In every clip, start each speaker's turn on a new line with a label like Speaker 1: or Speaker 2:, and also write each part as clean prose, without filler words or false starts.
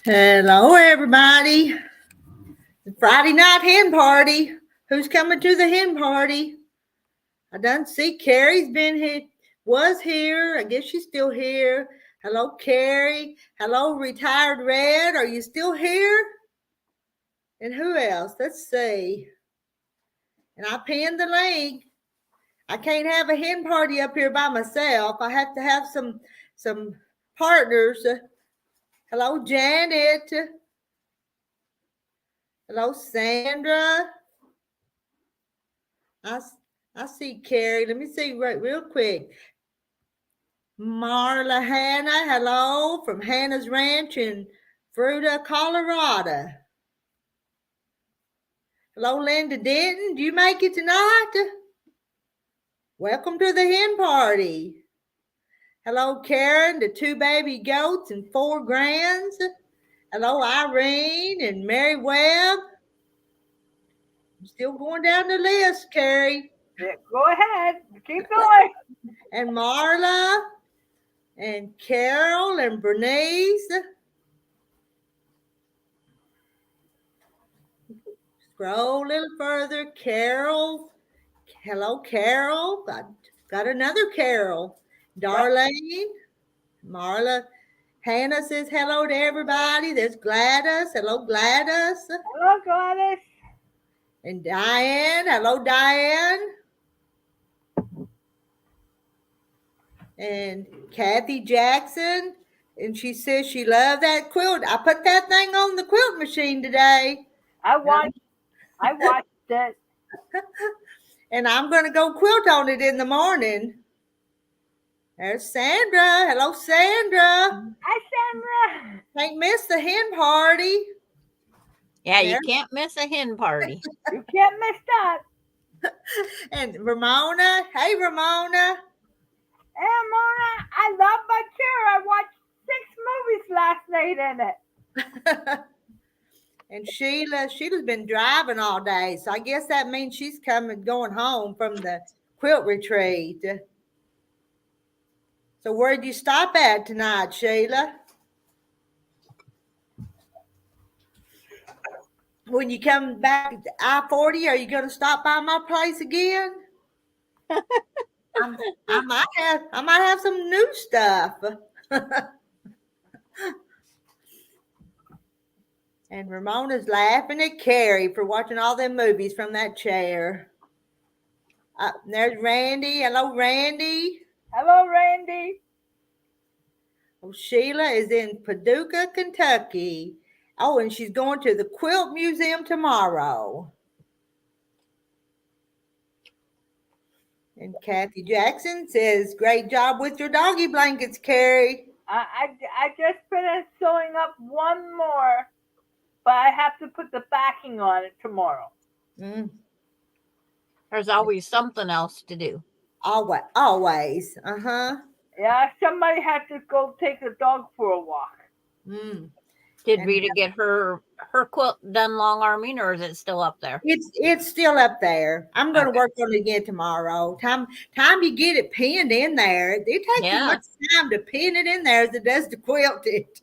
Speaker 1: Hello, everybody. Friday night hen party. Who's coming to the hen party? I done see Carrie's been here, was here. I guess she's still here. Hello, Carrie. Hello, retired Red. Are you still here? And who else? Let's see. And I pinned the link. I can't have a hen party up here by myself. I have to have some partners. Hello, Janet. Hello, Sandra. I, I see Carrie. Let me see real quick. Marla Hannah, hello, from Hannah's Ranch in Fruta, Colorado. Hello, Linda Denton. Do you make it tonight? Welcome to the hen party. Hello, Karen, the 2 baby goats and 4 grands. Hello, Irene and Mary Webb. I'm still going down the list, Carrie.
Speaker 2: Yeah, go ahead. Keep going.
Speaker 1: And Marla and Carol and Bernice. Scroll a little further. Carol. Hello, Carol. Got another Carol. Darlene. Marla. Hannah says hello to everybody. There's Gladys. Hello, Gladys.
Speaker 2: Hello, Gladys.
Speaker 1: And Diane. Hello, Diane. And Kathy Jackson. And she says she loved that quilt. I put that thing on the quilt machine today.
Speaker 2: I watched it.
Speaker 1: And I'm going to go quilt on it in the morning. There's Sandra. Hello, Sandra.
Speaker 2: Hi, Sandra.
Speaker 1: Can't miss the hen party.
Speaker 3: Yeah, you can't miss a hen party.
Speaker 2: You can't miss that.
Speaker 1: And Ramona. Hey, Ramona.
Speaker 2: Hey, Mona, I love my chair. I watched 6 movies last night in it.
Speaker 1: And Sheila's been driving all day. So I guess that means she's going home from the quilt retreat. So where'd you stop at tonight, Sheila? When you come back to I-40, are you going to stop by my place again? I might have some new stuff. And Ramona's laughing at Carrie for watching all them movies from that chair. There's Randy. Hello, Randy.
Speaker 2: Hello, Randy.
Speaker 1: Oh, Sheila is in Paducah, Kentucky. Oh, and she's going to the Quilt Museum tomorrow. And Kathy Jackson says, great job with your doggy blankets, Carrie.
Speaker 2: I just finished sewing up one more, but I have to put the backing on it tomorrow.
Speaker 3: There's always something else to do.
Speaker 1: Always. Uh-huh.
Speaker 2: Yeah, somebody had to go take the dog for a walk.
Speaker 3: Did Rita get her quilt done long arming, or is it still up there?
Speaker 1: It's still up there. I'm going to work on it again tomorrow. Time you get it pinned in there. It takes as much time to pin it in there as it does to quilt it.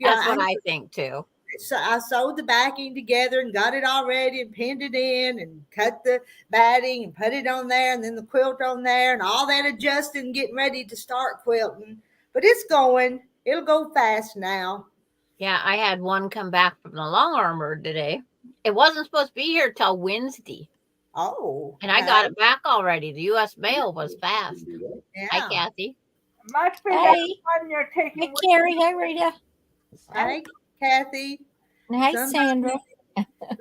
Speaker 3: That's what I think too.
Speaker 1: So I sewed the backing together and got it all ready and pinned it in and cut the batting and put it on there and then the quilt on there and all that adjusting and getting ready to start quilting. But it's going. It'll go fast now.
Speaker 3: Yeah, I had one come back from the long armor today. It wasn't supposed to be here till Wednesday.
Speaker 1: Oh.
Speaker 3: And I got it back already. The U.S. mail was fast.
Speaker 1: Yeah.
Speaker 3: Hi, Kathy.
Speaker 2: Must be that one you're taking.
Speaker 4: Hey, Carrie. Hey, Rita.
Speaker 1: Hey, Kathy.
Speaker 4: Hey, Sandra.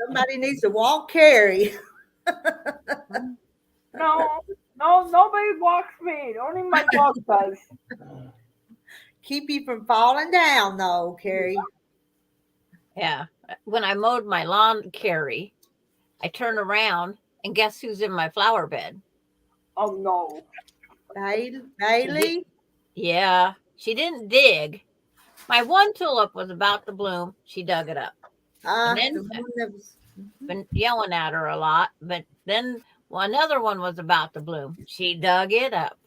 Speaker 1: Somebody needs to walk Carrie.
Speaker 2: No, nobody walks me. Only my dog does.
Speaker 1: Keep you from falling down, though, Carrie.
Speaker 3: Yeah. When I mowed my lawn, Carrie, I turn around and guess who's in my flower bed?
Speaker 2: Oh, no.
Speaker 1: Bailey?
Speaker 3: Yeah. She didn't dig. My one tulip was about to bloom. She dug it up. And then been yelling at her a lot, but then another one was about to bloom. She dug it up.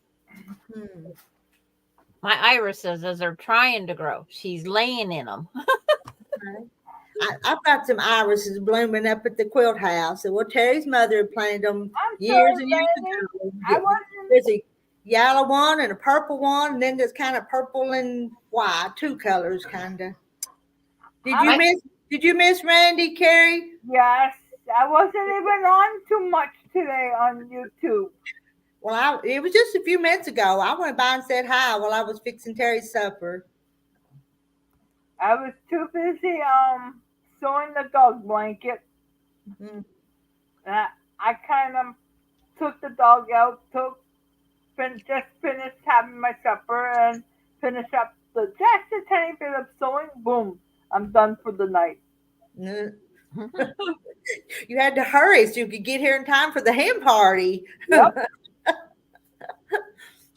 Speaker 3: My irises, as they're trying to grow, she's laying in them.
Speaker 1: I've got some irises blooming up at the quilt house. And Terry's mother had planted them
Speaker 2: I'm
Speaker 1: years
Speaker 2: sorry,
Speaker 1: and years
Speaker 2: Randy.
Speaker 1: ago.
Speaker 2: I wasn't.
Speaker 1: There's a yellow one and a purple one, and then there's kind of purple and white, two colors kind of. Did you miss Randy, Carrie?
Speaker 2: Yes, I wasn't even on too much today on YouTube.
Speaker 1: Well, it was just a few minutes ago. I went by and said hi while I was fixing Terry's supper.
Speaker 2: I was too busy sewing the dog blanket.
Speaker 1: Mm.
Speaker 2: I kind of took the dog out, just finished having my supper and finished up just a tiny bit of sewing. Boom, I'm done for the night.
Speaker 1: Mm. You had to hurry so you could get here in time for the hen party.
Speaker 2: Yep.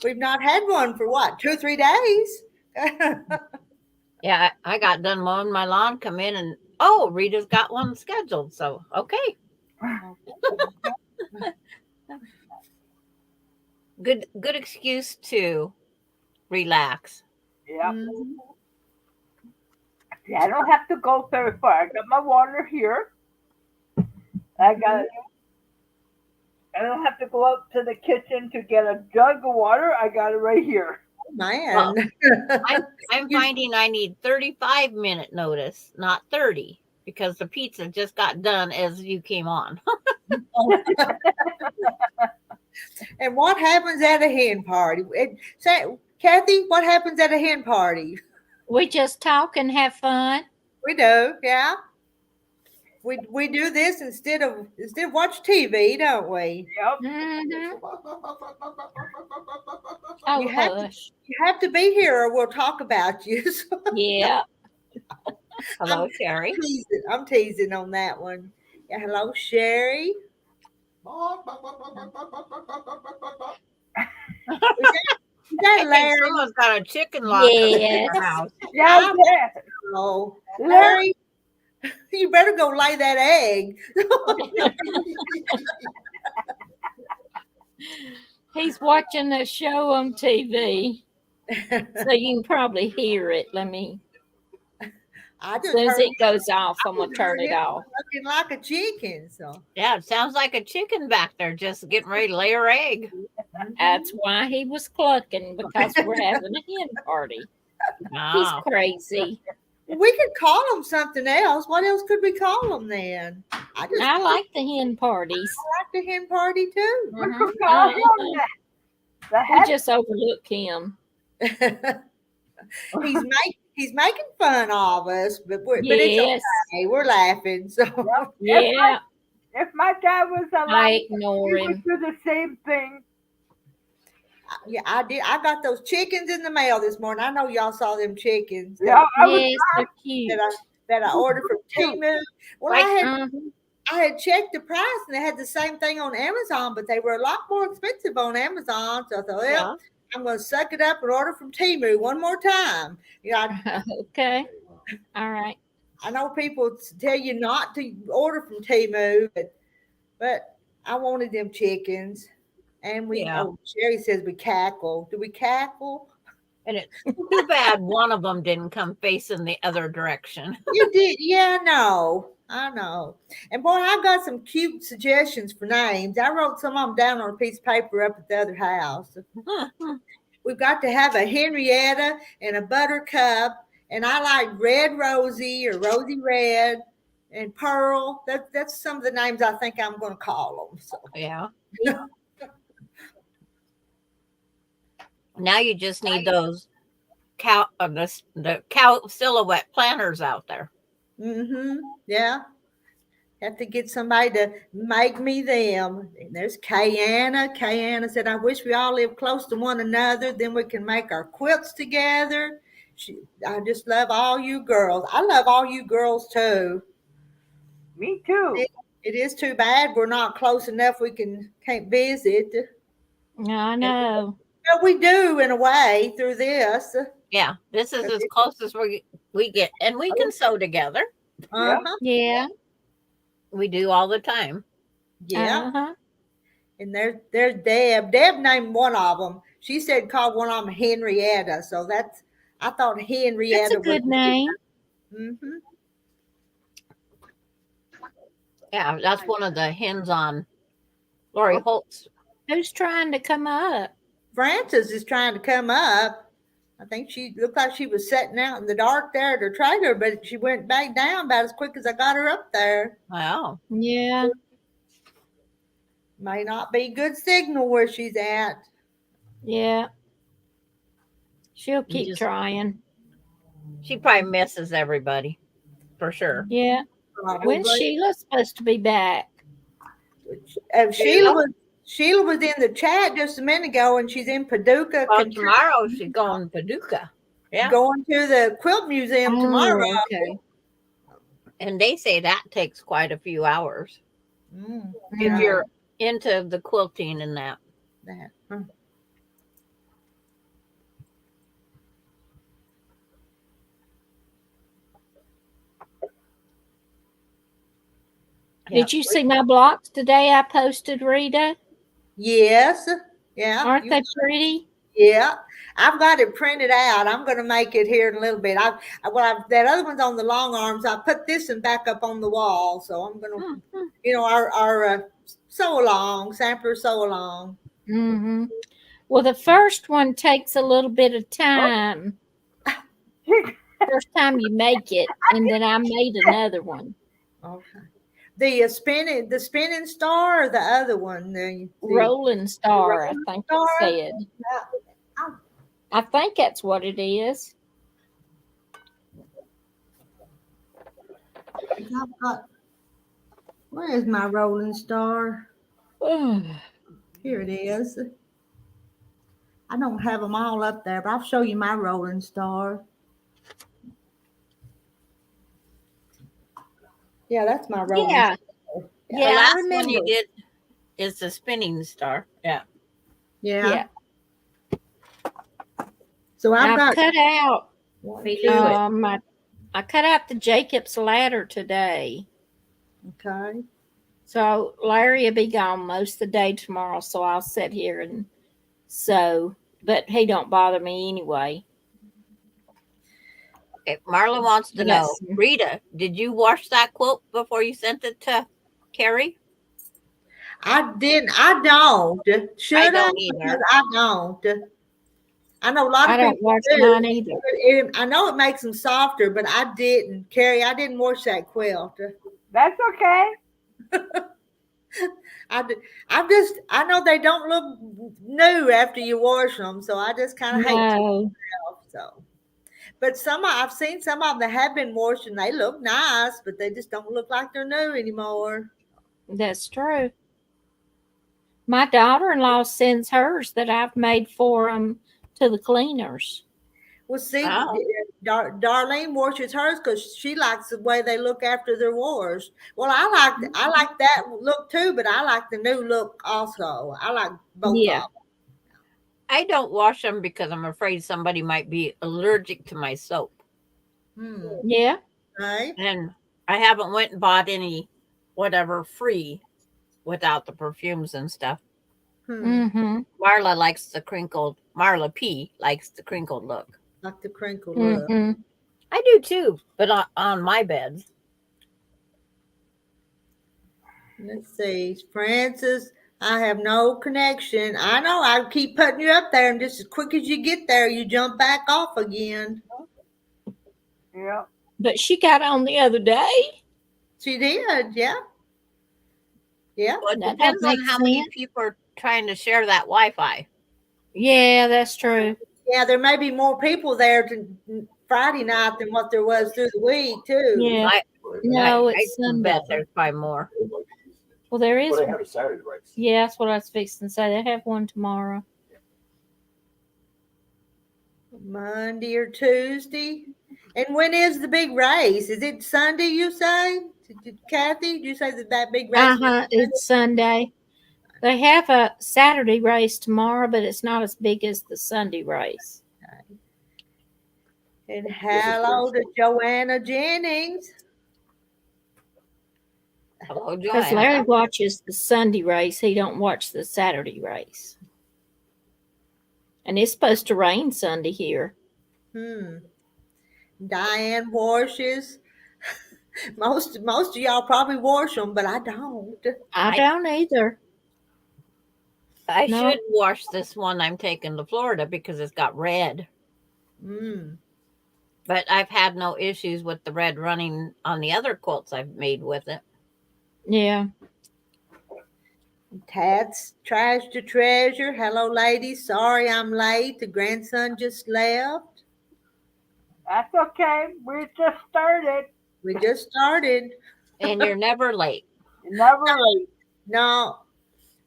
Speaker 1: We've not had one for what, 2-3 days?
Speaker 3: Yeah, I got done mowing my lawn, come in and Rita's got one scheduled. So okay. Good excuse to relax.
Speaker 2: Yeah.
Speaker 1: Mm-hmm.
Speaker 2: See, I don't have to go very far. I got my water here. I don't have to go out to the kitchen to get a jug of water. I got it right here.
Speaker 1: Man.
Speaker 3: Well, I'm finding I need 35-minute notice, not 30, because the pizza just got done as you came on.
Speaker 1: And what happens at a hen party? Kathy, what happens at a hen party?
Speaker 4: We just talk and have fun.
Speaker 1: We do, yeah. We do this instead of watch TV, don't we?
Speaker 2: Yep.
Speaker 4: Mm-hmm. Oh,
Speaker 1: You have to be here or we'll talk about you.
Speaker 4: Yeah.
Speaker 3: Hello, Sherry.
Speaker 1: I'm teasing on that one. Yeah, hello, Sherry. Is that Larry?
Speaker 3: Someone's got a chicken lock in their house.
Speaker 2: Yeah.
Speaker 1: Oh, Larry, you better go lay that egg.
Speaker 4: He's watching a show on TV, so you can probably hear it.
Speaker 1: As
Speaker 4: soon as it goes off, I'm going to turn it off.
Speaker 1: Looking like a chicken. So
Speaker 3: Yeah, it sounds like a chicken back there just getting ready to lay her egg.
Speaker 4: That's why he was clucking, because we're having a hen party. He's crazy.
Speaker 1: We could call them something else. What else could we call them then?
Speaker 4: I like the hen parties.
Speaker 1: I like the hen party too.
Speaker 4: Mm-hmm. We just overlook him.
Speaker 1: He's making fun of us, but
Speaker 4: Yes.
Speaker 1: it's okay. We're laughing. So
Speaker 4: Yeah.
Speaker 2: If my dad was alive,
Speaker 4: I ignore
Speaker 2: he would
Speaker 4: him.
Speaker 2: do the same thing.
Speaker 1: yeah, I did. I got those chickens in the mail this morning. I know y'all saw them chickens.
Speaker 2: Yeah,
Speaker 4: Yes, they're cute.
Speaker 1: That I ordered from Temu. Well, I had checked the price and they had the same thing on Amazon, but they were a lot more expensive on Amazon. So I thought, well, I'm going to suck it up and order from Temu one more time.
Speaker 4: Okay. All right.
Speaker 1: I know people tell you not to order from Temu, but I wanted them chickens. And Sherry says we cackle. Do we cackle?
Speaker 3: And it's too bad one of them didn't come facing the other direction.
Speaker 1: You did. Yeah, I know. And boy, I've got some cute suggestions for names. I wrote some of them down on a piece of paper up at the other house. We've got to have a Henrietta and a Buttercup. And I like Red Rosie or Rosie Red and Pearl. That's some of the names I think I'm going to call them. So.
Speaker 3: Yeah. Now you just need those the cow silhouette planners out there.
Speaker 1: Mm-hmm. Yeah. Have to get somebody to make me them. And there's Kayana. Kayana said, I wish we all lived close to one another. Then we can make our quilts together. I just love all you girls. I love all you girls too.
Speaker 2: Me too.
Speaker 1: It is too bad we're not close enough. We can't visit.
Speaker 4: I know.
Speaker 1: But we do in a way through this.
Speaker 3: Yeah, this is as close as we get, and we can sew together.
Speaker 1: Uh-huh.
Speaker 4: Yeah.
Speaker 3: We do all the time.
Speaker 1: Yeah.
Speaker 4: Uh-huh.
Speaker 1: And there's Deb. Deb named one of them. She said call one of them Henrietta. So I thought Henrietta
Speaker 4: That's a good name.
Speaker 1: Mm-hmm.
Speaker 3: Yeah, that's one of the hens on Lori Holt's.
Speaker 4: Who's trying to come up?
Speaker 1: Frances is trying to come up. I think she looked like she was sitting out in the dark there at her trailer, but she went back down about as quick as I got her up there.
Speaker 3: Wow.
Speaker 4: Yeah.
Speaker 1: May not be good signal where she's at.
Speaker 4: Yeah. She'll keep trying.
Speaker 3: She probably misses everybody, for sure.
Speaker 4: Yeah.
Speaker 1: Probably.
Speaker 4: When's Sheila supposed to be back?
Speaker 1: Sheila was in the chat just a minute ago, and she's in Paducah.
Speaker 3: Well, tomorrow she's going to Paducah. Yeah.
Speaker 1: Going to the Quilt Museum tomorrow.
Speaker 4: Okay.
Speaker 3: And they say that takes quite a few hours. If you're into the quilting and that.
Speaker 4: Did you see my blocks today I posted, Rita?
Speaker 1: Yes. Yeah.
Speaker 4: Aren't they pretty?
Speaker 1: Yeah. I've got it printed out. I'm going to make it here in a little bit. That other one's on the long arms. I put this one back up on the wall. So I'm going to, our sew along, sampler sew along.
Speaker 4: Mm-hmm. Well, the first one takes a little bit of time. First time you make it, and then I made another one.
Speaker 1: Okay. The spinning star or the other one? The
Speaker 4: Rolling star, I think it said. I think that's what it is.
Speaker 1: Where is my rolling star? Here it is. I don't have them all up there, but I'll show you my rolling star. Yeah, that's my rolling star.
Speaker 3: Yeah, the last one you did is the spinning star. Yeah.
Speaker 1: So
Speaker 4: I cut out. I cut out the Jacob's ladder today.
Speaker 1: Okay.
Speaker 4: So Larry will be gone most of the day tomorrow, so I'll sit here and sew. But he don't bother me anyway.
Speaker 3: Okay, Marla wants to know, Rita, did you wash that quilt before you sent it to Carrie?
Speaker 1: I didn't. I don't. Should I?
Speaker 3: Don't either.
Speaker 1: I don't. I know a lot of people
Speaker 4: wash mine either.
Speaker 1: I know it makes them softer, but I didn't. Carrie, I didn't wash that quilt.
Speaker 2: That's okay.
Speaker 1: I know they don't look new after you wash them, so I just kind of hate them. So, but I've seen some of them that have been washed and they look nice, but they just don't look like they're new anymore.
Speaker 4: That's true. My daughter-in-law sends hers that I've made for them to the cleaners.
Speaker 1: Well, see, Darlene washes hers because she likes the way they look after they're washed. Well, I like that look too, but I like the new look also. I like both of them.
Speaker 3: I don't wash them because I'm afraid somebody might be allergic to my soap.
Speaker 4: Yeah.
Speaker 1: Right.
Speaker 3: And I haven't went and bought any whatever free without the perfumes and stuff. Marla likes the crinkled. Marla P likes the crinkled look.
Speaker 1: Like the crinkled look.
Speaker 3: I do too, but on my beds.
Speaker 1: Let's see, Francis. I have no connection. I know. I keep putting you up there, and just as quick as you get there, you jump back off again.
Speaker 2: Yeah.
Speaker 4: But she got on the other day.
Speaker 1: She did. Yeah. Yeah.
Speaker 3: Well, it depends on how many people are trying to share that Wi-Fi.
Speaker 4: Yeah, that's true.
Speaker 1: Yeah, there may be more people there Friday night than what there was through the week too.
Speaker 4: Yeah. It's Sunday.
Speaker 3: Bet there's probably more.
Speaker 4: Well, there is.
Speaker 5: Well, they have a Saturday race.
Speaker 4: Yeah, that's what I was fixing to say. They have one tomorrow.
Speaker 1: Monday or Tuesday. And when is the big race? Is it Sunday, you say? Kathy, did you say that big race?
Speaker 4: It's Sunday. They have a Saturday race tomorrow, but it's not as big as the Sunday race.
Speaker 1: And hello to Joanna Jennings.
Speaker 3: Hello, Joanna.
Speaker 4: Because Larry watches the Sunday race. He don't watch the Saturday race. And it's supposed to rain Sunday here.
Speaker 1: Diane washes. Most of y'all probably wash them, but I don't.
Speaker 4: I don't either.
Speaker 3: I
Speaker 4: No.
Speaker 3: should wash this one I'm taking to Florida because it's got red.
Speaker 1: Mm.
Speaker 3: But I've had no issues with the red running on the other quilts I've made with it.
Speaker 4: Yeah.
Speaker 1: Tats, trash to treasure. Hello, ladies. Sorry I'm late. The grandson just left.
Speaker 2: That's okay. We just started.
Speaker 1: We just started.
Speaker 3: And you're never late.
Speaker 2: Never late.
Speaker 1: No,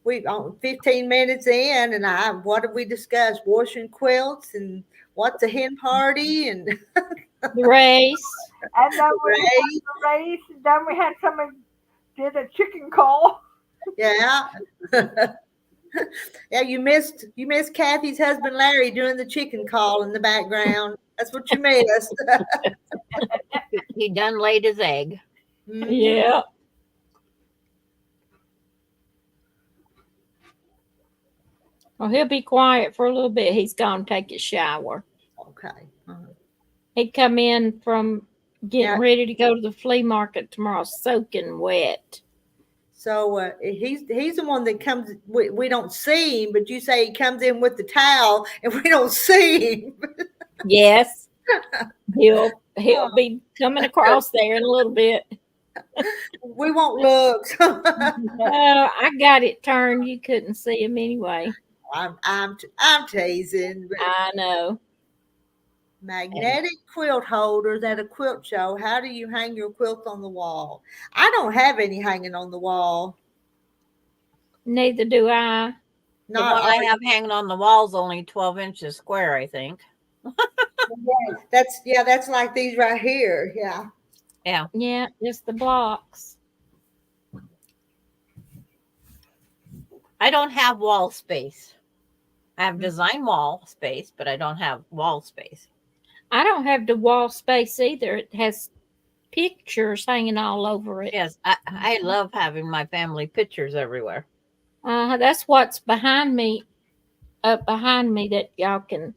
Speaker 1: we 15 minutes in, and what did we discuss? Washing quilts and what's a hen party and
Speaker 4: The race.
Speaker 2: And then we had the race. And then we had someone did a chicken call.
Speaker 1: yeah. Yeah, you missed Kathy's husband Larry doing the chicken call in the background. That's what you missed.
Speaker 3: He done laid his egg.
Speaker 4: Yeah. Well, he'll be quiet for a little bit. He's gone to take his shower.
Speaker 1: Okay.
Speaker 4: He come in from getting
Speaker 1: Yeah.
Speaker 4: ready to go to the flea market tomorrow, soaking wet.
Speaker 1: So he's the one that comes. We don't see him, but you say he comes in with the towel, and we don't see him.
Speaker 4: Yes, he'll be coming across there in a little bit.
Speaker 1: We won't look.
Speaker 4: I got it turned. You couldn't see him anyway.
Speaker 1: I'm teasing. But
Speaker 4: I know.
Speaker 1: magnetic quilt holders at a quilt show. How do you hang your quilt on the wall? I don't have any hanging on the wall.
Speaker 4: Neither do I.
Speaker 3: The one I have hanging on the wall is only 12 inches square, I think.
Speaker 1: That's like these right here. Yeah.
Speaker 3: Yeah.
Speaker 4: Yeah, just the blocks.
Speaker 3: I don't have wall space. I have design wall space, but I don't have wall space.
Speaker 4: I don't have the wall space either. It has pictures hanging all over it.
Speaker 3: Yes, I love having my family pictures everywhere.
Speaker 4: That's what's behind me, up behind me that y'all can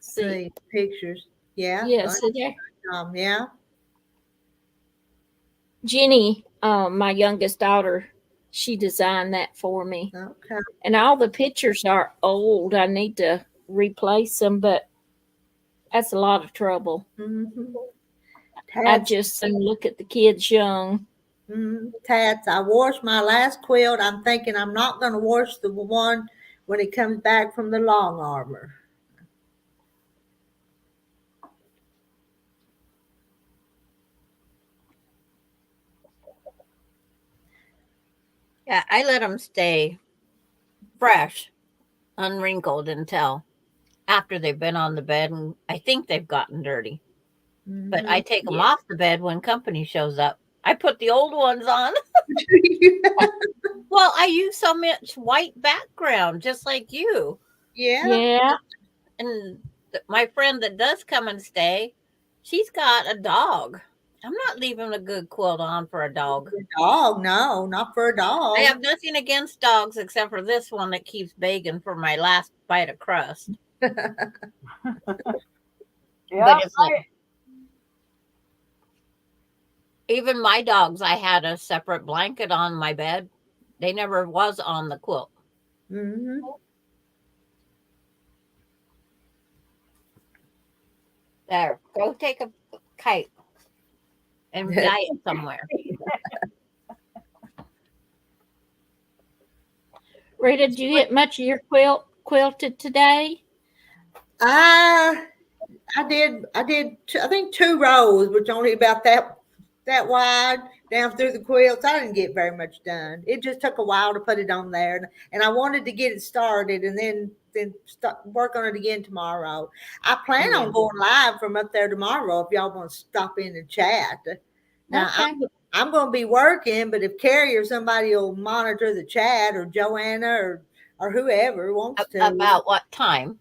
Speaker 4: see.
Speaker 1: Pictures. Yeah.
Speaker 4: Yes, yeah.
Speaker 1: Yeah.
Speaker 4: Jenny, my youngest daughter, she designed that for me.
Speaker 1: Okay.
Speaker 4: And all the pictures are old. I need to replace them, but that's a lot of trouble.
Speaker 1: Mm-hmm.
Speaker 4: I just look at the kids young.
Speaker 1: Tats, I washed my last quilt. I'm thinking I'm not going to wash the one when it comes back from the long armor.
Speaker 3: Yeah, I let them stay fresh, unwrinkled until after they've been on the bed, and I think they've gotten dirty. Mm-hmm. But I take them off the bed when company shows up. I put the old ones on. Well, I use so much white background, just like you.
Speaker 1: Yeah.
Speaker 3: And my friend that does come and stay, she's got a dog. I'm not leaving a good quilt on for a dog.
Speaker 1: Dog? No, not for a dog.
Speaker 3: I have nothing against dogs except for this one that keeps begging for my last bite of crust.
Speaker 2: Yeah,
Speaker 3: but it's like, even my dogs, I had a separate blanket on my bed. They never was on the quilt.
Speaker 1: Mm-hmm.
Speaker 3: There, go take a kite and fly it somewhere.
Speaker 4: Rita, did you get much of your quilted today?
Speaker 1: I did. I think 2 rows, which only about that wide down through the quilts. I didn't get very much done. It just took a while to put it on there, and I wanted to get it started and then start work on it again tomorrow. I plan on going live from up there tomorrow if y'all want to stop in and chat. Now I'm going to be working, but if Carrie or somebody will monitor the chat, or Joanna or whoever wants to.
Speaker 3: About what time?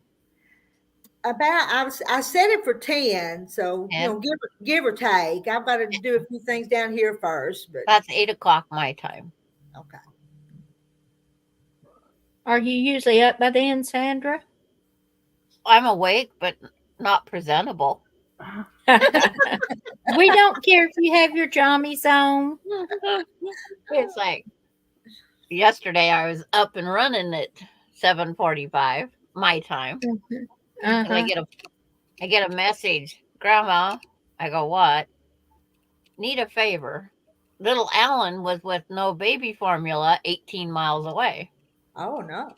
Speaker 1: I set it for 10, so give or take. I've got to do a few things down here first, but
Speaker 3: that's 8:00 my time.
Speaker 1: Okay.
Speaker 4: Are you usually up by then, Sandra?
Speaker 3: I'm awake, but not presentable.
Speaker 4: We don't care if you have your jammies on.
Speaker 3: It's like yesterday I was up and running at 7:45 my time. And I get a message, Grandma. I go, what? Need a favor. Little Alan was with no baby formula 18 miles away.
Speaker 1: Oh no.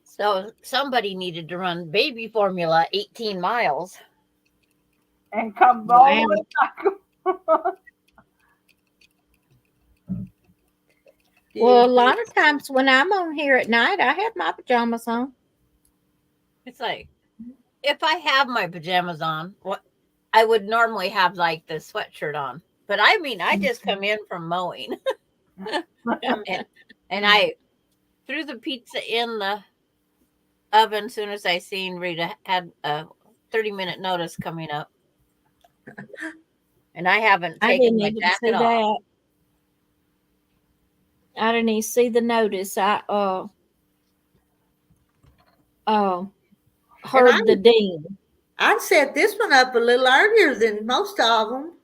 Speaker 3: So somebody needed to run baby formula 18 miles.
Speaker 2: And come all the way back.
Speaker 4: Well, a lot of times when I'm on here at night, I have my pajamas on.
Speaker 3: It's like, if I have my pajamas on, what I would normally have like the sweatshirt on. But I mean, I just come in from mowing. and I threw the pizza in the oven as soon as I seen Rita had a 30-minute notice coming up. And I haven't taken my jacket off.
Speaker 4: I didn't even see the notice. I heard the ding.
Speaker 1: I'd set this one up a little earlier than most of them.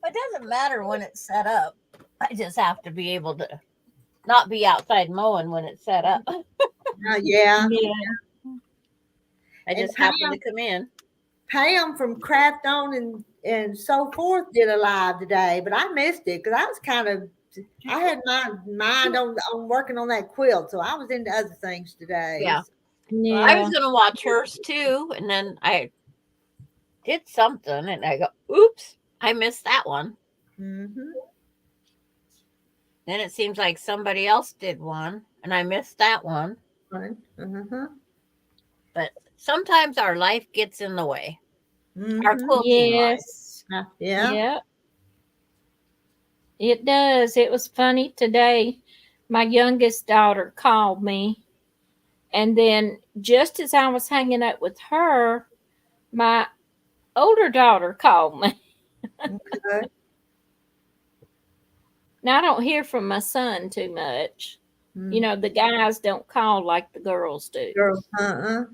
Speaker 3: It doesn't matter when it's set up. I just have to be able to not be outside mowing when it's set up.
Speaker 1: Yeah.
Speaker 3: I just happened to come in.
Speaker 1: Pam from Craft On and so forth did a live today, but I missed it because I was I had my mind on working on that quilt, so I was into other things today.
Speaker 3: Yeah. Well, I was going to watch hers too, and then I did something, and I go, oops, I missed that one.
Speaker 1: Mm-hmm.
Speaker 3: Then it seems like somebody else did one, and I missed that one.
Speaker 1: Mm-hmm.
Speaker 3: But sometimes our life gets in the way.
Speaker 1: Mm-hmm.
Speaker 3: Our quilting
Speaker 4: yes.
Speaker 1: life.
Speaker 4: Yeah. It does. It was funny today. My youngest daughter called me, and then just as I was hanging up with her, my older daughter called me.
Speaker 1: Okay.
Speaker 4: Now, I don't hear from my son too much. You know, the guys don't call like the girls do.
Speaker 1: Girls,
Speaker 3: I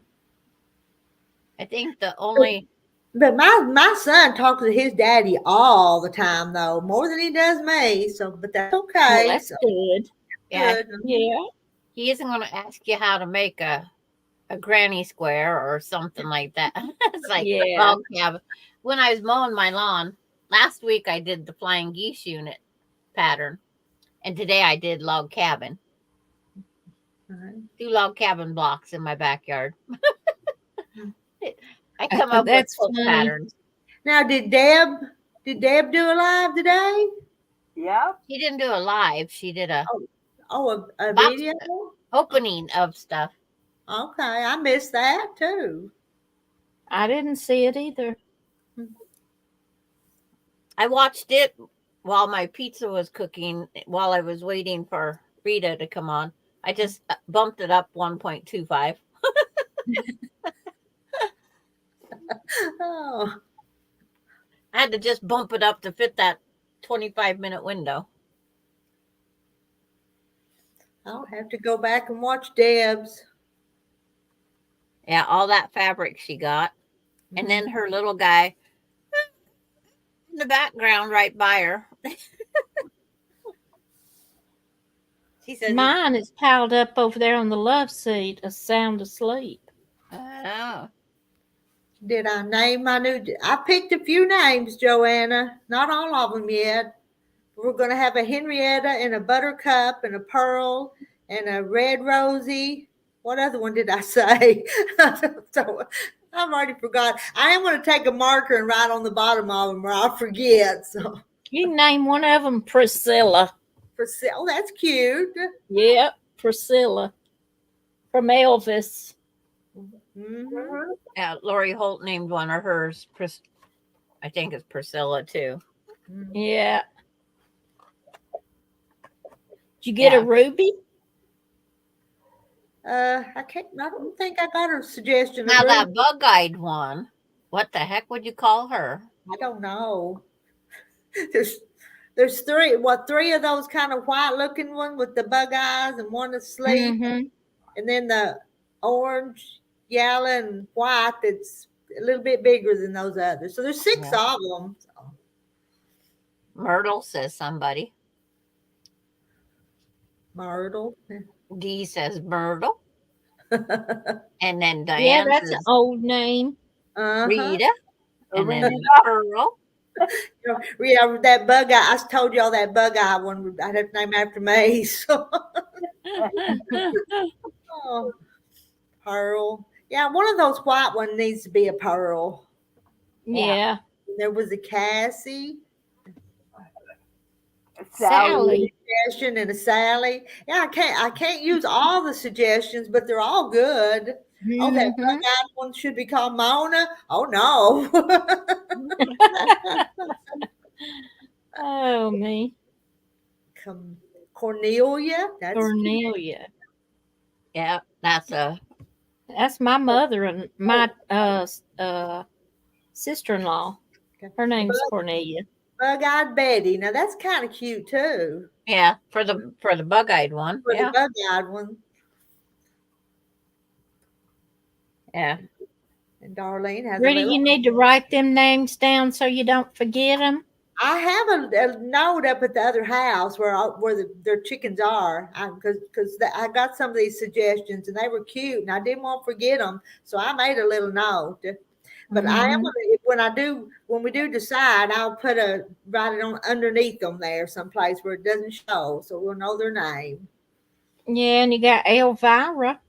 Speaker 3: think the only...
Speaker 1: But my son talks to his daddy all the time, though, more than he does me. So, but that's okay.
Speaker 4: Well, that's good.
Speaker 3: Yeah.
Speaker 4: Yeah.
Speaker 3: He isn't going to ask you how to make a granny square or something like that. It's like log cabin. When I was mowing my lawn last week, I did the flying geese unit pattern, and today I did log cabin. 2 log cabin blocks in my backyard. I come up with patterns.
Speaker 1: Now, did Deb do a live today?
Speaker 2: Yeah.
Speaker 3: She didn't do a live. She did a
Speaker 1: video
Speaker 3: opening of stuff.
Speaker 1: Okay, I missed that too.
Speaker 4: I didn't see it either.
Speaker 3: I watched it while my pizza was cooking, while I was waiting for Rita to come on. I just bumped it up 1.25.
Speaker 1: Oh.
Speaker 3: I had to just bump it up to fit that 25-minute window.
Speaker 1: I'll have to go back and watch Deb's.
Speaker 3: Yeah, all that fabric she got. And then her little guy in the background right by her. She says,
Speaker 4: mine is piled up over there on the love seat, sound asleep.
Speaker 3: Oh.
Speaker 1: Did I name my new? I picked a few names, Joanna. Not all of them yet. We're going to have a Henrietta and a Buttercup and a Pearl and a Red Rosie. What other one did I say? So I've already forgot. I am going to take a marker and write on the bottom of them or I'll forget. So
Speaker 4: you can name one of them Priscilla.
Speaker 1: Priscilla, that's cute.
Speaker 4: Yep, Priscilla from Elvis.
Speaker 1: Mm-hmm.
Speaker 3: Yeah, Lori Holt named one of hers. I think it's Priscilla too.
Speaker 4: Yeah. Did you get a Ruby?
Speaker 1: I don't think I got her suggestion.
Speaker 3: Now that bug-eyed one, what the heck would you call her?
Speaker 1: I don't know. There's three of those kind of white looking one with the bug eyes and one asleep. And then the orange, yellow, and white that's a little bit bigger than those others. So there's 6 of them. So.
Speaker 3: Myrtle, says somebody.
Speaker 1: Myrtle.
Speaker 3: Dee says Myrtle. And then
Speaker 4: Yeah,
Speaker 3: Diane
Speaker 4: that's an
Speaker 3: says
Speaker 4: old name.
Speaker 3: Rita. And then Pearl.
Speaker 1: Yeah, that bug eye. I told y'all that bug eye one. I'd have to name after me. So. Oh, Pearl. Yeah, one of those white ones needs to be a Pearl.
Speaker 4: Yeah.
Speaker 1: There was a Cassie.
Speaker 4: Sally.
Speaker 1: Suggestion and a Sally. Yeah, I can't use all the suggestions, but they're all good. Oh, that bug-eyed one should be called Mona. Oh no.
Speaker 4: Oh, me.
Speaker 1: Cornelia. That's
Speaker 4: Cornelia.
Speaker 3: Yeah,
Speaker 4: That's my mother and my sister-in-law. Her name's Cornelia.
Speaker 1: Bug-eyed Betty. Now that's kind of cute too.
Speaker 3: Yeah, for the bug-eyed one.
Speaker 1: For the bug-eyed one.
Speaker 3: Yeah.
Speaker 1: And Darlene has
Speaker 4: Rita, you need to write them names down so you don't forget them.
Speaker 1: I have a note up at the other house where their chickens are, because I got some of these suggestions and they were cute and I didn't want to forget them, so I made a little note. But I am when we do decide, I'll write it on underneath them there someplace where it doesn't show, so we'll know their name.
Speaker 4: Yeah, and you got Elvira.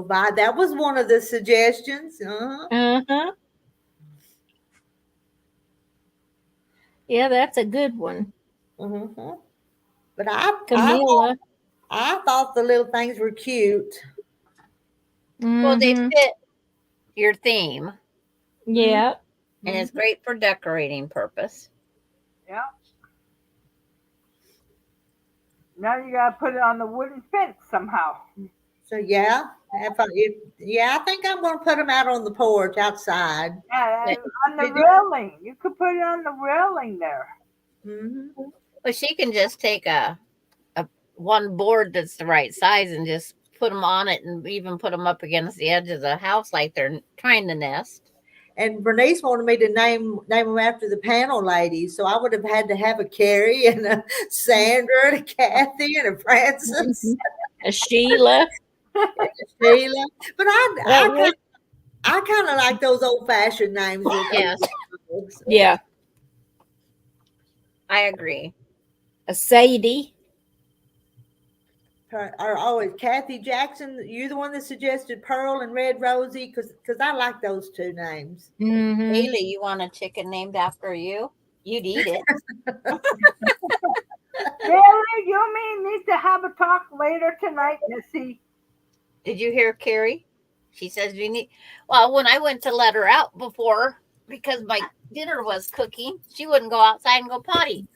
Speaker 1: That was one of the suggestions.
Speaker 4: Yeah, that's a good one.
Speaker 1: But
Speaker 4: Camilla.
Speaker 1: I thought the little things were cute.
Speaker 3: Well, they fit your theme.
Speaker 4: Yeah.
Speaker 3: And it's great for decorating purpose.
Speaker 2: Yeah. Now you gotta put it on the wooden fence somehow.
Speaker 1: So yeah, I think I'm going to put them out on the porch outside.
Speaker 2: Yeah, on the railing. You could put it on the railing there.
Speaker 3: Well, she can just take a one board that's the right size and just put them on it, and even put them up against the edge of the house like they're trying to nest.
Speaker 1: And Bernice wanted me to name them after the panel ladies, so I would have had to have a Carrie and a Sandra and a Kathy and a Frances,
Speaker 4: a Sheila.
Speaker 1: Sheila. But I kind of like those old-fashioned names.
Speaker 3: Yes.
Speaker 4: Yeah.
Speaker 3: I agree.
Speaker 4: A Sadie.
Speaker 1: Or always Kathy Jackson. You the one that suggested Pearl and Red Rosie, because I like those two names.
Speaker 3: Haley, you want a chicken named after you? You'd eat it.
Speaker 2: Really? You mean need to have a talk later tonight, Missy?
Speaker 3: Did you hear Carrie? She says you need. Well, when I went to let her out before, because my dinner was cooking, she wouldn't go outside and go potty.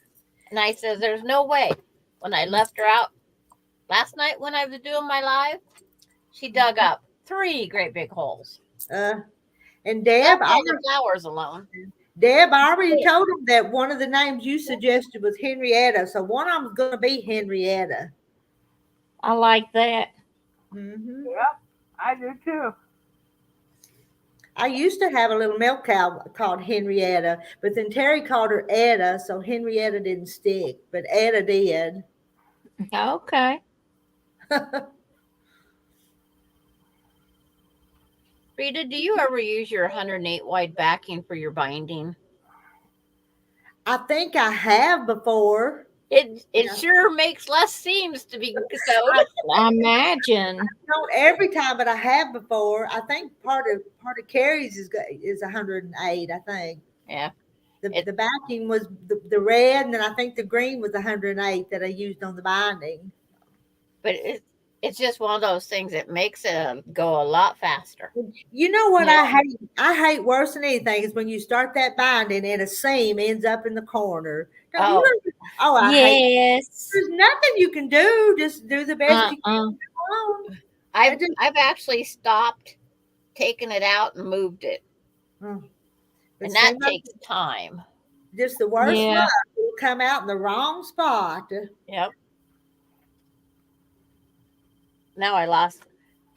Speaker 3: And I said, there's no way. When I left her out last night when I was doing my live, she dug up 3 great big holes.
Speaker 1: And Deb,
Speaker 3: all the flowers alone.
Speaker 1: Deb, I already told him that one of the names you suggested was Henrietta, so one of them's going to be Henrietta.
Speaker 4: I like that.
Speaker 2: Yep, I do too.
Speaker 1: I used to have a little milk cow called Henrietta, but then Terry called her Etta, so Henrietta didn't stick, but Etta did.
Speaker 4: Okay.
Speaker 3: Rita, do you ever use your 108 wide backing for your binding?
Speaker 1: I think I have before.
Speaker 3: It sure makes less seams to be sewed.
Speaker 4: I imagine.
Speaker 1: Not every time, but I have before. I think part of Carrie's is 108. I think.
Speaker 3: Yeah.
Speaker 1: The backing was the red, and then I think the green was 108 that I used on the binding.
Speaker 3: But it's just one of those things that makes it go a lot faster.
Speaker 1: You know what I hate? I hate worse than anything is when you start that binding and a seam ends up in the corner. I hate. There's nothing you can do. Just do the best you can.
Speaker 3: I've actually stopped, taken it out, and moved it, and that takes time.
Speaker 1: Just the worst luck. It'll come out in the wrong spot.
Speaker 3: Yep. Now I lost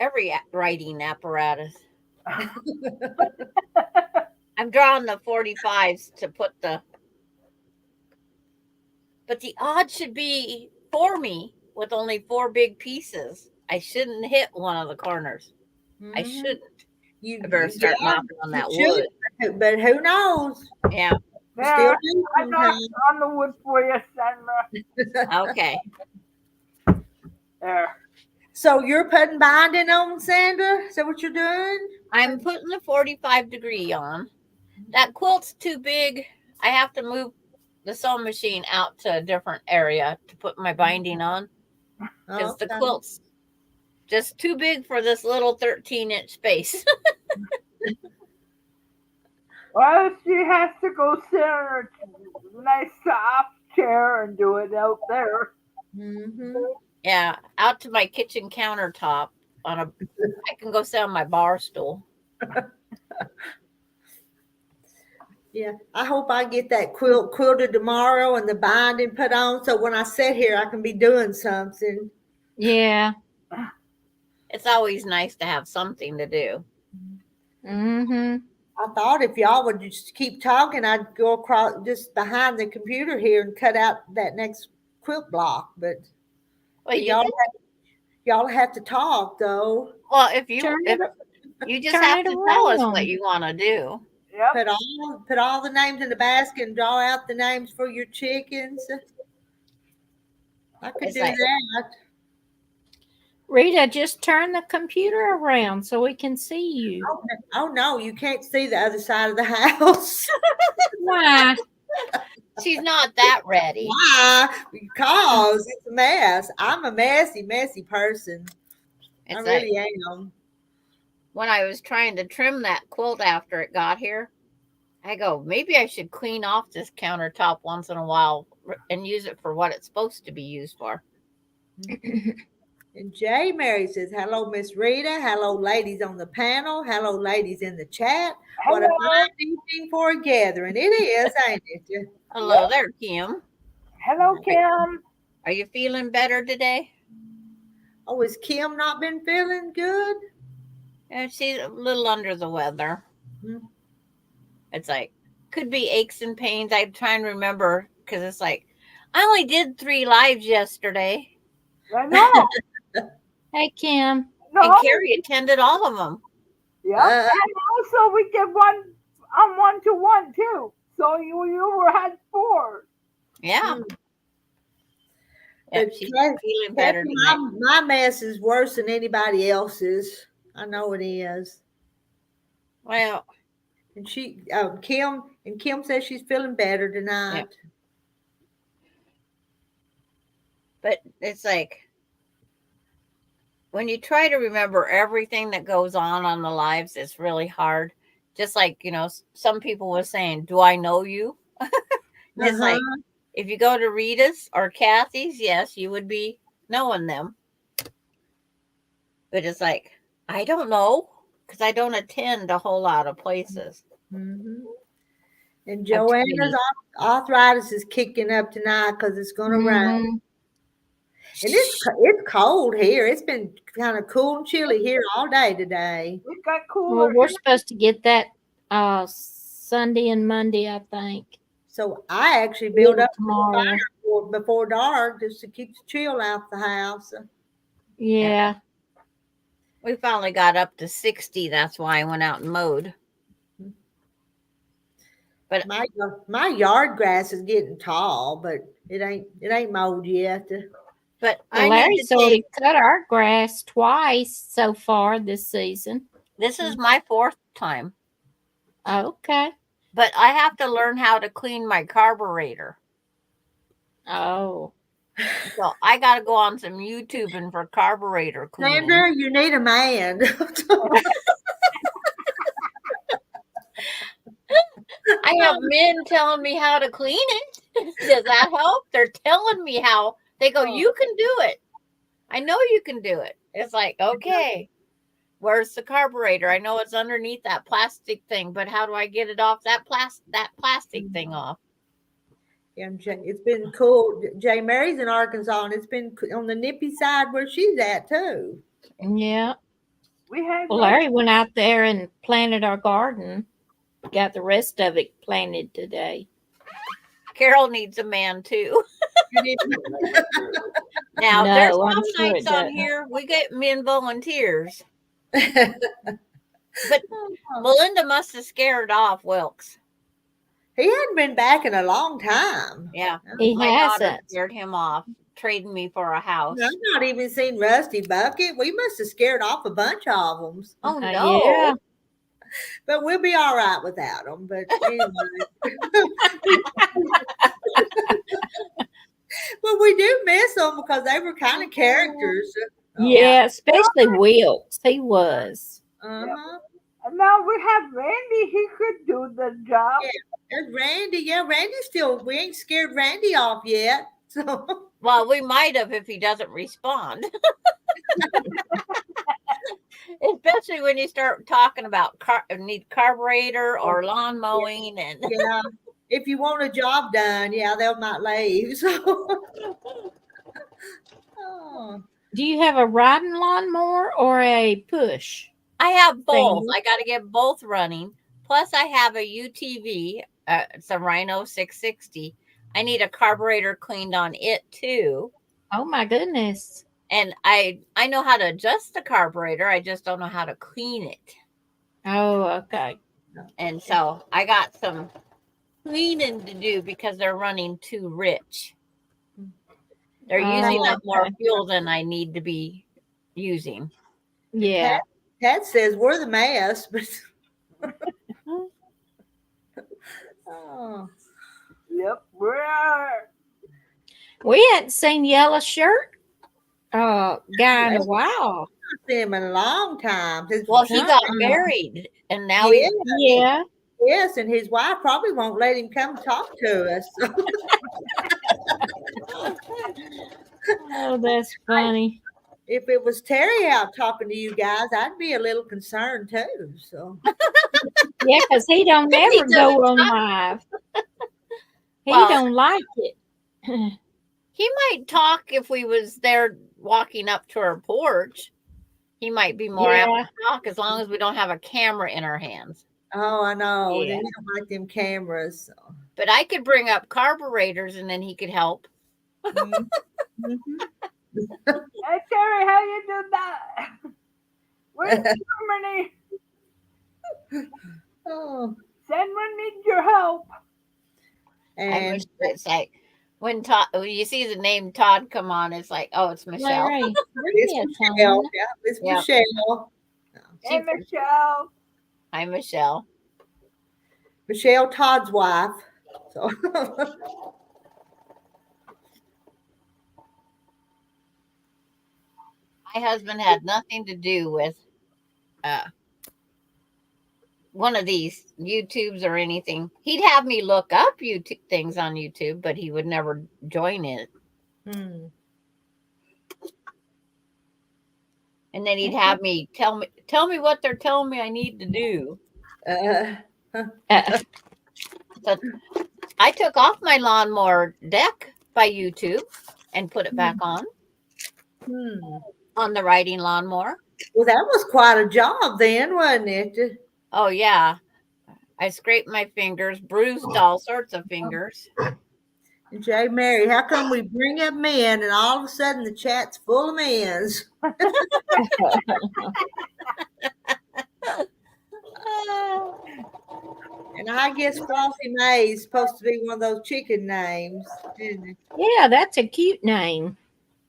Speaker 3: every writing apparatus. I'm drawing the 45s to put but the odds should be for me with only 4 big pieces. I shouldn't hit one of the corners. I shouldn't. I better start knocking on that wood.
Speaker 1: But who knows?
Speaker 3: Yeah.
Speaker 2: There,
Speaker 1: Still do
Speaker 2: I knocked on the wood for you, Sandra.
Speaker 3: Okay.
Speaker 2: There.
Speaker 1: So you're putting binding on, Sandra? Is that what you're doing?
Speaker 3: I'm putting the 45-degree on. That quilt's too big. I have to move the sewing machine out to a different area to put my binding on because the quilt's just too big for this little 13-inch space.
Speaker 2: Well, she has to go sit in her nice soft chair and do it out there.
Speaker 1: Mm-hmm.
Speaker 3: Yeah, out to my kitchen countertop I can go sit on my bar stool.
Speaker 1: Yeah, I hope I get that quilt quilted tomorrow and the binding put on so when I sit here I can be doing something.
Speaker 4: Yeah.
Speaker 3: It's always nice to have something to do.
Speaker 4: Mm-hmm.
Speaker 1: I thought if y'all would just keep talking, I'd go across just behind the computer here and cut out that next quilt block. But
Speaker 3: Well,
Speaker 1: y'all have to talk though.
Speaker 3: Well, if you
Speaker 4: Turn
Speaker 3: just have to tell us what you want to do.
Speaker 2: Yep.
Speaker 1: Put all the names in the basket and draw out the names for your chickens. I could do that.
Speaker 4: Rita, just turn the computer around so we can see you.
Speaker 1: Oh no, you can't see the other side of the house.
Speaker 4: Why?
Speaker 3: She's not that ready.
Speaker 1: Why? Because it's a mess. I'm a messy person.
Speaker 3: It's
Speaker 1: I really am.
Speaker 3: When I was trying to trim that quilt after it got here, I go, maybe I should clean off this countertop once in a while and use it for what it's supposed to be used for.
Speaker 1: And Jay Mary says, hello, Miss Rita. Hello, ladies on the panel. Hello, ladies in the chat.
Speaker 2: Hello.
Speaker 1: What a fine evening for a gathering. It is, ain't it?
Speaker 3: Hello there, Kim.
Speaker 2: Hello, Kim.
Speaker 3: Are you feeling better today?
Speaker 1: Oh, has Kim not been feeling good?
Speaker 3: Yeah, she's a little under the weather.
Speaker 1: Mm-hmm.
Speaker 3: It's like, could be aches and pains. I'm trying to remember because it's like, I only did 3 lives yesterday.
Speaker 2: I know.
Speaker 4: Hey, Kim.
Speaker 2: No.
Speaker 3: And Carrie attended all of them.
Speaker 2: Yeah. And also we did one on 1-to-1 too. So you had 4.
Speaker 3: Yeah.
Speaker 1: But
Speaker 3: she's feeling better tonight.
Speaker 1: My mess is worse than anybody else's. I know it is.
Speaker 3: Well,
Speaker 1: and Kim says she's feeling better tonight.
Speaker 3: Yep. But it's like when you try to remember everything that goes on the lives, it's really hard. Just like, some people were saying, do I know you? It's like, if you go to Rita's or Kathy's, yes, you would be knowing them. But it's like, I don't know because I don't attend a whole lot of places.
Speaker 1: Mm-hmm. And Joanna's arthritis is kicking up tonight because it's going to rain. And it's cold here. It's been kind of cool and chilly here all day today.
Speaker 2: It got cooler.
Speaker 4: Well, we're supposed to get that Sunday and Monday, I think.
Speaker 1: So I actually built up a fire before dark just to keep the chill out the house.
Speaker 4: Yeah.
Speaker 3: We finally got up to 60. That's why I went out and mowed. But
Speaker 1: my yard grass is getting tall, but it ain't mowed yet.
Speaker 3: But
Speaker 4: Larry's already cut our grass twice so far this season.
Speaker 3: This is my 4th time.
Speaker 4: Okay.
Speaker 3: But I have to learn how to clean my carburetor.
Speaker 4: Oh.
Speaker 3: So I got to go on some YouTubing for carburetor cleaning.
Speaker 1: Sandra, you need a man.
Speaker 3: I have men telling me how to clean it. Does that help? They're telling me how. They go, you can do it. I know you can do it. It's like, okay, where's the carburetor? I know it's underneath that plastic thing, but how do I get it off that plastic thing off?
Speaker 1: Yeah, it's been cool. Jay Mary's in Arkansas, and it's been on the nippy side where she's at too.
Speaker 4: Yeah.
Speaker 2: We had
Speaker 4: Well, Larry went out there and planted our garden. Got the rest of it planted today.
Speaker 3: Carol needs a man too. Now,
Speaker 4: No,
Speaker 3: there's
Speaker 4: I'm
Speaker 3: some
Speaker 4: sure
Speaker 3: nights
Speaker 4: it
Speaker 3: on
Speaker 4: doesn't.
Speaker 3: here we get men volunteers. But Melinda must have scared off Wilkes.
Speaker 1: He hadn't been back in a long time.
Speaker 3: Yeah,
Speaker 4: He
Speaker 3: my daughter
Speaker 4: hasn't.
Speaker 3: scared him off, trading me for a house.
Speaker 1: I've not even seen Rusty Bucket. We must have scared off a bunch of them.
Speaker 3: Oh no!
Speaker 4: Yeah.
Speaker 1: But we'll be all right without them. But anyway. But we do miss them because they were kind of characters.
Speaker 4: Yeah, especially Wilkes. He was.
Speaker 1: Uh-huh.
Speaker 2: And now we have Randy. He could do the job.
Speaker 1: Yeah. There's Randy. Yeah, Randy's still, we ain't scared Randy off yet. So
Speaker 3: Well, we might have if he doesn't respond. Especially when you start talking about need carburetor or lawn mowing and
Speaker 1: yeah. If you want a job done, yeah, they'll not leave. So oh.
Speaker 4: Do you have a riding lawnmower or a push?
Speaker 3: I have both.
Speaker 4: Thing.
Speaker 3: I got to get both running. Plus, I have a UTV. It's a Rhino 660. I need a carburetor cleaned on it too.
Speaker 4: Oh my goodness.
Speaker 3: And I know how to adjust the carburetor. I just don't know how to clean it.
Speaker 4: Oh, okay.
Speaker 3: And so I got some cleaning to do because they're running too rich. They're using up more fuel than I need to be using.
Speaker 4: Yeah.
Speaker 1: Pat says we're the mess, but oh.
Speaker 2: Yep, we are.
Speaker 4: We hadn't seen Yellow Shirt guy in a while.
Speaker 1: I've seen him in a long time.
Speaker 3: Well, he got married and now he's
Speaker 4: Yeah.
Speaker 1: Yes, and his wife probably won't let him come talk to us.
Speaker 4: Oh, that's funny.
Speaker 1: If it was Terry out talking to you guys, I'd be a little concerned too. So
Speaker 4: Yeah, because he don't never go on live. He don't like it.
Speaker 3: He might talk if we was there walking up to our porch. He might be more apt to talk as long as we don't have a camera in our hands.
Speaker 1: oh, I know.
Speaker 3: Yeah.
Speaker 1: They don't like them cameras. So.
Speaker 3: But I could bring up carburetors and then he could help.
Speaker 1: Mm-hmm.
Speaker 2: Hey, Terry, how you do that? Where's Germany?
Speaker 1: Oh.
Speaker 2: Someone needs your help.
Speaker 1: And
Speaker 3: it's like when you see the name Todd come on, it's like, oh, it's Michelle.
Speaker 4: Larry,
Speaker 1: it's Michelle. Yeah, it's Michelle.
Speaker 2: Hey, Michelle.
Speaker 3: Hi, Michelle.
Speaker 1: Michelle, Todd's wife. So
Speaker 3: my husband had nothing to do with one of these YouTubes or anything. He'd have me look up YouTube things on YouTube, but he would never join it. And then he'd have me tell me what they're telling me I need to do. So I took off my lawnmower deck by YouTube and put it back on the riding lawnmower.
Speaker 1: Well, that was quite a job then, wasn't it?
Speaker 3: Oh, yeah. I scraped my fingers, bruised all sorts of fingers.
Speaker 1: J. Mary, how come we bring up men and all of a sudden the chat's full of men's? And I guess Flossie Mae is supposed to be one of those chicken names, isn't it?
Speaker 4: Yeah, that's a cute name.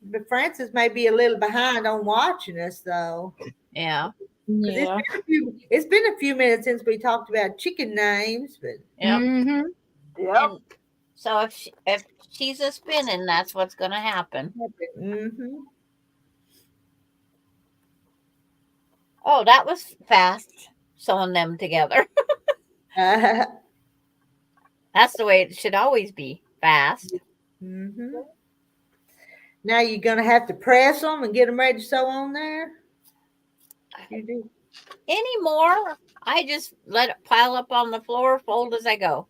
Speaker 1: But Francis may be a little behind on watching us, though.
Speaker 3: Yeah.
Speaker 4: Yeah.
Speaker 1: It's been a few minutes since we talked about chicken names, but
Speaker 3: Yep.
Speaker 4: Mm-hmm.
Speaker 2: Yep.
Speaker 3: So if she's a spinning, that's what's going to happen.
Speaker 1: Mm-hmm.
Speaker 3: Oh, that was fast sewing them together. That's the way it should always be, fast.
Speaker 1: Mm-hmm. Now you're going to have to press them and get them ready to sew on there? You do.
Speaker 3: Anymore, I just let it pile up on the floor, fold as I go.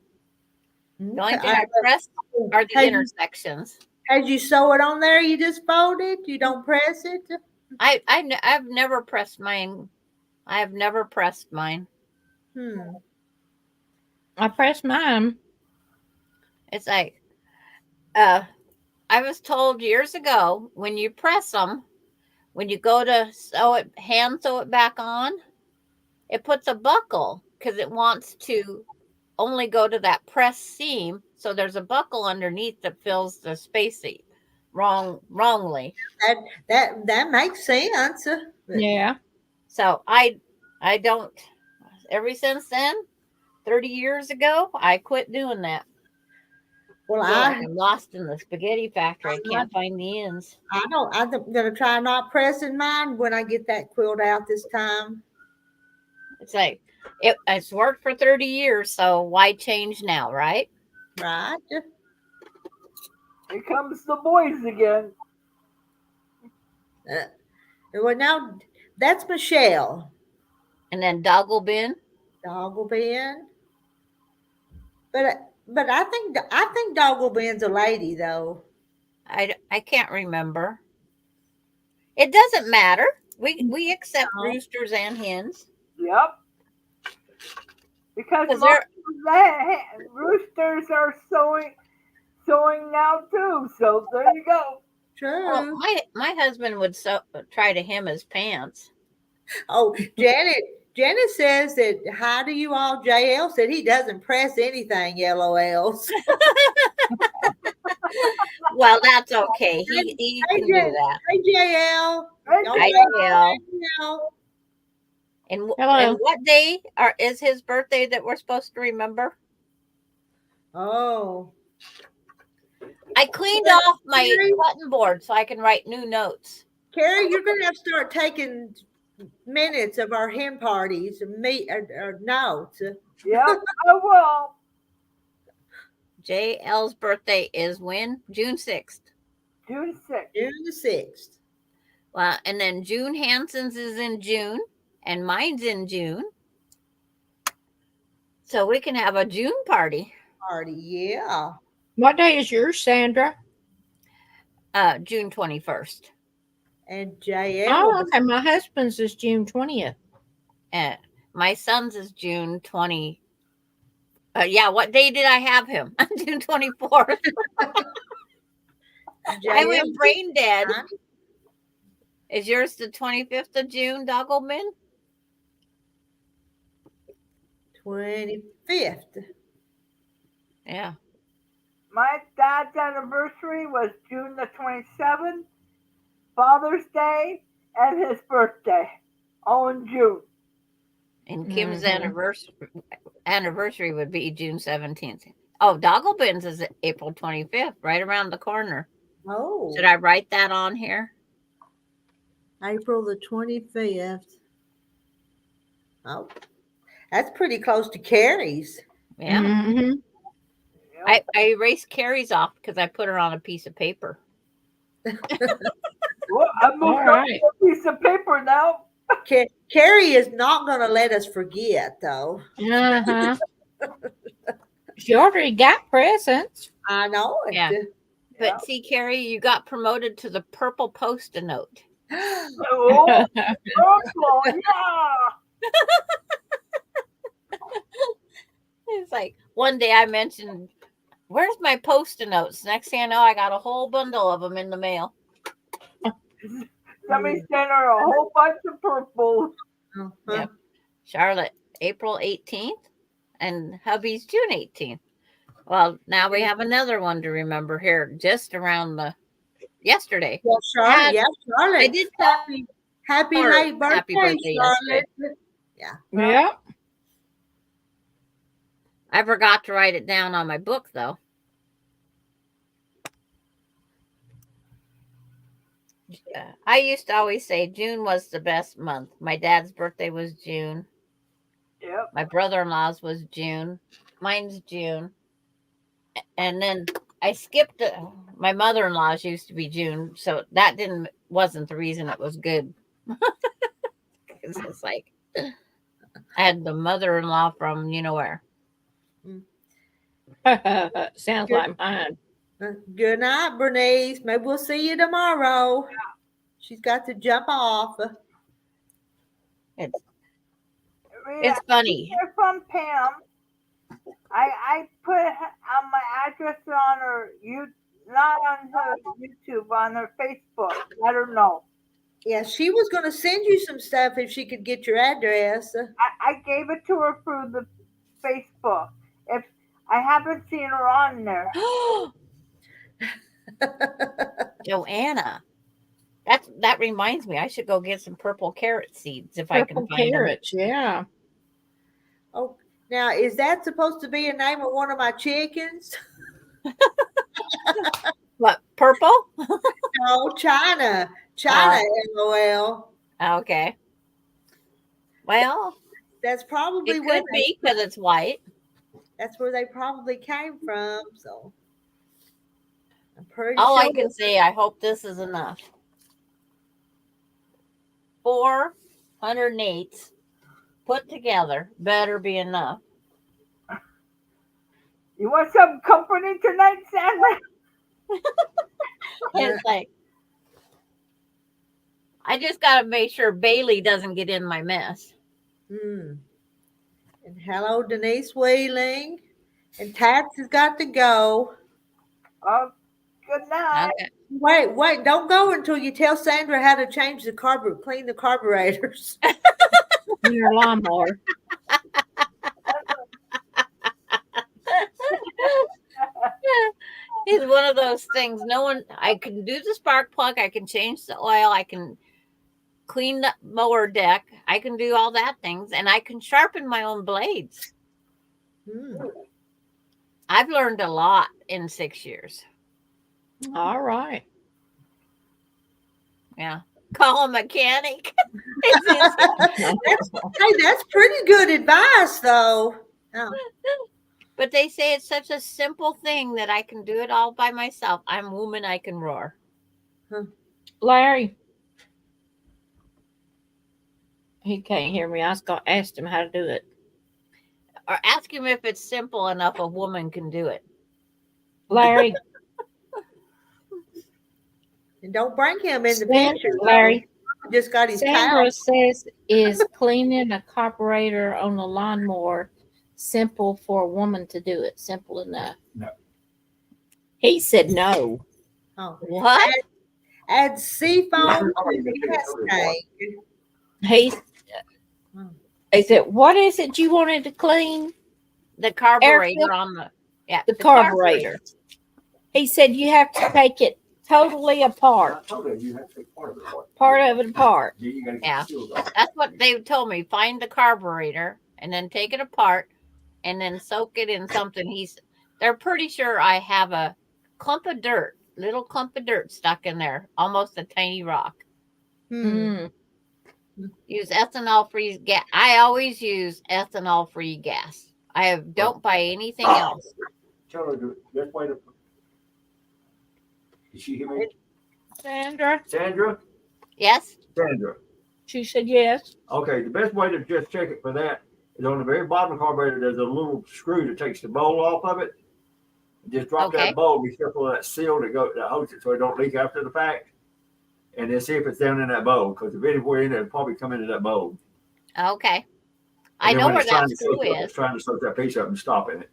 Speaker 3: The only thing I press are the intersections.
Speaker 1: As you sew it on there, you just fold it? You don't press it?
Speaker 3: I've never pressed mine I have never pressed mine.
Speaker 4: I pressed mine.
Speaker 3: It's like, I was told years ago, when you press them, when you go to hand sew it back on, it puts a buckle because it wants to only go to that press seam. So there's a buckle underneath that fills the space wrongly.
Speaker 1: That makes sense. But
Speaker 4: Yeah.
Speaker 3: So I don't. Ever since then, 30 years ago, I quit doing that.
Speaker 1: well,
Speaker 3: I feel like I'm lost in the spaghetti factory. I can't find the ends.
Speaker 1: I don't. I'm gonna try not pressing mine when I get that quilt out this time.
Speaker 3: It's like it's worked for 30 years, so why change now, right?
Speaker 1: Right.
Speaker 2: Here comes the boys again.
Speaker 1: Well, now that's Michelle.
Speaker 3: And then Dogglebin.
Speaker 1: Dogglebin. But I think Dogglebin's a lady though.
Speaker 3: I can't remember. It doesn't matter. We accept roosters and hens.
Speaker 2: Yep. Because roosters are sewing now too. So there you go.
Speaker 1: True.
Speaker 3: Well, my husband would try to hem his pants.
Speaker 1: Oh, Janet says that hi to you all. JL said he doesn't press anything. LOLs.
Speaker 3: Well, that's okay. He can do that.
Speaker 1: Hey JL.
Speaker 3: Hi JL. And what day is his birthday that we're supposed to remember?
Speaker 1: Oh.
Speaker 3: I cleaned off my button board so I can write new notes.
Speaker 1: Carrie, you're going to have to start taking minutes of our hen parties and notes.
Speaker 2: Yeah, I will.
Speaker 3: JL's birthday is when? June 6th.
Speaker 2: June 6th.
Speaker 1: June the 6th.
Speaker 3: Well, and then June Hanson's is in June, and mine's in June. So we can have a June party.
Speaker 1: Yeah.
Speaker 4: What day is yours, Sandra?
Speaker 3: June 21st.
Speaker 1: And JL.
Speaker 4: Oh, okay. My husband's is June 20th.
Speaker 3: And my son's is June 20. Yeah, what day did I have him? June 24th. I went brain dead. Is yours the 25th of June, Dogglebin?
Speaker 1: 25th.
Speaker 3: Yeah.
Speaker 2: My dad's anniversary was June the 27th, Father's Day, and his birthday, all in June.
Speaker 3: And Kim's anniversary would be June 17th. Oh, Dogglebin's is April 25th, right around the corner.
Speaker 1: Oh.
Speaker 3: Should I write that on here?
Speaker 1: April the 25th. Oh, that's pretty close to Carrie's.
Speaker 3: Yeah.
Speaker 4: Mm-hmm.
Speaker 3: I erased Carrie's off because I put her on a piece of paper.
Speaker 2: Well, I moved on to a piece of paper now.
Speaker 1: Carrie is not going to let us forget, though.
Speaker 4: Uh-huh. She already got presents.
Speaker 1: I know it.
Speaker 3: Yeah. But see, Carrie, you got promoted to the purple Post-it note.
Speaker 2: Oh, purple, yeah.
Speaker 3: It's like one day I mentioned, where's my Post-it notes? Next thing I know, I got a whole bundle of them in the mail.
Speaker 2: Somebody sent her a whole bunch of purple.
Speaker 3: Yep. Charlotte, April 18th, and hubby's June 18th. Well, now we have another one to remember here, just around yesterday.
Speaker 1: Well, Charlotte, Charlotte.
Speaker 3: I did
Speaker 1: happy late birthday,
Speaker 3: happy birthday
Speaker 1: Charlotte.
Speaker 4: Yeah.
Speaker 3: I forgot to write it down on my book, though. I used to always say June was the best month. My dad's birthday was June.
Speaker 2: Yep.
Speaker 3: My brother-in-law's was June. Mine's June. And then I skipped it. My mother-in-law's used to be June, so that wasn't the reason it was good. It's like I had the mother-in-law from you know where.
Speaker 4: Sounds like mine.
Speaker 1: Good night, Bernice. Maybe we'll see you tomorrow. She's got to jump off.
Speaker 2: Rita,
Speaker 3: It's funny.
Speaker 2: they're from Pam. I put on my address on her not on her YouTube, on her Facebook. Let her know.
Speaker 1: Yeah, she was going to send you some stuff if she could get your address.
Speaker 2: I gave it to her through the Facebook. If I haven't seen her on there.
Speaker 3: Joanna. That reminds me, I should go get some purple carrot seeds if I can
Speaker 4: Purple
Speaker 3: find
Speaker 4: carrots, yeah.
Speaker 1: Oh, now is that supposed to be a name of one of my chickens?
Speaker 3: them. What, purple?
Speaker 1: No, China. China, LOL.
Speaker 3: Okay. Well,
Speaker 1: That's probably
Speaker 3: it
Speaker 1: where
Speaker 3: could be because it's white.
Speaker 1: that's where they probably came from. So I'm pretty
Speaker 3: All
Speaker 1: sure.
Speaker 3: I can say, I hope this is enough. 408 put together better be enough.
Speaker 2: You want some company tonight, Sandra?
Speaker 3: It's like, I just got to make sure Bailey doesn't get in my mess.
Speaker 1: And hello, Denise Wheeling. And Tats has got to go.
Speaker 2: Oh, good night.
Speaker 3: Okay.
Speaker 1: Wait, don't go until you tell Sandra how to change the clean the carburetors.
Speaker 4: Your lawnmower.
Speaker 3: It's one of those things. I can do the spark plug. I can change the oil. I can clean the mower deck. I can do all that things. And I can sharpen my own blades. I've learned a lot in 6 years.
Speaker 4: All right.
Speaker 3: Yeah. Call a mechanic.
Speaker 1: That's pretty good advice, though. Oh.
Speaker 3: But they say it's such a simple thing that I can do it all by myself. I'm a woman, I can roar.
Speaker 4: Larry. He can't hear me. I was going to ask him how to do it.
Speaker 3: Or ask him if it's simple enough a woman can do it.
Speaker 4: Larry.
Speaker 1: And don't bring him in the
Speaker 4: Sandra,
Speaker 1: picture.
Speaker 4: Larry.
Speaker 1: He just got his
Speaker 4: Sandra
Speaker 1: towel.
Speaker 4: says, is cleaning a carburetor on a lawnmower simple for a woman to do it? Simple enough.
Speaker 5: No.
Speaker 4: He said no.
Speaker 1: Oh.
Speaker 3: What?
Speaker 1: Add seafoam to the gas tank.
Speaker 4: He said, what is it you wanted to clean?
Speaker 3: The carburetor on the
Speaker 4: carburetor. He said you have to take it totally apart.
Speaker 5: You have to take part of it apart.
Speaker 4: Part of it apart.
Speaker 3: Yeah. That's what they told me. Find the carburetor and then take it apart and then soak it in something. They're pretty sure I have a little clump of dirt stuck in there, almost a tiny rock. Use ethanol-free gas. I always use ethanol-free gas. Don't buy anything else.
Speaker 5: Tell her the best way to. Did she hear me?
Speaker 4: Sandra?
Speaker 3: Yes?
Speaker 5: Sandra.
Speaker 4: She said yes.
Speaker 5: Okay, the best way to just check it for that is on the very bottom of the carburetor, there's a little screw that takes the bowl off of it. Just drop that bowl, be careful of that seal that holds it so it don't leak after the fact. And then see if it's down in that bowl, because if anywhere in there, it'll probably come into that bowl.
Speaker 3: Okay. I know where that screw is.
Speaker 5: It's trying to soak that piece up and stop in it.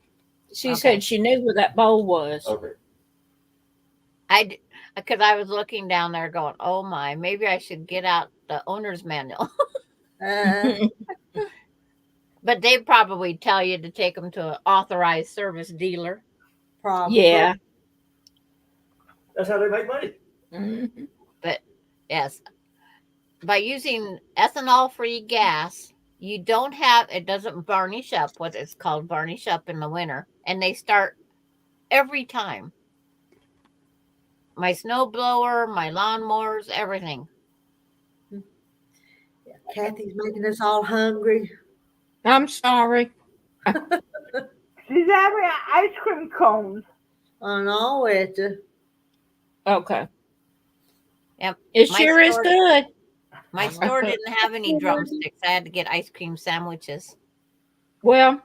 Speaker 4: She said she knew where that bowl was.
Speaker 5: Okay.
Speaker 3: Because I was looking down there going, oh my, maybe I should get out the owner's manual. But they probably tell you to take them to an authorized service dealer.
Speaker 1: Probably.
Speaker 4: Yeah.
Speaker 5: That's how they make money.
Speaker 4: Mm-hmm.
Speaker 3: But yes, by using ethanol-free gas, it doesn't varnish up, what it's called, varnish up in the winter. And they start every time. My snow blower, my lawnmowers, everything.
Speaker 1: Yeah, Kathy's making us all hungry.
Speaker 4: I'm sorry.
Speaker 2: She's having ice cream cones.
Speaker 1: I know it.
Speaker 4: Okay.
Speaker 3: Yep.
Speaker 4: It sure is good.
Speaker 3: My store didn't have any drumsticks. I had to get ice cream sandwiches.
Speaker 4: Well,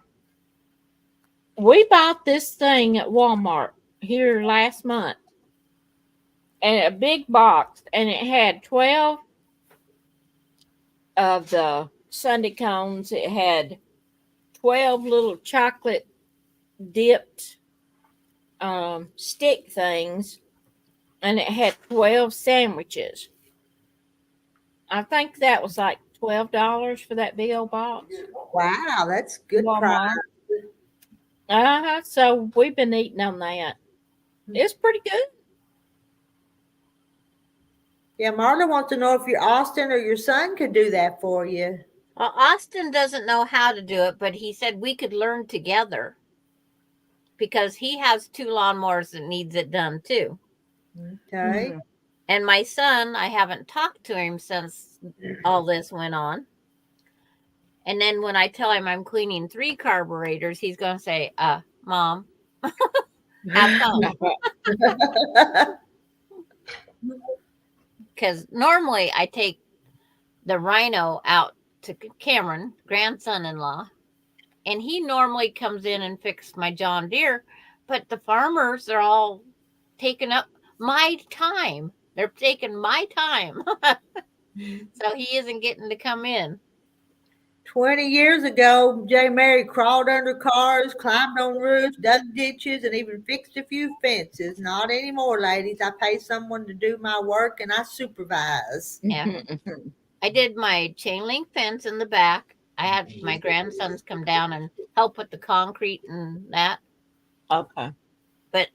Speaker 4: we bought this thing at Walmart here last month. And a big box. And it had 12 of the sundae cones. It had 12 little chocolate dipped stick things, and it had 12 sandwiches. I think that was like $12 for that big old box.
Speaker 1: Wow, that's good price.
Speaker 4: Walmart. So we've been eating on that. It's pretty good.
Speaker 1: Yeah, Marla wants to know if your Austin or your son could do that for you.
Speaker 3: Well, Austin doesn't know how to do it, but he said we could learn together because he has 2 lawnmowers that needs it done too.
Speaker 1: Okay.
Speaker 2: Mhm.
Speaker 3: And my son, I haven't talked to him since all this went on. And then when I tell him I'm cleaning 3 carburetors, he's going to say, Mom, how come? Because normally I take the Rhino out to Cameron, grandson-in-law, and he normally comes in and fixes my John Deere, but the farmers are all taking up my time. They're taking my time. So he isn't getting to come in.
Speaker 1: 20 years ago, J. Mary crawled under cars, climbed on roofs, dug ditches, and even fixed a few fences. Not anymore, ladies. I pay someone to do my work and I supervise.
Speaker 3: Yeah. I did my chain link fence in the back. I had my grandsons come down and help with the concrete and that.
Speaker 4: Okay.
Speaker 3: But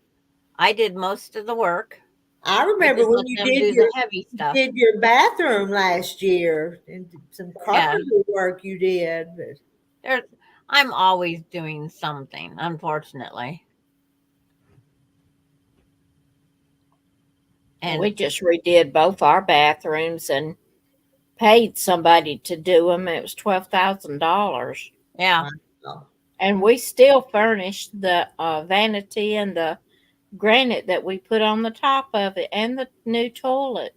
Speaker 3: I did most of the work.
Speaker 1: I remember when you did
Speaker 3: the heavy stuff.
Speaker 1: did your bathroom last year and some carpentry work you did.
Speaker 3: I'm always doing something, unfortunately. And
Speaker 4: we just redid both our bathrooms and paid somebody to do them. It was $12,000.
Speaker 3: yeah.
Speaker 1: Wow.
Speaker 4: And we still furnished the vanity and the granite that we put on the top of it and the new toilet.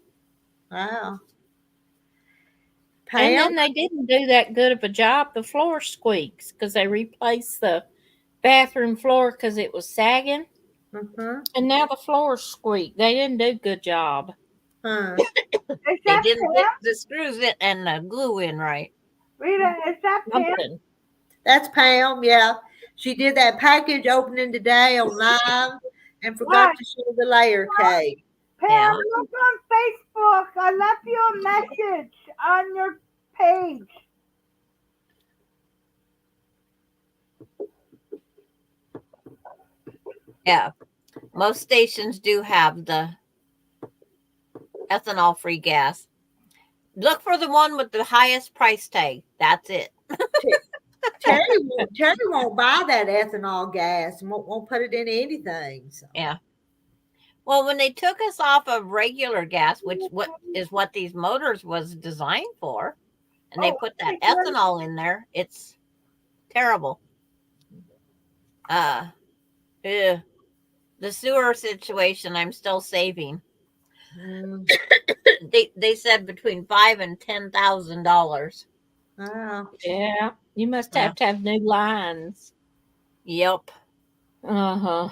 Speaker 1: Wow.
Speaker 4: And then they didn't do that good of a job. The floor squeaks because they replaced the bathroom floor because it was sagging. And now the floors squeak. They didn't do a good job.
Speaker 1: Huh.
Speaker 3: They didn't get the screws in and the glue in right.
Speaker 2: Rita, is that Pam?
Speaker 1: That's Pam, yeah. She did that package opening today on live and forgot to show the layer cake.
Speaker 2: Pam, look on Facebook. I left you a message on your page.
Speaker 3: Yeah. Most stations do have the ethanol free gas. Look for the one with the highest price tag. That's it.
Speaker 1: Terry won't buy that ethanol gas and won't put it in anything. So.
Speaker 3: Yeah. Well, when they took us off of regular gas, which is what these motors was designed for, and they put that ethanol in there, it's terrible. The sewer situation, I'm still saving. They said between $5,000 and $10,000.
Speaker 1: Wow.
Speaker 4: Yeah, you must have to have new lines.
Speaker 3: Yep.
Speaker 4: Uh-huh.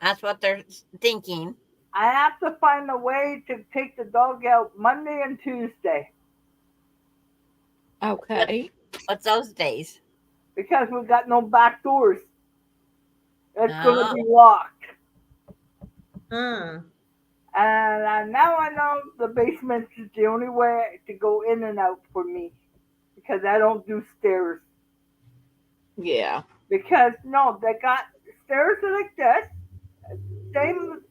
Speaker 3: That's what they're thinking.
Speaker 2: I have to find a way to take the dog out Monday and Tuesday.
Speaker 4: Okay.
Speaker 3: What's those days?
Speaker 2: Because we've got no back doors. It's going to be locked. And now I know the basement is the only way to go in and out for me. Because I don't do stairs.
Speaker 4: Yeah.
Speaker 2: Because, no, they got stairs like this. Same,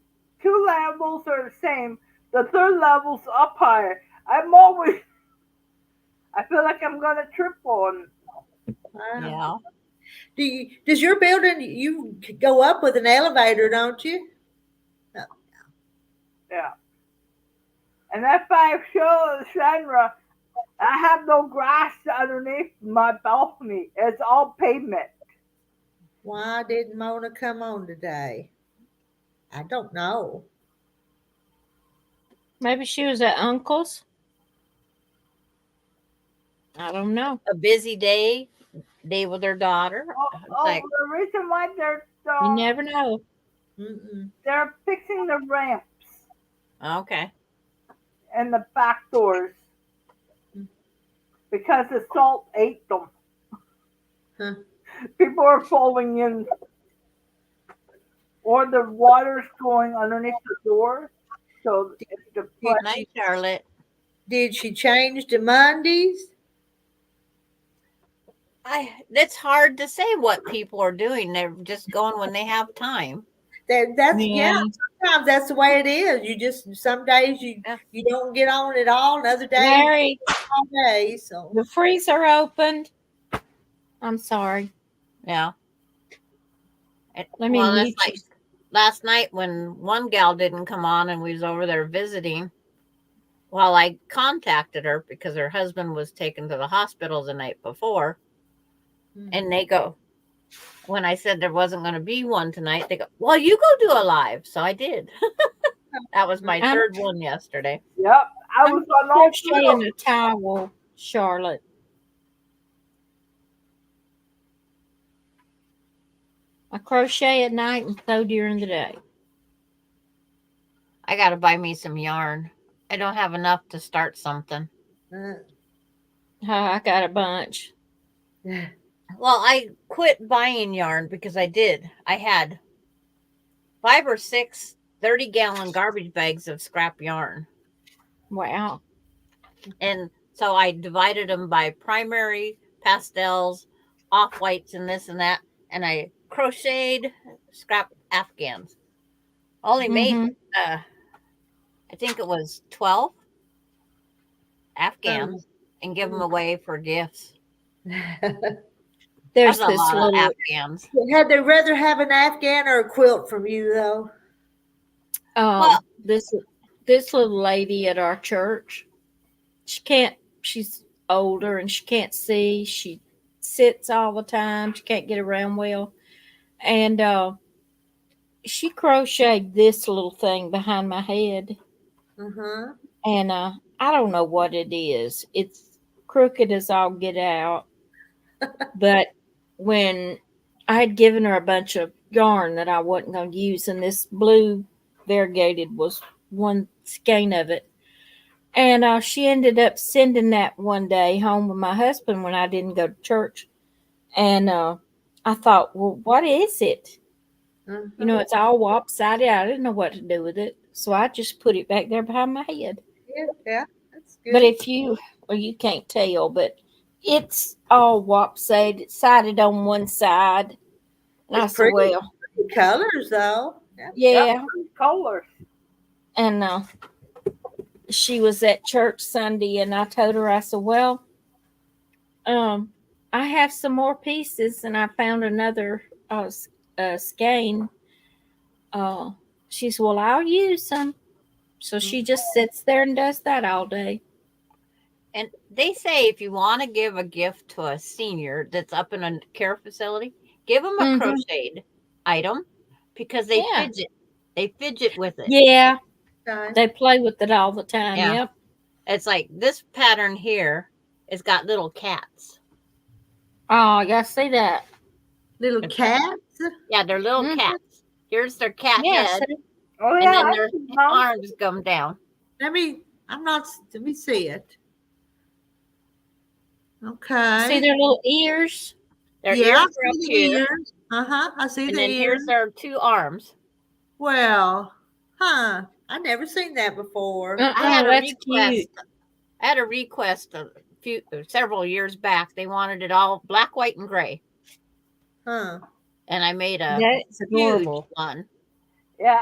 Speaker 2: 2 levels are the same. The 3rd level's up higher. I feel like I'm going to trip on.
Speaker 3: Yeah.
Speaker 1: Does your building, you go up with an elevator, don't you?
Speaker 2: No. Yeah. And if I show Sandra, I have no grass underneath my balcony. It's all pavement.
Speaker 1: Why didn't Mona come on today? I don't know.
Speaker 4: Maybe she was at Uncle's. I don't know.
Speaker 3: A busy day with her daughter.
Speaker 2: The reason why they're
Speaker 4: you never know.
Speaker 2: They're fixing the ramps.
Speaker 3: Okay.
Speaker 2: And the back doors. because the salt ate them.
Speaker 1: Huh.
Speaker 2: People are falling in, or the water's going underneath the door. So if the
Speaker 1: Did
Speaker 3: Night,
Speaker 1: she,
Speaker 3: Charlotte.
Speaker 1: did she change to Mondays?
Speaker 3: It's hard to say what people are doing. They're just going when they have time.
Speaker 1: That's
Speaker 4: Yeah.
Speaker 1: sometimes that's the way it is. You just some days you don't get on at all, and other days
Speaker 4: Mary,
Speaker 1: all day. So
Speaker 4: the freezer opened. I'm sorry.
Speaker 3: Yeah.
Speaker 4: Let me
Speaker 3: Well, that's
Speaker 4: mute
Speaker 3: like
Speaker 4: you.
Speaker 3: last night when one gal didn't come on and we was over there visiting. Well, I contacted her because her husband was taken to the hospital the night before. And they go, when I said there wasn't going to be one tonight, they go, well, you go do a live. So I did. That was my third one yesterday.
Speaker 2: Yep, I
Speaker 4: I'm
Speaker 2: was on all
Speaker 4: crocheting a towel, Charlotte. I crochet at night and sew during the day.
Speaker 3: I got to buy me some yarn. I don't have enough to start something.
Speaker 4: I got a bunch.
Speaker 3: Well, I quit buying yarn because I had 5 or 6 30-gallon garbage bags of scrap yarn.
Speaker 4: Wow.
Speaker 3: And so I divided them by primary, pastels, off-whites, and this and that. And I crocheted scrap afghans. Only made, I think it was 12 afghans and give them away for gifts.
Speaker 4: There's
Speaker 3: That's a
Speaker 4: this
Speaker 3: lot of
Speaker 4: little
Speaker 3: afghans.
Speaker 1: Had they rather have an Afghan or a quilt from you though?
Speaker 4: this little lady at our church. She's older and she can't see. She sits all the time. She can't get around well. And she crocheted this little thing behind my head. And I don't know what it is. It's crooked as all get out. But when I had given her a bunch of yarn that I wasn't going to use, and this blue variegated was one skein of it. And she ended up sending that one day home with my husband when I didn't go to church. And I thought, well, what is it? You know, it's all lopsided. I didn't know what to do with it. So I just put it back there behind my head.
Speaker 1: Yeah, that's good.
Speaker 4: But you can't tell, but it's all lopsided on one side. And I said, well.
Speaker 1: Colors, though.
Speaker 4: Yeah.
Speaker 2: colors.
Speaker 4: And she was at church Sunday, and I told her, I said, well, I have some more pieces, and I found another skein. She said, well, I'll use them. So she just sits there and does that all day.
Speaker 3: And they say if you want to give a gift to a senior that's up in a care facility, give them a crocheted item because they fidget. They fidget with it.
Speaker 4: Yeah. They play with it all the time. Yeah. Yep.
Speaker 3: It's like this pattern here. It's got little cats.
Speaker 4: Oh, you see that?
Speaker 1: Little cats?
Speaker 3: Yeah, they're little cats. Here's their cat head.
Speaker 2: Oh,
Speaker 3: and then their arms come down.
Speaker 1: Let me see it. Okay.
Speaker 4: See their little ears?
Speaker 3: Their ears are up here.
Speaker 1: I see
Speaker 3: and
Speaker 1: the
Speaker 3: then
Speaker 1: ears.
Speaker 3: Here's their 2 arms.
Speaker 1: Well, I never seen that before.
Speaker 3: I had a request.
Speaker 4: Cute.
Speaker 3: I had a request several years back. They wanted it all black, white, and gray.
Speaker 1: And
Speaker 3: I made a huge one.
Speaker 2: Yeah,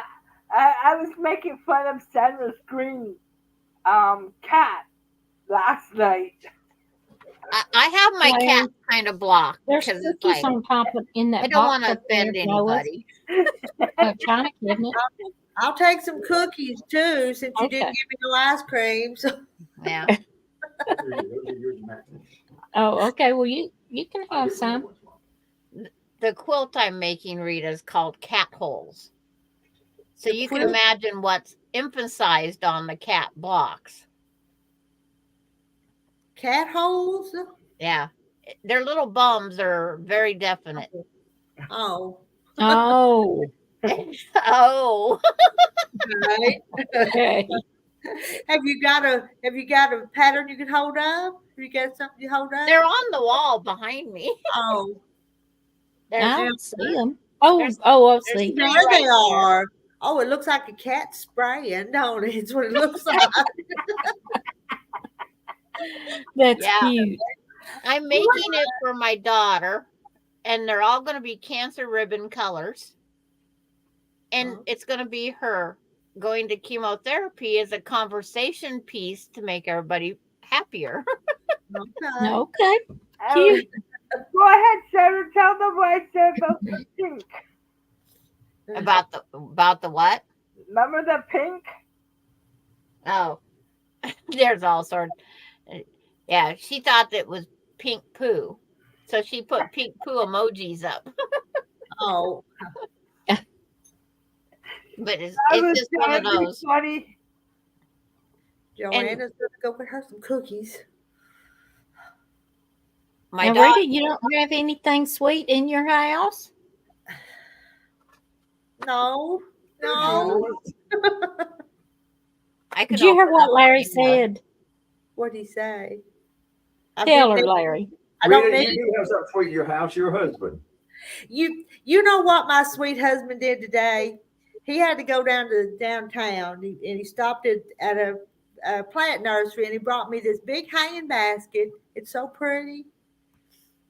Speaker 2: I was making fun of Sandra's green cat last night.
Speaker 3: I have my cat kind of blocked
Speaker 4: because it's like on top of in that.
Speaker 3: I don't want to offend anybody.
Speaker 4: China, isn't it?
Speaker 1: I'll take some cookies too, since you didn't give me no ice cream. So.
Speaker 3: Yeah.
Speaker 4: Oh, okay. Well, you can have some.
Speaker 3: The quilt I'm making, Rita, is called Cat Holes. So you can imagine what's emphasized on the cat blocks.
Speaker 1: Cat holes?
Speaker 3: Yeah. Their little bums are very definite.
Speaker 1: Oh.
Speaker 4: Oh.
Speaker 3: Oh.
Speaker 1: Right.
Speaker 4: Okay.
Speaker 1: Have you got a pattern you can hold up? Have you got something you hold up?
Speaker 3: They're on the wall behind me.
Speaker 1: Oh,
Speaker 4: I
Speaker 3: There's,
Speaker 4: don't see them. Oh,
Speaker 3: there's-
Speaker 4: I'll
Speaker 3: there's
Speaker 4: see.
Speaker 3: three
Speaker 1: there
Speaker 3: right
Speaker 1: they
Speaker 3: here.
Speaker 1: are. Oh, it looks like a cat spraying, don't it? It's what it looks like.
Speaker 4: That's
Speaker 3: Yeah.
Speaker 4: cute.
Speaker 3: I'm making it for my daughter, and they're all going to be cancer ribbon colors. And it's going to be her going to chemotherapy as a conversation piece to make everybody happier.
Speaker 1: Okay.
Speaker 4: Okay.
Speaker 2: Oh,
Speaker 4: Cute.
Speaker 2: go ahead, Sarah. Tell them what I said about the pink.
Speaker 3: About the what?
Speaker 2: Remember the pink?
Speaker 3: Oh, there's all sorts. Yeah, she thought that was pink poo, so she put pink poo emojis up.
Speaker 1: Oh,
Speaker 3: But it's
Speaker 2: That was
Speaker 3: just one of
Speaker 2: that'd be
Speaker 3: those.
Speaker 2: funny.
Speaker 1: Joanna's gonna go get her some cookies.
Speaker 3: My
Speaker 4: Now,
Speaker 3: daughter.
Speaker 4: Rita, you don't have anything sweet in your house?
Speaker 1: No.
Speaker 3: I can
Speaker 4: Did you hear
Speaker 3: open
Speaker 4: what
Speaker 3: up
Speaker 4: Larry
Speaker 3: the window.
Speaker 4: said?
Speaker 1: What'd he say?
Speaker 4: Tell her, Larry.
Speaker 1: I don't
Speaker 5: Rita,
Speaker 1: need
Speaker 5: you do have something sweet in your house, your husband.
Speaker 1: you know what my sweet husband did today? He had to go down to downtown and he stopped at a plant nursery and he brought me this big hanging basket. It's so pretty.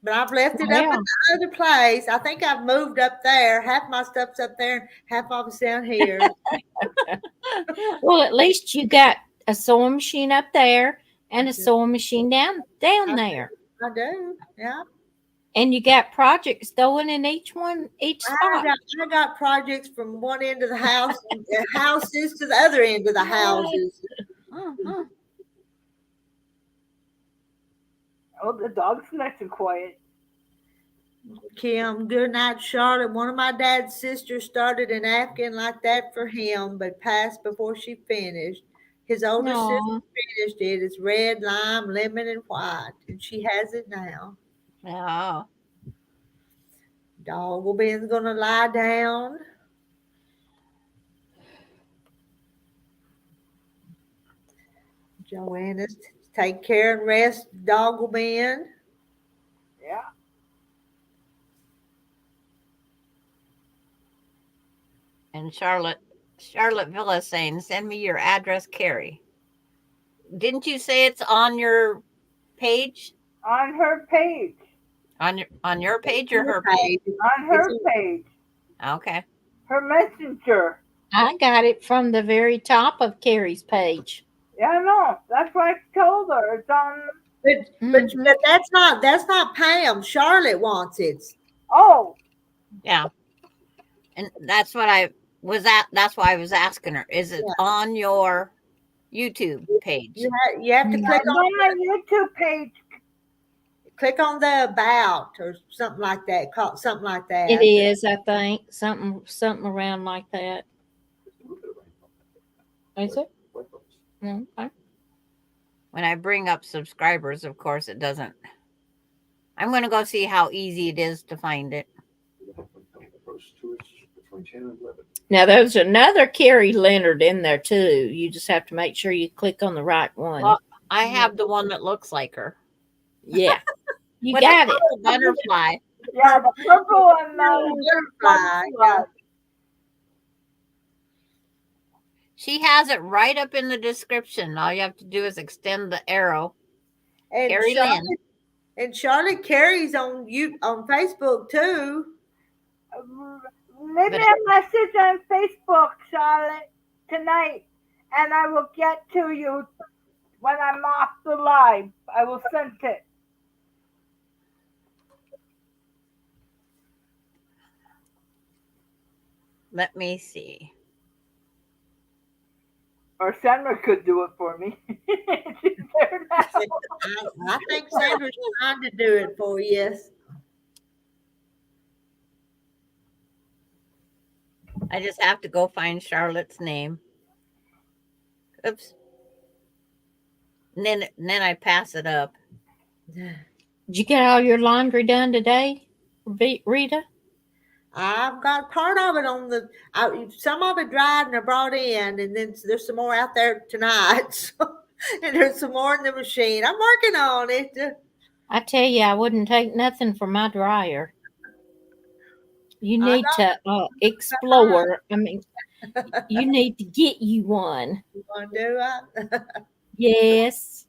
Speaker 1: But I've left it up
Speaker 4: Wow.
Speaker 1: at the other place. I think I've moved up there. Half my stuff's up there, half of it's down here.
Speaker 4: Well, at least you got a sewing machine up there and a sewing machine down there.
Speaker 1: I do, yeah.
Speaker 4: And you got projects going in each spot.
Speaker 1: I got projects from one end of the house, the houses to the other end of the houses.
Speaker 3: Mhm.
Speaker 2: Oh, the dog's nice and quiet.
Speaker 1: Kim, good night, Charlotte. One of my dad's sisters started an Afghan like that for him, but passed before she finished. His older sister
Speaker 4: Aw.
Speaker 1: finished it. It's red, lime, lemon, and white, and she has it now.
Speaker 3: Oh,
Speaker 1: Doggle Ben's gonna lie down. Joanna's take care and rest. Doggle Ben.
Speaker 2: Yeah.
Speaker 3: and Charlotte Villa saying, "Send me your address, Carrie." Didn't you say it's on your page?
Speaker 2: On her page.
Speaker 3: On your page or her page?
Speaker 2: On her page.
Speaker 3: Okay.
Speaker 2: Her messenger.
Speaker 4: I got it from the very top of Carrie's page.
Speaker 2: Yeah, I know. That's what I told her. It's on.
Speaker 1: But that's not Pam. Charlotte wants it.
Speaker 2: Oh,
Speaker 3: Yeah. And that's what I was at. That's why I was asking her. Is it on your YouTube page?
Speaker 1: You have to click
Speaker 2: it's on my YouTube page.
Speaker 1: click on the about or something like that. Something like that.
Speaker 4: It is, I think, something around like that. Is it? Okay.
Speaker 3: When I bring up subscribers, of course, it doesn't. I'm going to go see how easy it is to find it.
Speaker 4: Now, there's another Carrie Leonard in there, too. You just have to make sure you click on the right one.
Speaker 3: Well, I have the one that looks like her.
Speaker 4: Yeah. You
Speaker 3: With
Speaker 4: got
Speaker 3: a
Speaker 4: it.
Speaker 3: purple butterfly.
Speaker 2: Yeah, the purple and
Speaker 1: Butterfly.
Speaker 3: She has it right up in the description. All you have to do is extend the arrow.
Speaker 1: And
Speaker 3: Carrie Lynn.
Speaker 1: Charlotte Carrie's on Facebook too.
Speaker 2: Leave me a message on Facebook, Charlotte, tonight, and I will get to you when I'm off the live. I will send it.
Speaker 3: Let me see.
Speaker 2: Or Sandra could do it for me. She's there now.
Speaker 1: I think Sandra's trying to do it for you.
Speaker 3: I just have to go find Charlotte's name. Oops. And then I pass it up.
Speaker 4: Did you get all your laundry done today, Rita?
Speaker 1: I've got part of it on some of it dried and I brought in, and then there's some more out there tonight. So, and there's some more in the machine. I'm working on it.
Speaker 4: I tell you, I wouldn't take nothing from my dryer. You
Speaker 1: I
Speaker 4: need to explore. I mean, you need to get you one.
Speaker 1: You want to do it?
Speaker 4: Yes.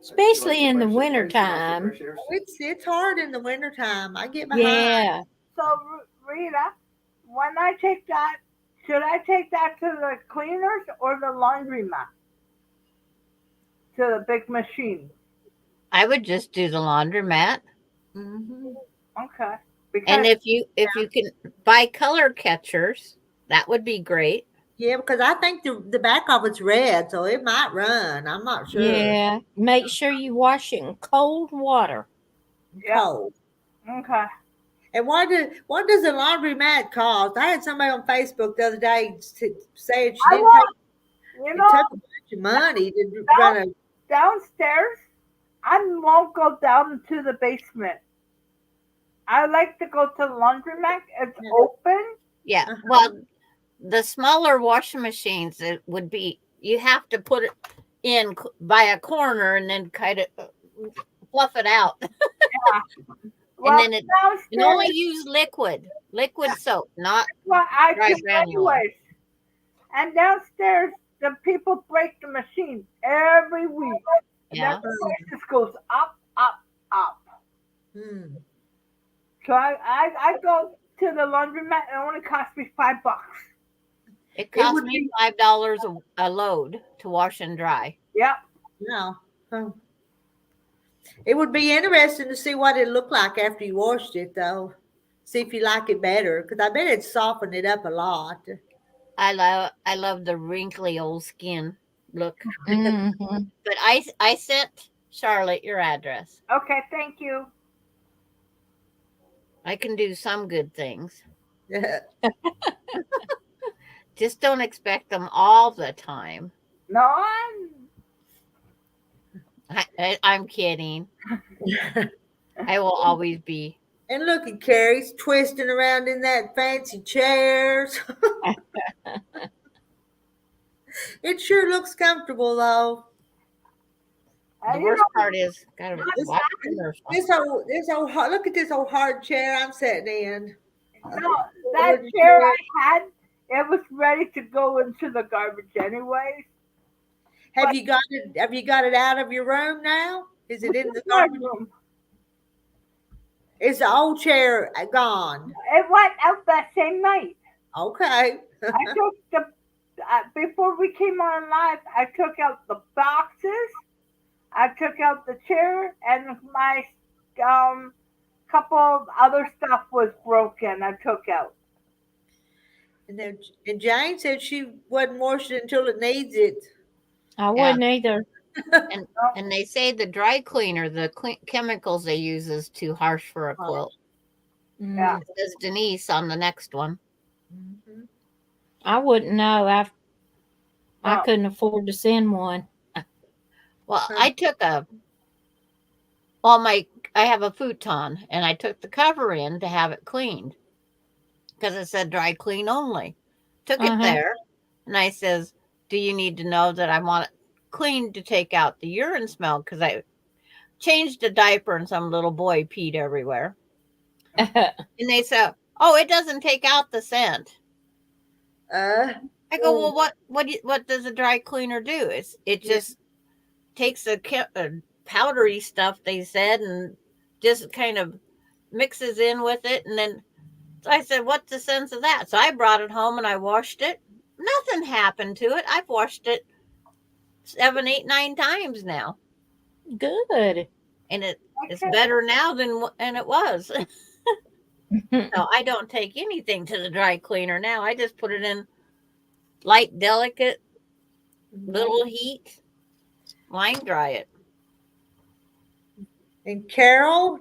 Speaker 4: Especially in the wintertime.
Speaker 1: It's hard in the wintertime. I get behind.
Speaker 4: Yeah.
Speaker 2: So, Rita, when I take that, should I take that to the cleaners or the laundromat? To the big machine.
Speaker 3: I would just do the laundromat.
Speaker 1: Mm-hmm.
Speaker 2: Okay. Because,
Speaker 3: And if you can buy color catchers, that would be great.
Speaker 1: Yeah, because I think the back of it's red, so it might run. I'm not sure.
Speaker 4: Yeah. Make sure you wash it in cold water.
Speaker 1: Cold.
Speaker 2: Okay.
Speaker 1: And what does the laundromat cost? I had somebody on Facebook the other day saying she didn't
Speaker 2: You
Speaker 1: it
Speaker 2: know,
Speaker 1: took a bunch of money to run a
Speaker 2: downstairs, I won't go down to the basement. I like to go to the laundromat. It's open.
Speaker 3: Yeah. Well, the smaller washing machines, it would be, you have to put it in by a corner and then kind of fluff it out.
Speaker 2: Yeah.
Speaker 3: And then it can only use liquid soap, not
Speaker 2: I
Speaker 3: dry
Speaker 2: do
Speaker 3: granular.
Speaker 2: anyways. And downstairs, the people break the machine every week.
Speaker 3: Yeah.
Speaker 2: And the prices goes up, up, up.
Speaker 1: Hmm.
Speaker 2: So I go to the laundromat. It only costs me $5.
Speaker 3: It cost me $5 a load to wash and dry.
Speaker 2: Yep.
Speaker 1: No. Oh. It would be interesting to see what it looked like after you washed it, though. See if you like it better, because I bet it softened it up a lot.
Speaker 3: I love the wrinkly old skin look.
Speaker 4: Mm-hmm.
Speaker 3: But I sent Charlotte your address.
Speaker 2: Okay, thank you.
Speaker 3: I can do some good things. Just don't expect them all the time.
Speaker 2: No,
Speaker 3: I'm kidding. I will always be.
Speaker 1: And look at Carrie's twisting around in that fancy chairs. It sure looks comfortable, though.
Speaker 3: The worst part is gotta watch commercials.
Speaker 1: This old look at this old hard chair I'm sitting in.
Speaker 2: no, that chair I had, it was ready to go into the garbage anyways.
Speaker 1: Have you got it out of your room now? Is it in the garbage
Speaker 2: room?
Speaker 1: Is the old chair gone?
Speaker 2: It went out that same night.
Speaker 1: Okay.
Speaker 2: I took before we came on live, I took out the boxes, I took out the chair, and my couple of other stuff was broken. I took out.
Speaker 1: And Jane said she wasn't washing it until it needs it.
Speaker 4: I wouldn't either.
Speaker 3: And they say the dry cleaner, the chemicals they use is too harsh for a quilt.
Speaker 2: Yeah.
Speaker 3: Says Denise on the next one.
Speaker 1: Mm-hmm.
Speaker 4: I wouldn't know. I couldn't afford to send one.
Speaker 3: Well, I have a futon, and I took the cover in to have it cleaned because it said dry clean only. Took it there, and I says, "Do you need to know that I want it cleaned to take out the urine smell?" Because I changed a diaper and some little boy peed everywhere. And they said, "Oh, it doesn't take out the scent." I go, "Well, what does a dry cleaner do? It just takes the powdery stuff," they said, and just kind of mixes in with it. And then so I said, "What's the sense of that?" So I brought it home and I washed it. Nothing happened to it. I've washed it 7, 8, 9 times now.
Speaker 4: Good.
Speaker 3: And it's better now than it was. So I don't take anything to the dry cleaner now. I just put it in light, delicate, little heat, line dry it.
Speaker 1: And Carol's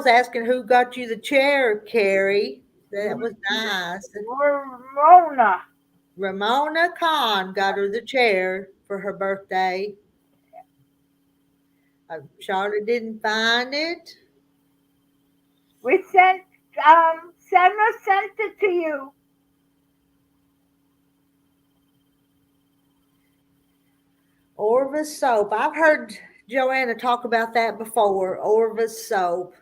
Speaker 1: asking who got you the chair, Carrie. That was nice. Ramona Khan got her the chair for her birthday. Charlotte didn't find it.
Speaker 2: We sent Sandra sent it to you.
Speaker 1: Orvis soap. I've heard Joanna talk about that before. Orvis soap.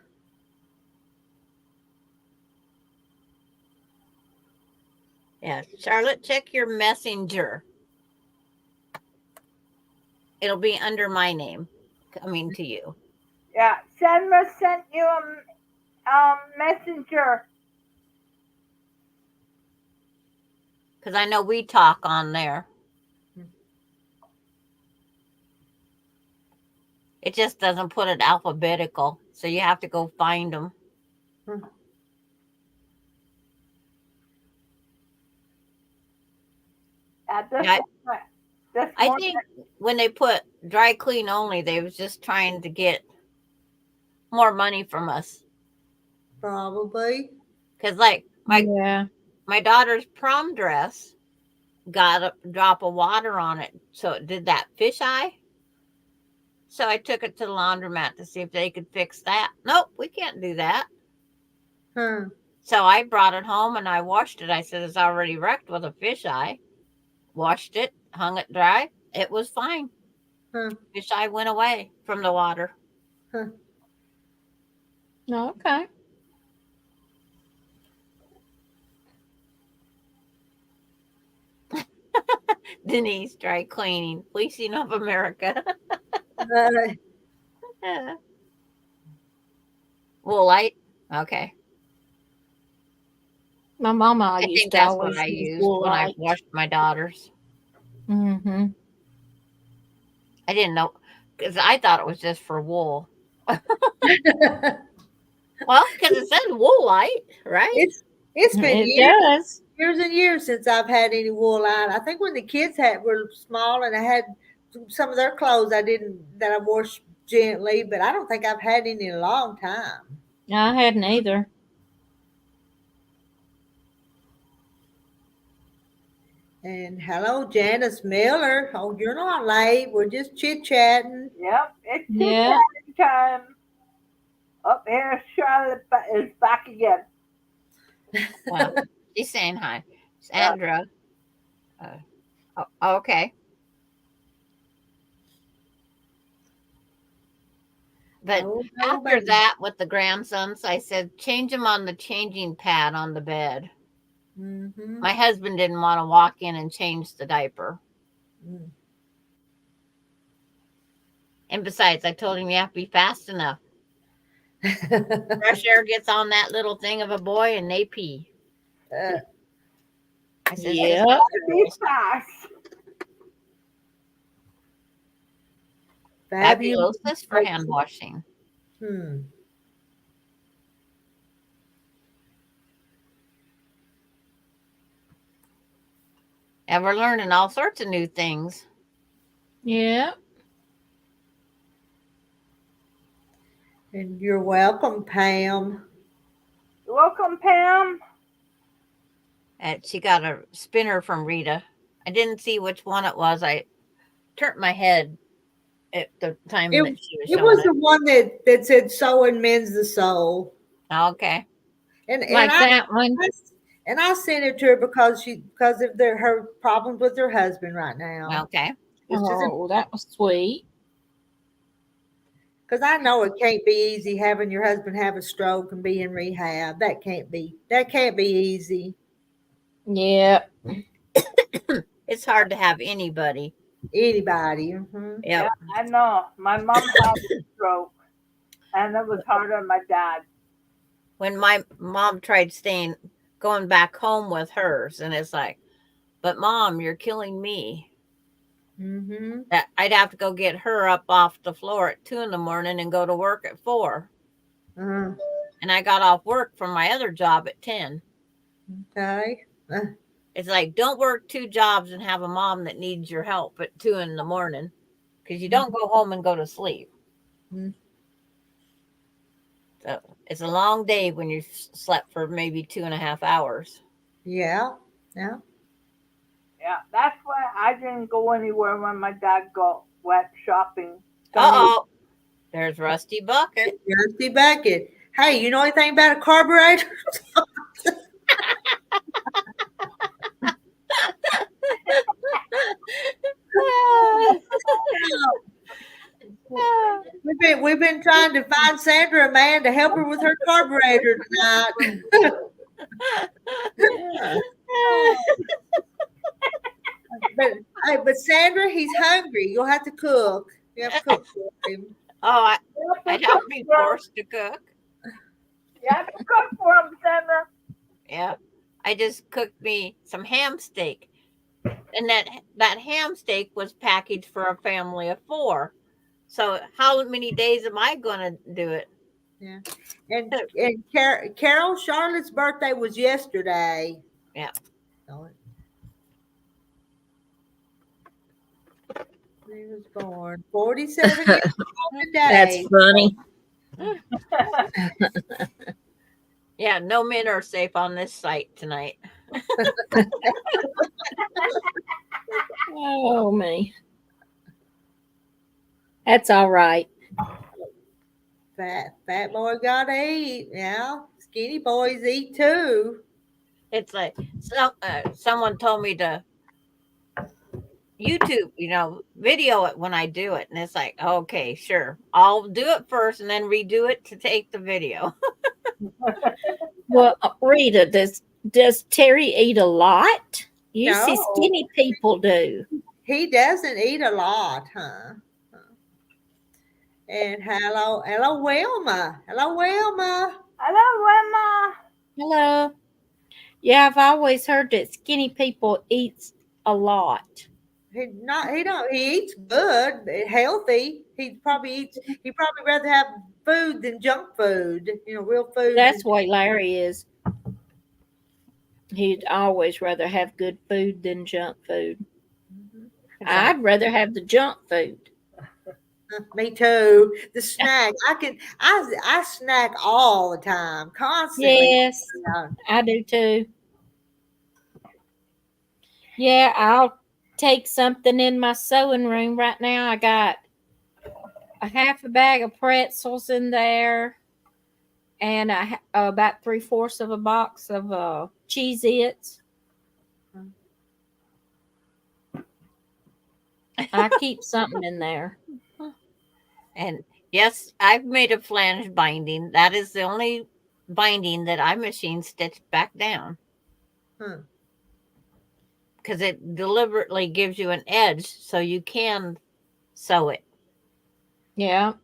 Speaker 3: Yeah, Charlotte, check your messenger. It'll be under my name coming to you.
Speaker 2: Yeah, Sandra sent you a messenger.
Speaker 3: Because I know we talk on there. It just doesn't put it alphabetical, so you have to go find them. I think when they put dry clean only, they was just trying to get more money from us.
Speaker 1: Probably.
Speaker 3: Because like my daughter's prom dress got a drop of water on it, so it did that fisheye. So I took it to the laundromat to see if they could fix that. Nope, we can't do that. So I brought it home and I washed it. I said it's already wrecked with a fisheye. Washed it, hung it dry. It was fine. Fisheye went away from the water.
Speaker 4: Okay.
Speaker 3: Denise, dry cleaning, fleecing of America. Woolite. Okay.
Speaker 4: My mama
Speaker 3: I
Speaker 4: used
Speaker 3: think
Speaker 4: to
Speaker 3: that's
Speaker 4: always
Speaker 3: what I
Speaker 4: use
Speaker 3: used when I washed my daughters.
Speaker 4: Mm-hmm.
Speaker 3: I didn't know because I thought it was just for wool. Well, because it says Woolite, right?
Speaker 1: It's been
Speaker 4: years
Speaker 1: and years since I've had any Woolite. I think when the kids were small and I had some of their clothes that I washed gently, but I don't think I've had any in a long time.
Speaker 4: I hadn't either.
Speaker 1: And hello, Janice Miller. Oh, you're not late. We're just chit-chatting.
Speaker 2: Yep, it's chit-chatting time. Up here, Charlotte is back again.
Speaker 3: Well, she's saying hi. Sandra. Okay. But after that, with the grandsons, I said, change them on the changing pad on the bed. Mm-hmm. My husband didn't want to walk in and change the diaper. And besides, I told him you have to be fast enough. Fresh air gets on that little thing of a boy and they pee. I said,
Speaker 4: yeah.
Speaker 2: Be fast.
Speaker 3: Fabulosus for hand washing.
Speaker 1: And
Speaker 3: we're learning all sorts of new things.
Speaker 4: Yeah.
Speaker 1: And you're welcome, Pam.
Speaker 2: You're welcome, Pam.
Speaker 3: And she got a spinner from Rita. I didn't see which one it was. I turned my head at the time that she was showing
Speaker 1: it. Was the one that said "Sewing mends the soul."
Speaker 3: Okay.
Speaker 1: And
Speaker 4: that one.
Speaker 1: And I sent it to her because of her problems with her husband right now.
Speaker 3: Okay.
Speaker 4: That was sweet.
Speaker 1: Because I know it can't be easy having your husband have a stroke and be in rehab. That can't be easy.
Speaker 4: Yeah.
Speaker 3: It's hard to have anybody.
Speaker 1: Mm-hmm.
Speaker 3: Yep.
Speaker 2: Yeah, I know. My mom had a stroke, and it was hard on my dad.
Speaker 3: When my mom tried going back home with hers, and it's like, but Mom, you're killing me.
Speaker 1: Mm-hmm.
Speaker 3: I'd have to go get her up off the floor at 2 a.m. and go to work at 4.
Speaker 1: Uh-huh.
Speaker 3: And I got off work from my other job at 10.
Speaker 1: Okay.
Speaker 3: It's like, don't work 2 jobs and have a mom that needs your help at 2 a.m. because you don't go home and go to sleep.
Speaker 1: Mm-hmm.
Speaker 3: So it's a long day when you slept for maybe 2.5 hours.
Speaker 1: Yeah.
Speaker 2: Yeah, that's why I didn't go anywhere when my dad went shopping.
Speaker 3: There's Rusty Bucket.
Speaker 1: Rusty Bucket. Hey, you know anything about a carburetor? We've been trying to find Sandra a man to help her with her carburetor tonight. But Sandra, he's hungry. You'll have to cook. You have to cook for him.
Speaker 3: Oh, I'd have to be forced to cook.
Speaker 2: You have to cook for him, Sandra.
Speaker 3: Yeah. I just cooked me some ham steak. And that ham steak was packaged for a family of 4. So how many days am I going to do it?
Speaker 1: Yeah. And Carol, Charlotte's birthday was yesterday.
Speaker 3: Yeah.
Speaker 1: He was born 47 years old today.
Speaker 4: That's funny.
Speaker 3: Yeah, no men are safe on this site tonight.
Speaker 4: Oh, me. That's all right.
Speaker 1: Fat boy gotta eat. Yeah, skinny boys eat too.
Speaker 3: It's like someone told me to YouTube, video it when I do it. And it's like, okay, sure. I'll do it first and then redo it to take the video.
Speaker 4: Well, Rita, does Terry eat a lot? You see
Speaker 1: No.
Speaker 4: skinny people do.
Speaker 1: He doesn't eat a lot, huh? And hello, Wilma. Hello, Wilma.
Speaker 2: Hello, Wilma.
Speaker 4: Hello. Yeah, I've always heard that skinny people eat a lot.
Speaker 1: He eats good, healthy. He'd probably rather have food than junk food. Real food.
Speaker 4: That's the way Larry is. He'd always rather have good food than junk food. I'd rather have the junk food.
Speaker 1: Me too. The snack. I snack all the time, constantly.
Speaker 4: Yes, I do too. Yeah, I'll take something in my sewing room right now. I got a half a bag of pretzels in there and about 3/4 of a box of Cheez-Its. I keep something in there.
Speaker 3: And yes, I've made a flange binding. That is the only binding that I machine stitched back down. Because it deliberately gives you an edge so you can sew it.
Speaker 4: Yeah.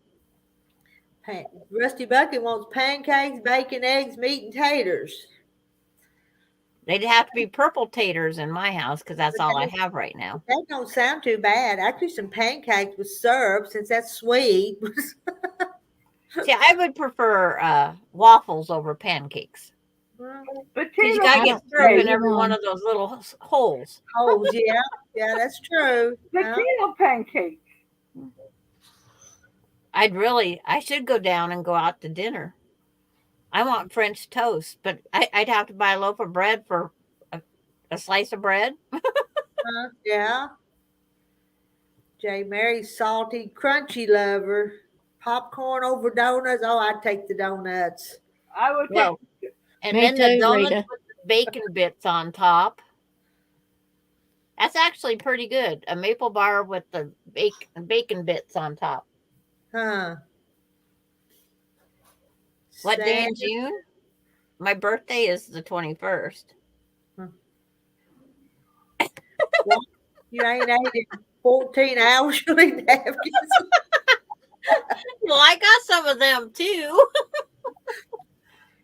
Speaker 1: Rusty Bucket wants pancakes, bacon, eggs, meat, and taters.
Speaker 3: They'd have to be purple taters in my house because that's all I have right now.
Speaker 1: That don't sound too bad. Actually, some pancakes with syrup, since that's sweet.
Speaker 3: See, I would prefer waffles over pancakes. Because you got to get syrup in every one of those little holes.
Speaker 1: Holes, yeah. Yeah, that's true.
Speaker 2: Potato pancakes.
Speaker 3: I should go down and go out to dinner. I want French toast, but I'd have to buy a loaf of bread for a slice of bread.
Speaker 1: Yeah. J. Mary's salty, crunchy lover. Popcorn over donuts. Oh, I'd take the donuts.
Speaker 2: I would take.
Speaker 3: And then the donuts with the bacon bits on top. That's actually pretty good. A maple bar with the bacon bits on top.
Speaker 1: Huh.
Speaker 3: What day in June? My birthday is the 21st.
Speaker 1: Well, you ain't ate in 14 hours. You need napkins.
Speaker 3: Well, I got some of them too.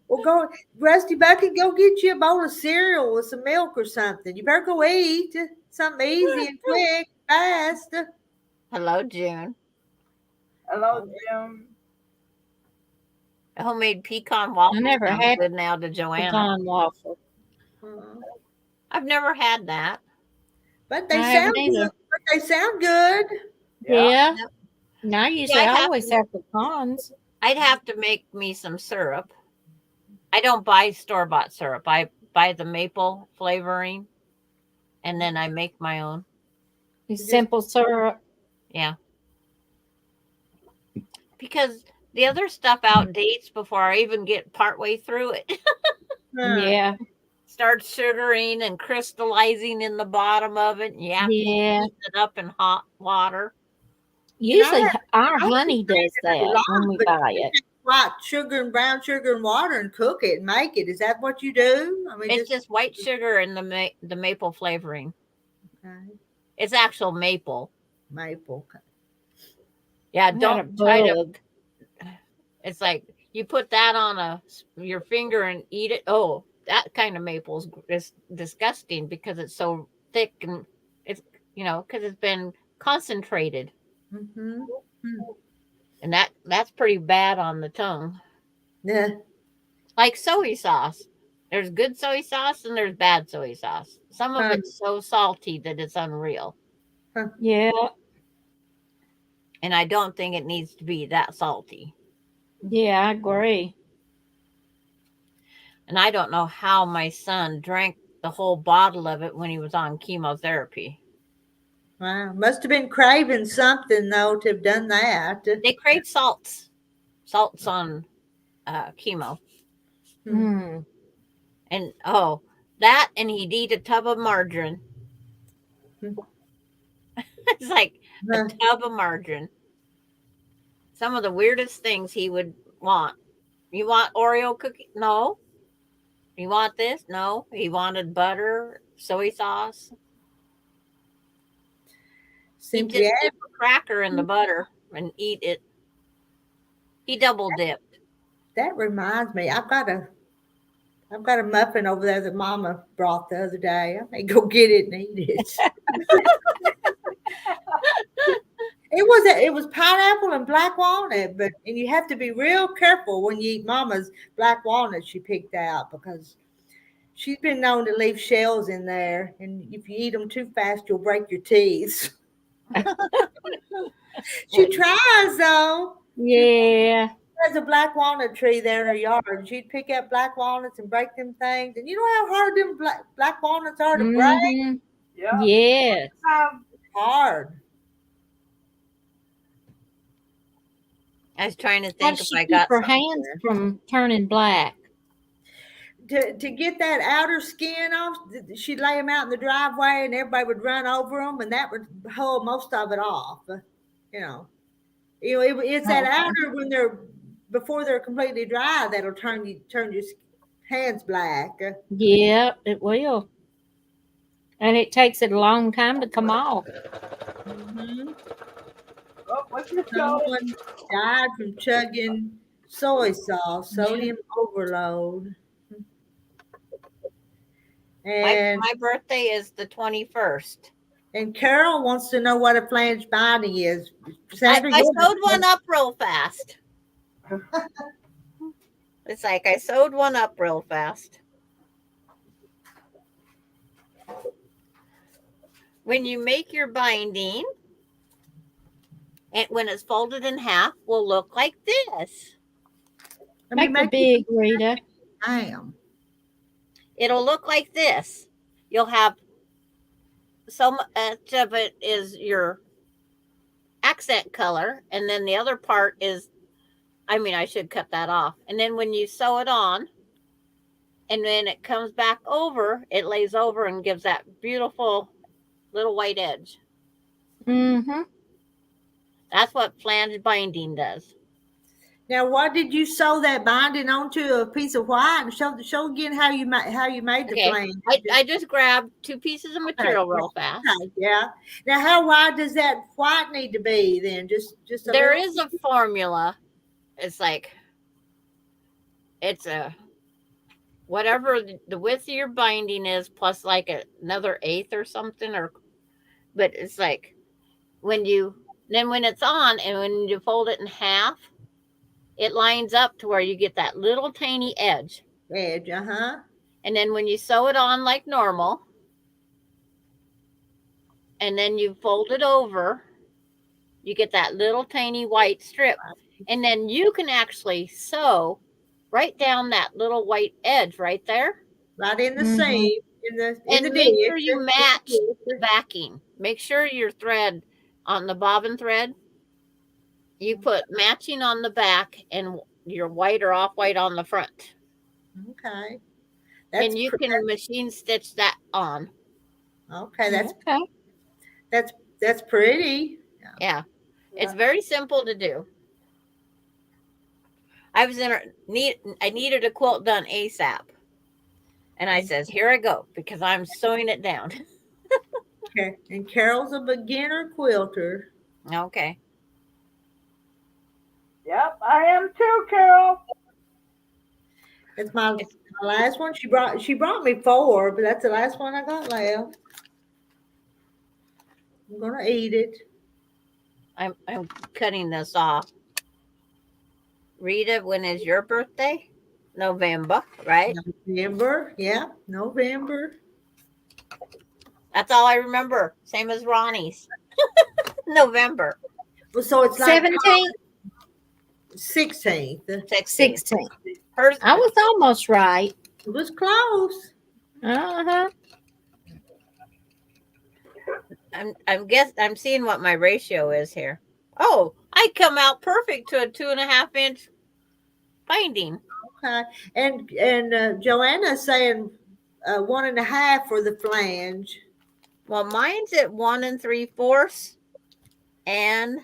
Speaker 1: Well, go, Rusty Bucket, go get you a bowl of cereal with some milk or something. You better go eat something easy and quick, fast.
Speaker 3: Hello, June.
Speaker 2: Hello, June.
Speaker 3: Homemade pecan waffle.
Speaker 4: I never had
Speaker 3: good now to Joanna.
Speaker 4: Pecan waffle.
Speaker 3: I've never had that.
Speaker 1: But they sound good. But they sound good.
Speaker 4: Yeah. Now you say I always have pecans.
Speaker 3: I'd have to make me some syrup. I don't buy store-bought syrup. I buy the maple flavoring, and then I make my own.
Speaker 4: Simple syrup.
Speaker 3: Yeah. Because the other stuff outdates before I even get partway through it.
Speaker 4: Yeah.
Speaker 3: starts sugaring and crystallizing in the bottom of it. And you have to heat it up in hot water.
Speaker 4: Usually our honey does that when we buy it.
Speaker 1: White sugar and brown sugar and water and cook it and make it. Is that what you do? I mean,
Speaker 3: it's just white sugar and the maple flavoring.
Speaker 1: Okay.
Speaker 3: It's actual maple.
Speaker 1: Maple.
Speaker 3: Yeah, don't try to. It's like you put that on your finger and eat it. Oh, that kind of maple is disgusting because it's so thick and it's because it's been concentrated.
Speaker 1: Mm-hmm.
Speaker 3: And that's pretty bad on the tongue.
Speaker 1: Yeah.
Speaker 3: Like soy sauce. There's good soy sauce and there's bad soy sauce. Some of it's so salty that it's unreal.
Speaker 4: Yeah.
Speaker 3: And I don't think it needs to be that salty.
Speaker 4: Yeah, I agree.
Speaker 3: And I don't know how my son drank the whole bottle of it when he was on chemotherapy.
Speaker 1: Wow. Must have been craving something, though, to have done that.
Speaker 3: They crave salts on chemo.
Speaker 4: Mm.
Speaker 3: And that, and he'd eat a tub of margarine. It's like a tub of margarine. Some of the weirdest things he would want. You want Oreo cookie? No. You want this? No. He wanted butter, soy sauce. He just dip a cracker in the butter and eat it. He double dipped.
Speaker 1: That reminds me, I've got a muffin over there that Mama brought the other day. I may go get it and eat it. It was pineapple and black walnut, and you have to be real careful when you eat Mama's black walnut she picked out because she's been known to leave shells in there, and if you eat them too fast, you'll break your teeth. She tries though.
Speaker 4: Yeah.
Speaker 1: There's a black walnut tree there in her yard, and she'd pick up black walnuts and break them things. And you know how hard them black walnuts are to break?
Speaker 2: Yeah.
Speaker 4: Yes.
Speaker 1: Hard.
Speaker 3: I was trying to think if I got
Speaker 4: her hands from turning black.
Speaker 1: To get that outer skin off, she'd lay them out in the driveway, and everybody would run over them, and that would hold most of it off. It's that outer when before they're completely dry that'll turn your hands black.
Speaker 4: Yeah, it will. And it takes it a long time to come off.
Speaker 1: Mm-hmm.
Speaker 2: Oh,
Speaker 1: someone died from chugging soy sauce, sodium overload. And
Speaker 3: my birthday is the 21st.
Speaker 1: And Carol wants to know what a flange binding is.
Speaker 3: Sandra, I sewed one up real fast. It's like I sewed one up real fast. When you make your binding, and when it's folded in half, will look like this.
Speaker 4: Make it big, Rita.
Speaker 1: I am.
Speaker 3: It'll look like this. You'll have so much of it is your accent color, and then the other part is, I should cut that off. And then when you sew it on, and then it comes back over, it lays over and gives that beautiful little white edge.
Speaker 4: Mm-hmm.
Speaker 3: That's what flange binding does.
Speaker 1: Now, what did you sew that binding onto a piece of white? Show again how you made the flange.
Speaker 3: I just grabbed 2 pieces of material real fast.
Speaker 1: Okay, yeah. Now, how wide does that white need to be then? Just
Speaker 3: there is a formula. It's like it's a whatever the width of your binding is plus like another eighth or something, but it's like when it's on and when you fold it in half, it lines up to where you get that little tiny edge. And then when you sew it on like normal, and then you fold it over, you get that little tiny white strip. And then you can actually sew right down that little white edge right there.
Speaker 1: Right in the seam.
Speaker 3: And make sure you match the backing. Make sure your thread on the bobbin thread, you put matching on the back and your white or off-white on the front.
Speaker 1: Okay.
Speaker 3: And you can machine stitch that on.
Speaker 1: Okay,
Speaker 4: Okay.
Speaker 1: that's pretty.
Speaker 3: Yeah. It's very simple to do. I needed a quilt done ASAP. And I says, here I go, because I'm sewing it down.
Speaker 1: Okay. And Carol's a beginner quilter.
Speaker 3: Okay.
Speaker 2: Yep, I am too, Carol.
Speaker 1: That's my last one. She brought me 4, but that's the last one I got left. I'm gonna eat it.
Speaker 3: I'm cutting this off. Rita, when is your birthday? November, right?
Speaker 1: November, yeah, November.
Speaker 3: That's all I remember. Same as Ronnie's. November.
Speaker 1: Well, so it's like
Speaker 4: 17th,
Speaker 1: 16th.
Speaker 4: 16th.
Speaker 3: Hers,
Speaker 4: I was almost right.
Speaker 1: It was close.
Speaker 3: I'm seeing what my ratio is here. Oh, I come out perfect to a 2.5 inch binding.
Speaker 1: Okay, and Joanna's saying 1.5 for the flange.
Speaker 3: Well, mine's at 1 3/4, and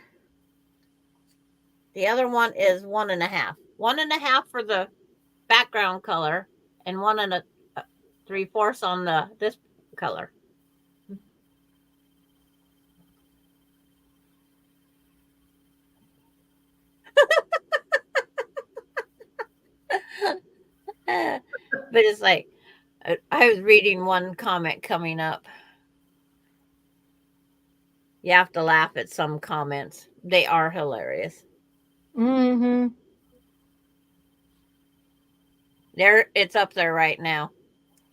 Speaker 3: the other one is 1.5. 1.5 for the background color, and 1 3/4 on this color. But it's like, I was reading one comment coming up. You have to laugh at some comments. They are hilarious.
Speaker 4: Mm-hmm.
Speaker 3: It's up there right now.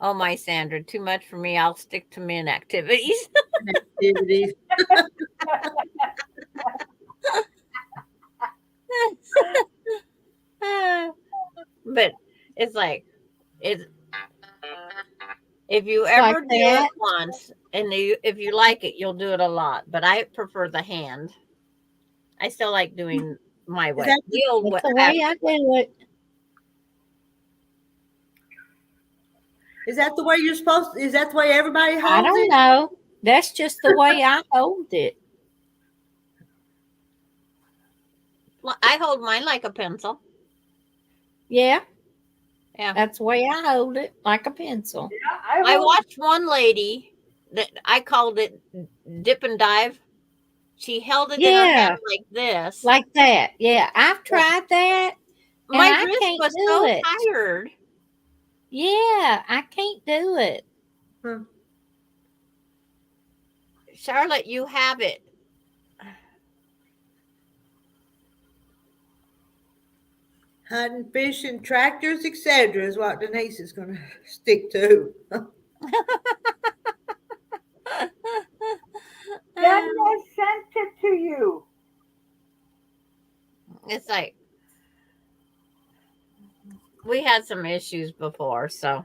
Speaker 3: Oh my, Sandra, too much for me. I'll stick to men activities. But it's like, if you ever do it once and if you like it, you'll do it a lot. But I prefer the hand. I still like doing my way.
Speaker 4: That's the way I do it.
Speaker 1: Is that the way you're supposed to? Is that the way everybody holds it?
Speaker 4: I don't know. That's just the way I hold it.
Speaker 3: I hold mine like a pencil.
Speaker 4: Yeah.
Speaker 3: Yeah.
Speaker 4: That's the way I hold it, like a pencil.
Speaker 2: Yeah,
Speaker 3: I watched one lady that I called it dip and dive. She held it in her hand like this.
Speaker 4: Like that. Yeah. I've tried that.
Speaker 3: My wrist was so tired.
Speaker 4: Yeah, I can't do it.
Speaker 3: Charlotte, you have it.
Speaker 1: Hunting, fishing, tractors, etc. is what Denise is going to stick to.
Speaker 2: Then I sent it to you.
Speaker 3: It's like, we had some issues before, so.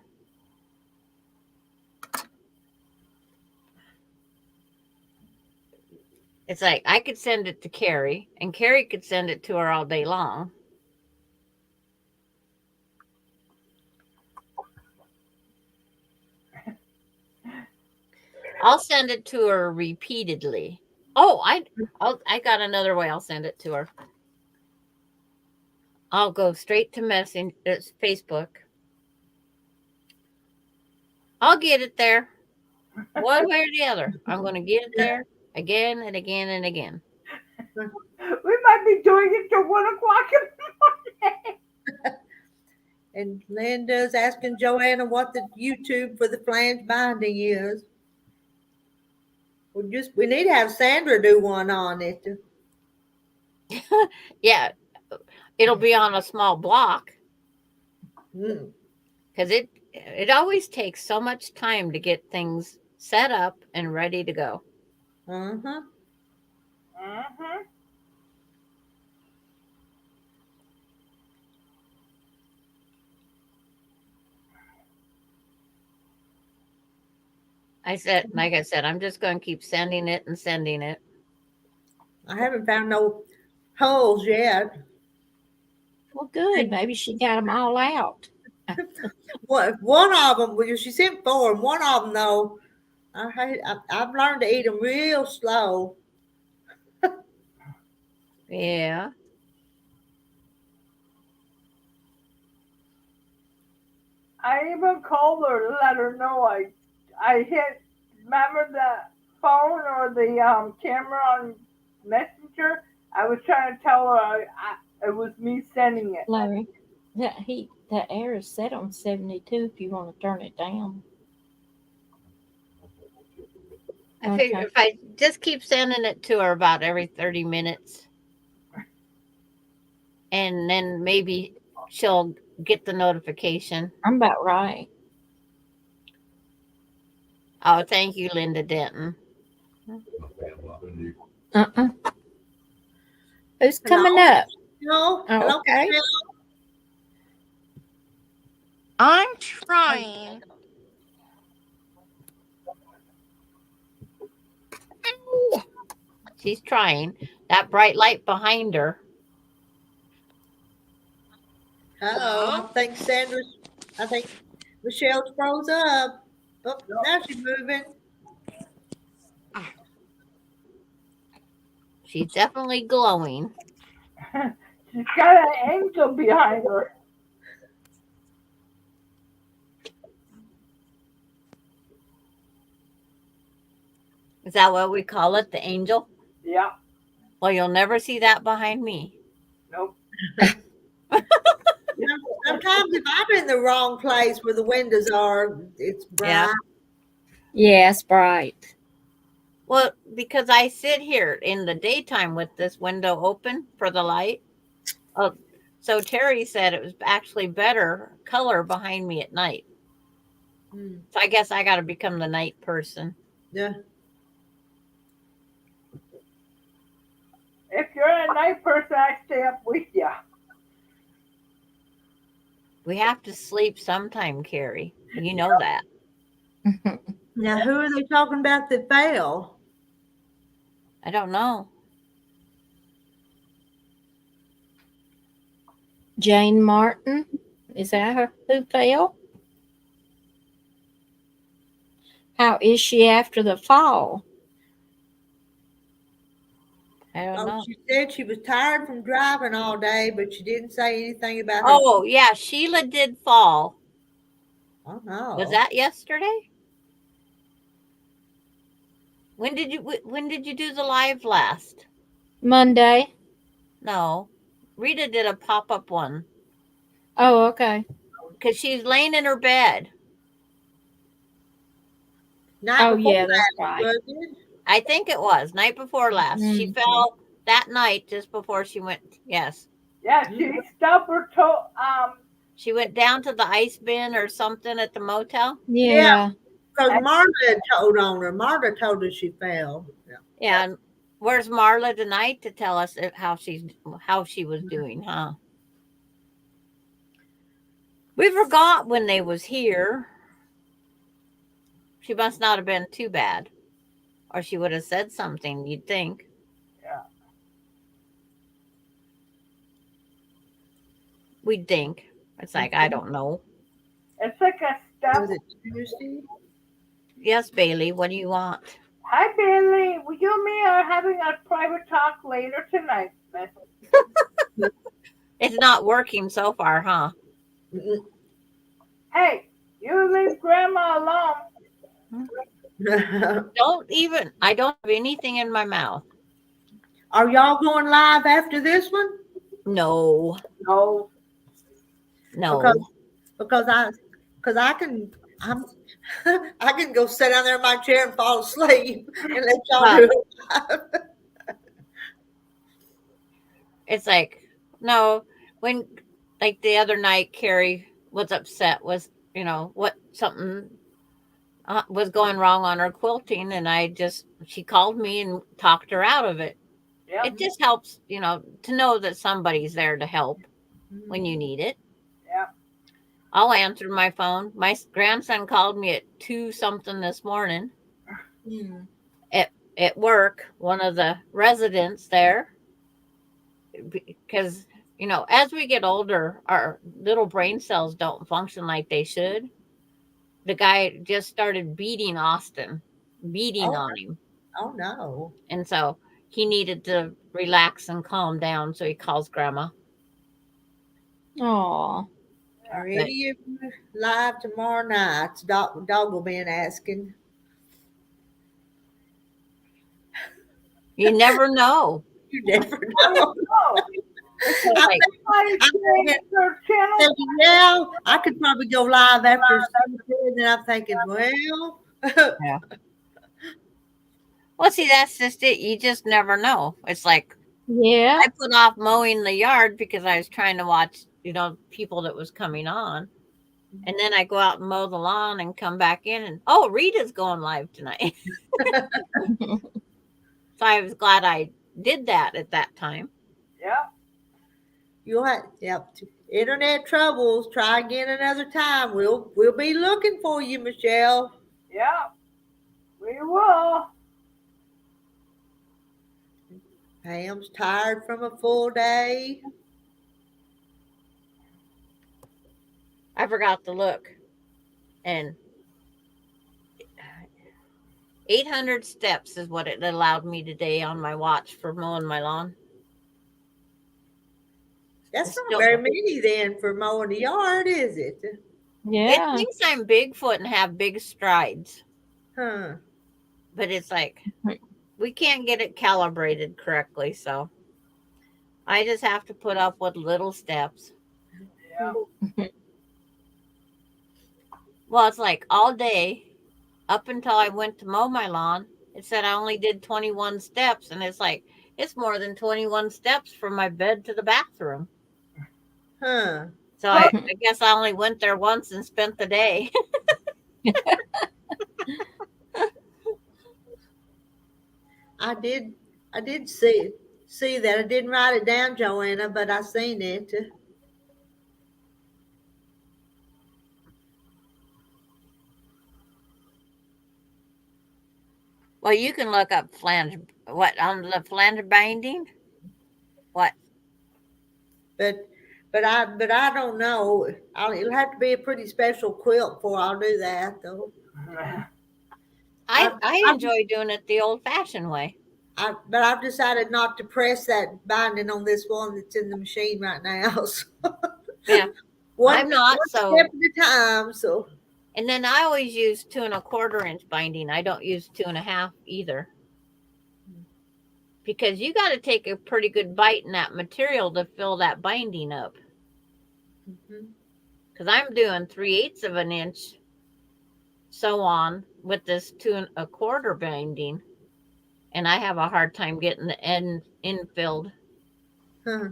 Speaker 3: It's like, I could send it to Carrie, and Carrie could send it to her all day long. I'll send it to her repeatedly. Oh, I got another way I'll send it to her. I'll go straight to Facebook. I'll get it there. One way or the other. I'm going to get it there again and again and again.
Speaker 2: We might be doing it till 1 o'clock in the morning.
Speaker 1: And Linda's asking Joanna what the YouTube for the flange binding is. We need to have Sandra do one on it.
Speaker 3: Yeah, it'll be on a small block. Because it always takes so much time to get things set up and ready to go. Like I said, I'm just going to keep sending it and sending it.
Speaker 1: I haven't found no holes yet.
Speaker 4: Well, good. Maybe she got them all out.
Speaker 1: One of them, well, she sent 4, and one of them, though, I've learned to eat them real slow.
Speaker 3: Yeah.
Speaker 2: I even called her to let her know I hit, remember the phone or the camera on Messenger? I was trying to tell her it was me sending it.
Speaker 4: Larry, the air is set on 72 if you want to turn it down.
Speaker 3: I figure if I just keep sending it to her about every 30 minutes, and then maybe she'll get the notification.
Speaker 4: I'm about right.
Speaker 3: Oh, thank you, Linda Denton.
Speaker 4: Who's coming up?
Speaker 1: No.
Speaker 4: Oh, okay.
Speaker 6: I'm trying.
Speaker 3: She's trying. That bright light behind her.
Speaker 1: I think Michelle's froze up. Oh, now she's moving.
Speaker 3: She's definitely glowing.
Speaker 2: She's got an angel behind her.
Speaker 3: Is that what we call it, the angel?
Speaker 2: Yeah.
Speaker 3: Well, you'll never see that behind me.
Speaker 2: Nope.
Speaker 1: Sometimes if I'm in the wrong place where the windows are, it's bright.
Speaker 4: Yeah, it's bright.
Speaker 3: Well, because I sit here in the daytime with this window open for the light. So Terry said it was actually better color behind me at night. So I guess I got to become the night person.
Speaker 1: Yeah.
Speaker 2: If you're a night person, I stay up with you.
Speaker 3: We have to sleep sometime, Carrie. You know that.
Speaker 1: Now, who are they talking about that fell?
Speaker 3: I don't know.
Speaker 4: Jane Martin. Is that her who fell? How is she after the fall?
Speaker 3: I don't know.
Speaker 1: She said she was tired from driving all day, but she didn't say anything about her.
Speaker 3: Oh, yeah. Sheila did fall.
Speaker 1: Oh, no.
Speaker 3: Was that yesterday? When did you do the live last?
Speaker 4: Monday.
Speaker 3: No. Rita did a pop-up one.
Speaker 4: Oh, okay.
Speaker 3: Because she's laying in her bed.
Speaker 1: Night before
Speaker 4: yeah, that's right.
Speaker 1: was it?
Speaker 3: I think it was night before last. She fell that night just before she went. Yes.
Speaker 2: Yeah, she stubbed her toe.
Speaker 3: She went down to the ice bin or something at the motel.
Speaker 4: Yeah.
Speaker 1: Because Marla had told on her. Marla told her she fell.
Speaker 3: Yeah. And where's Marla tonight to tell us how she was doing, huh? We forgot when they was here. She must not have been too bad. Or she would have said something, you'd think.
Speaker 2: Yeah.
Speaker 3: We'd think. It's like, I don't know.
Speaker 2: It's like a step.
Speaker 1: Was it Tuesday?
Speaker 3: Yes, Bailey, what do you want?
Speaker 2: Hi, Bailey. You and me are having a private talk later tonight, miss.
Speaker 3: It's not working so far, huh?
Speaker 2: Hey, you leave Grandma alone.
Speaker 3: I don't have anything in my mouth.
Speaker 1: Are y'all going live after this one?
Speaker 3: No.
Speaker 2: No.
Speaker 1: Because I can I can go sit down there in my chair and fall asleep and let y'all do it.
Speaker 3: It's like, no, when like the other night Carrie was upset was, what something was going wrong on her quilting, and she called me and talked her out of it.
Speaker 2: Yep.
Speaker 3: It just helps, to know that somebody's there to help when you need it.
Speaker 2: Yeah.
Speaker 3: I'll answer my phone. My grandson called me at 2 something this morning. At work, one of the residents there, because as we get older, our little brain cells don't function like they should. The guy just started beating Austin, beating on him.
Speaker 1: Oh no.
Speaker 3: And so he needed to relax and calm down. So he calls grandma.
Speaker 4: Oh.
Speaker 1: Are any of you live tomorrow night? Doggle been asking.
Speaker 3: You never know.
Speaker 1: You never know.
Speaker 3: Like,
Speaker 1: Yeah, I could probably go live after something, and I'm thinking, well.
Speaker 3: yeah. Well, see, that's just it. You just never know. It's like,
Speaker 4: Yeah.
Speaker 3: I put off mowing the yard because I was trying to watch, people that was coming on. And then I go out and mow the lawn and come back in and, Rita's going live tonight. So I was glad I did that at that time.
Speaker 2: Yeah.
Speaker 1: You'll have, internet troubles. Try again another time. We'll be looking for you, Michelle.
Speaker 2: Yeah, we will.
Speaker 1: Pam's tired from a full day.
Speaker 3: I forgot to look. And 800 steps is what it allowed me today on my watch for mowing my lawn.
Speaker 1: That's not very many then for mowing the yard, is it?
Speaker 4: Yeah.
Speaker 3: It thinks I'm Bigfoot and have big strides.
Speaker 1: Huh.
Speaker 3: But it's like, we can't get it calibrated correctly. So I just have to put up with little steps.
Speaker 2: Yeah.
Speaker 3: Well, it's like all day up until I went to mow my lawn, it said I only did 21 steps. And it's like, it's more than 21 steps from my bed to the bathroom.
Speaker 1: Huh.
Speaker 3: So I guess I only went there once and spent the day.
Speaker 1: I did see that. I didn't write it down, Joanna, but I seen it.
Speaker 3: Well, you can look up flange. What, on the flange binding? What?
Speaker 1: But I don't know. It'll have to be a pretty special quilt before I'll do that, though.
Speaker 3: I enjoy doing it the old-fashioned way.
Speaker 1: But I've decided not to press that binding on this one that's in the machine right now. So.
Speaker 3: Yeah, I'm not.
Speaker 1: One
Speaker 3: So
Speaker 1: step at a time. So.
Speaker 3: And then I always use 2 1/4 inch binding. I don't use 2 1/2 either. Because you got to take a pretty good bite in that material to fill that binding up. Because I'm doing 3/8 of an inch sew on with this 2 1/4 binding. And I have a hard time getting the end filled.
Speaker 1: Huh.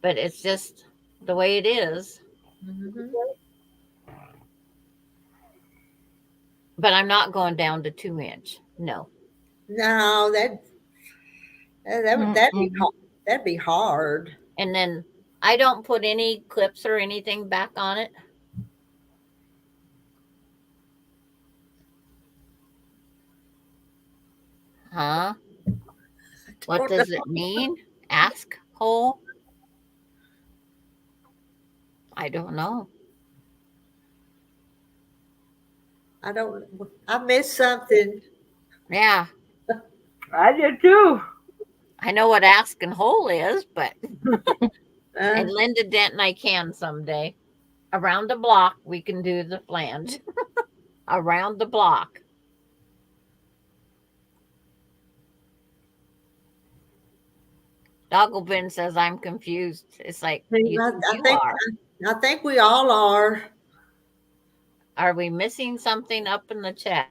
Speaker 3: But it's just the way it is.
Speaker 1: Mm-hmm.
Speaker 3: But I'm not going down to 2 inch. No.
Speaker 1: No, that'd be hard.
Speaker 3: And then I don't put any clips or anything back on it. Huh? What does it mean? Ask hole? I don't know.
Speaker 1: I missed something.
Speaker 3: Yeah.
Speaker 2: I did too.
Speaker 3: I know what ask and hole is, but and Linda Dent and I can someday. Around the block, we can do the flange. Around the block. Dogglebin says I'm confused. It's like
Speaker 1: I think we all are.
Speaker 3: Are we missing something up in the chat?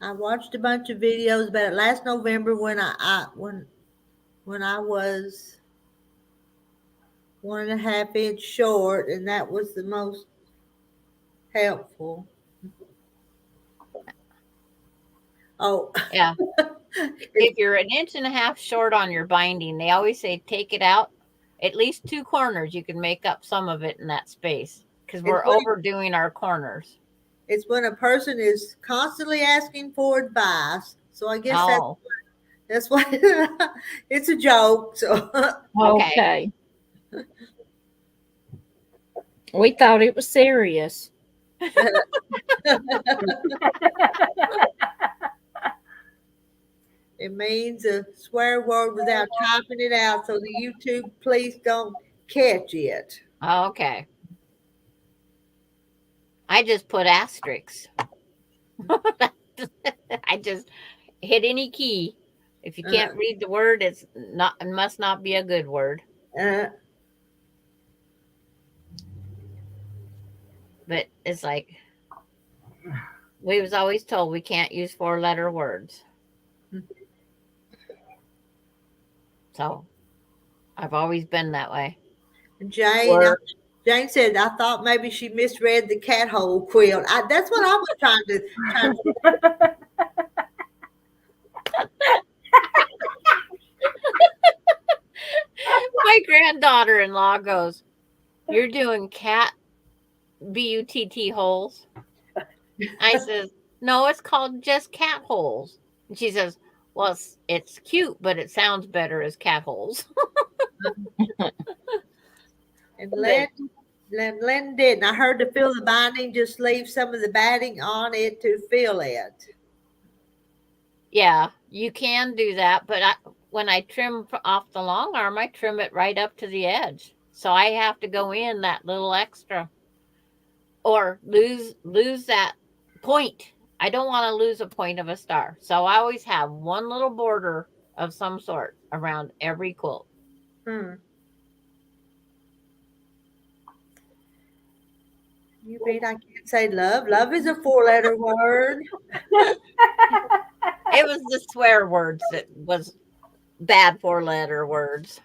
Speaker 1: I watched a bunch of videos about it last November when I was 1 1/2 inch short, and that was the most helpful. Oh,
Speaker 3: yeah. If you're 1.5 inches short on your binding, they always say take it out at least 2 corners. You can make up some of it in that space because we're overdoing our corners.
Speaker 1: It's when a person is constantly asking for advice. So I guess That's why it's a joke. So
Speaker 4: Okay. We thought it was serious.
Speaker 1: it means a swear word without typing it out. So the YouTube, please don't catch it.
Speaker 3: Okay. I just put asterisks. I just hit any key. If you can't read the word, it must not be a good word. But it's like we was always told we can't use 4-letter words. So I've always been that way.
Speaker 1: Jane said, I thought maybe she misread the cat hole quilt. That's what I was trying to.
Speaker 3: My granddaughter-in-law goes, "You're doing cat butt holes." I says, "No, it's called just cat holes." And she says, "Well, it's cute, but it sounds better as cat holes."
Speaker 1: And Len didn't. I heard to fill the binding, just leave some of the batting on it to fill it.
Speaker 3: Yeah, you can do that, but when I trim off the long arm, I trim it right up to the edge. So I have to go in that little extra or lose that point. I don't want to lose a point of a star. So I always have one little border of some sort around every quilt.
Speaker 1: You mean I can't say love? Love is a 4-letter word.
Speaker 3: It was the swear words that was bad 4-letter words.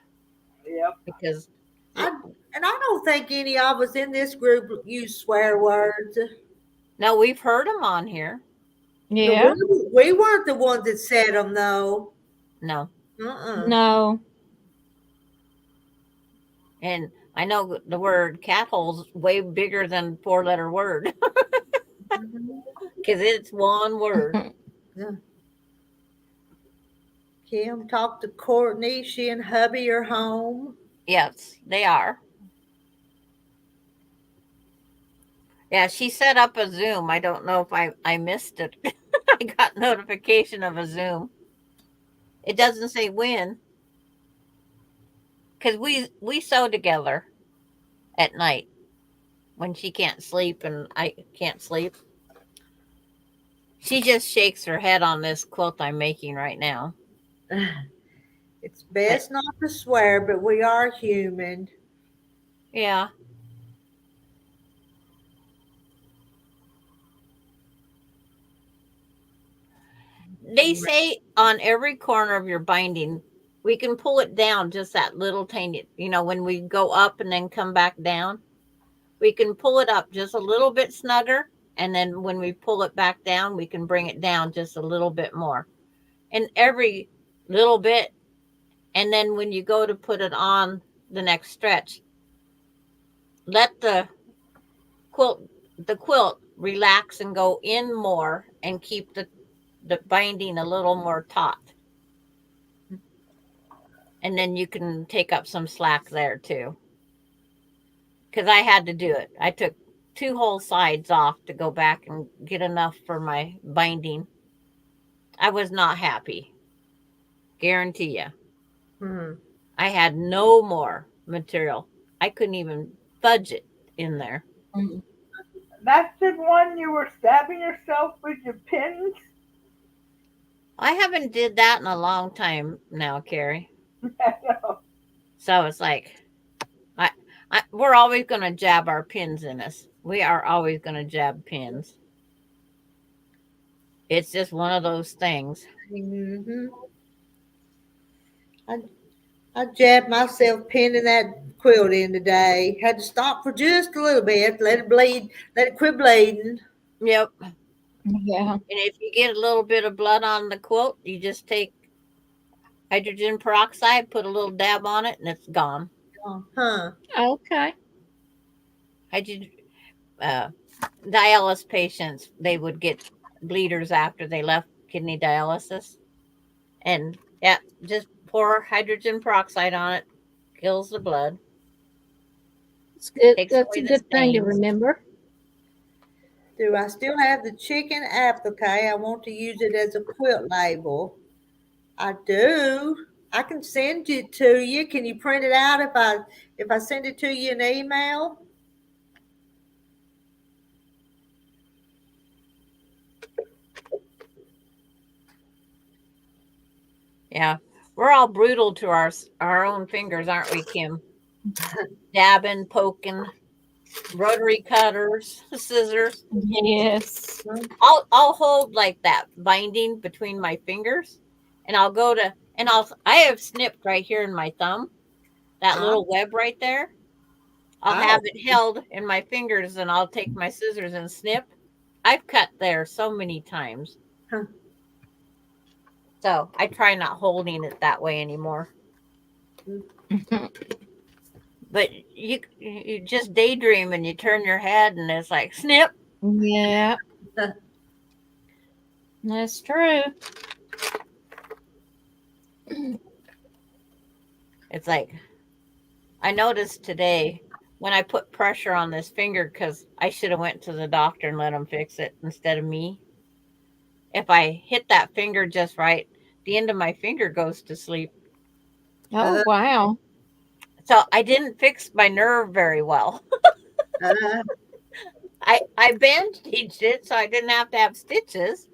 Speaker 2: Yep.
Speaker 3: Because
Speaker 1: I don't think any of us in this group use swear words.
Speaker 3: No, we've heard them on here.
Speaker 4: Yeah.
Speaker 1: We weren't the ones that said them, though.
Speaker 3: No.
Speaker 4: No.
Speaker 3: And I know the word cat hole's way bigger than 4-letter word. Because it's one word.
Speaker 1: Yeah. Kim talked to Courtney. She and hubby are home.
Speaker 3: Yes, they are. Yeah, she set up a Zoom. I don't know if I missed it. I got notification of a Zoom. It doesn't say when. Because we sew together at night when she can't sleep and I can't sleep. She just shakes her head on this quilt I'm making right now.
Speaker 1: It's best not to swear, but we are human.
Speaker 3: Yeah. They say on every corner of your binding, we can pull it down just that little tiny, when we go up and then come back down, we can pull it up just a little bit snugger. And then when we pull it back down, we can bring it down just a little bit more. And every little bit. And then when you go to put it on the next stretch, let the quilt relax and go in more and keep the binding a little more taut. And then you can take up some slack there too. Because I had to do it. I took 2 whole sides off to go back and get enough for my binding. I was not happy. Guarantee you. I had no more material. I couldn't even fudge it in there.
Speaker 2: That's the one you were stabbing yourself with your pins?
Speaker 3: I haven't did that in a long time now, Carrie. So it's like, we're always going to jab our pins in us. We are always going to jab pins. It's just one of those things.
Speaker 1: I jabbed myself pinning that quilt in today. Had to stop for just a little bit, let it bleed, let it quit bleeding.
Speaker 3: Yep.
Speaker 4: Yeah.
Speaker 3: And if you get a little bit of blood on the quilt, you just take hydrogen peroxide, put a little dab on it, and it's gone.
Speaker 4: Okay.
Speaker 3: Dialysis patients, they would get bleeders after they left kidney dialysis. And Yeah, just pour hydrogen peroxide on it. Kills the blood.
Speaker 4: It's good.
Speaker 3: Takes
Speaker 4: That's a
Speaker 3: away the
Speaker 4: good thing to
Speaker 3: stains.
Speaker 4: remember.
Speaker 1: Do I still have the chicken applique? I want to use it as a quilt label. I do. I can send it to you. Can you print it out if I send it to you in email?
Speaker 3: Yeah, we're all brutal to our own fingers, aren't we, Kim? Dabbing, poking, rotary cutters, scissors.
Speaker 4: Yes.
Speaker 3: I'll hold like that binding between my fingers, and I'll go to and I have snipped right here in my thumb, that little web right there. I'll have it held in my fingers, and I'll take my scissors and snip. I've cut there so many times.
Speaker 1: Huh.
Speaker 3: So I try not holding it that way anymore. But you just daydream and you turn your head and it's like snip.
Speaker 4: Yeah. That's true.
Speaker 3: It's like I noticed today when I put pressure on this finger, because I should have went to the doctor and let him fix it instead of me. If I hit that finger just right, the end of my finger goes to sleep.
Speaker 4: Oh, wow.
Speaker 3: So I didn't fix my nerve very well. I bandaged it so I didn't have to have stitches.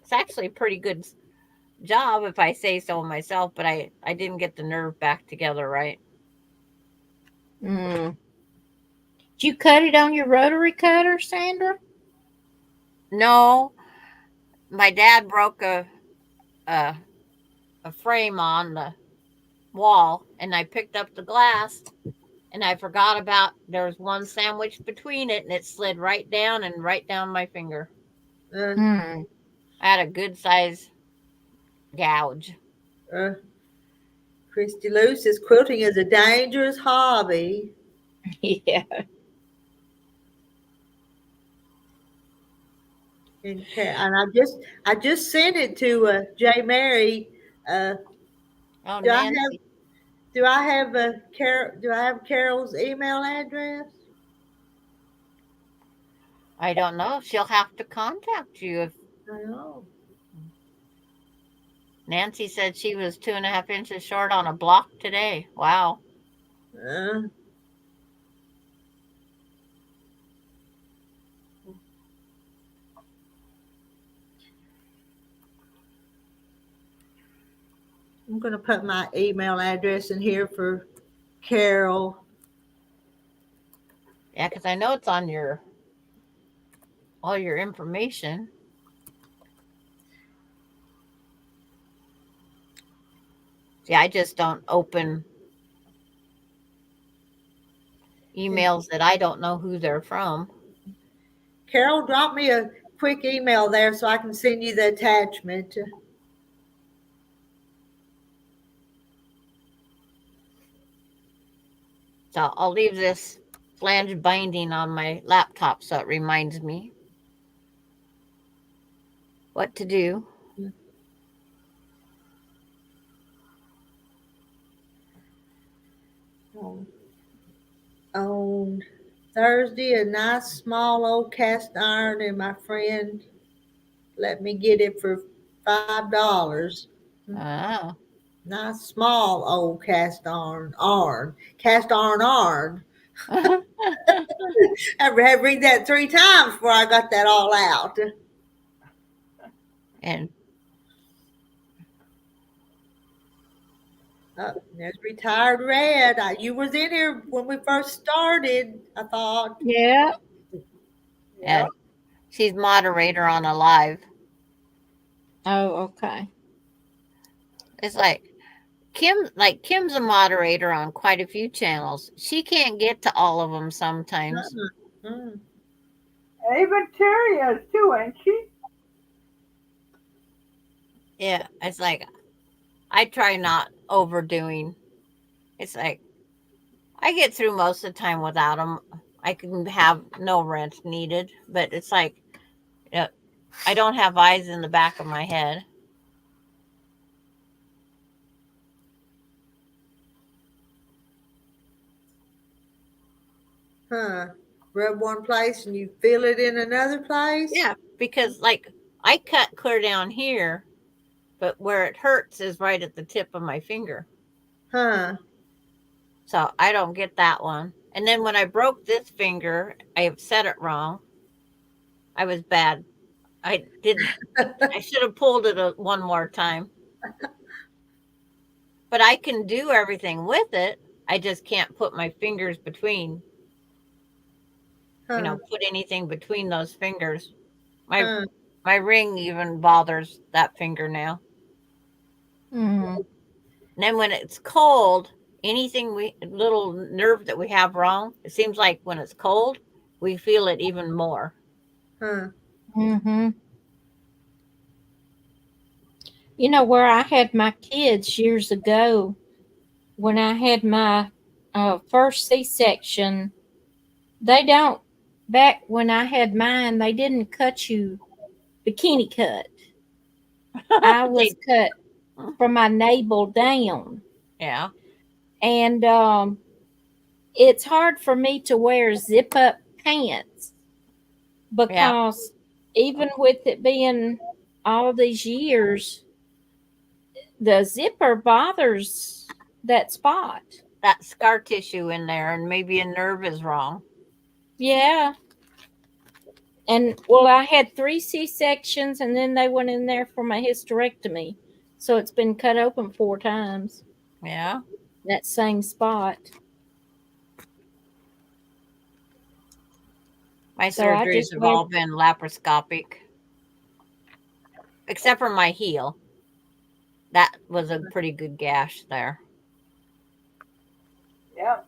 Speaker 3: It's actually a pretty good job if I say so myself, but I didn't get the nerve back together right.
Speaker 4: Did you cut it on your rotary cutter, Sandra?
Speaker 3: No, my dad broke a frame on the wall, and I picked up the glass, and I forgot about there was one sandwich between it, and it slid right down my finger. I had a good size gouge.
Speaker 1: Christy Lou says quilting is a dangerous hobby.
Speaker 4: Yeah.
Speaker 1: And I just sent it to J. Mary.
Speaker 3: Oh, Nancy.
Speaker 1: Do I have Carol's email address?
Speaker 3: I don't know. She'll have to contact you if.
Speaker 1: I know.
Speaker 3: Nancy said she was 2.5 inches short on a block today. Wow.
Speaker 1: I'm going to put my email address in here for Carol.
Speaker 3: Yeah, because I know it's on all your information. See, I just don't open emails that I don't know who they're from.
Speaker 1: Carol, drop me a quick email there so I can send you the attachment.
Speaker 3: So I'll leave this flange binding on my laptop so it reminds me what to do.
Speaker 1: On Thursday, a nice small old cast iron, and my friend let me get it for $5.
Speaker 3: Oh.
Speaker 1: Nice small old cast iron. I had to read that 3 times before I got that all out.
Speaker 3: And
Speaker 1: there's retired Red. You was in here when we first started, I thought.
Speaker 4: Yeah.
Speaker 3: And she's moderator on a live.
Speaker 4: Oh, okay.
Speaker 3: It's like Kim's a moderator on quite a few channels. She can't get to all of them sometimes.
Speaker 2: Even Terry is too, ain't she?
Speaker 3: Yeah, it's like I try not overdoing. It's like I get through most of the time without them. I can have no rent needed, but it's like I don't have eyes in the back of my head.
Speaker 1: Huh. Rub one place and you feel it in another place?
Speaker 3: Yeah, because like I cut clear down here, but where it hurts is right at the tip of my finger.
Speaker 1: Huh.
Speaker 3: So I don't get that one. And then when I broke this finger, I set it wrong. I was bad. I didn't. I should have pulled it one more time. But I can do everything with it. I just can't put my fingers between.
Speaker 1: Huh.
Speaker 3: Put anything between those fingers. My
Speaker 1: Huh.
Speaker 3: my ring even bothers that finger now.
Speaker 4: Mm.
Speaker 3: And then when it's cold, anything little nerve that we have wrong, it seems like when it's cold, we feel it even more.
Speaker 1: Huh.
Speaker 4: Mm-hmm. You know, where I had my kids years ago, when I had my first C-section, they don't, back when I had mine, they didn't cut you bikini cut. I was cut from my navel down.
Speaker 3: Yeah.
Speaker 4: And it's hard for me to wear zip up pants because even with it being all these years, the zipper bothers that spot.
Speaker 3: That scar tissue in there, and maybe a nerve is wrong.
Speaker 4: Yeah. And well, I had 3 C-sections and then they went in there for my hysterectomy. So it's been cut open 4 times.
Speaker 3: Yeah.
Speaker 4: That same spot.
Speaker 3: My surgeries have all been laparoscopic. Except for my heel. That was a pretty good gash there.
Speaker 2: Yeah.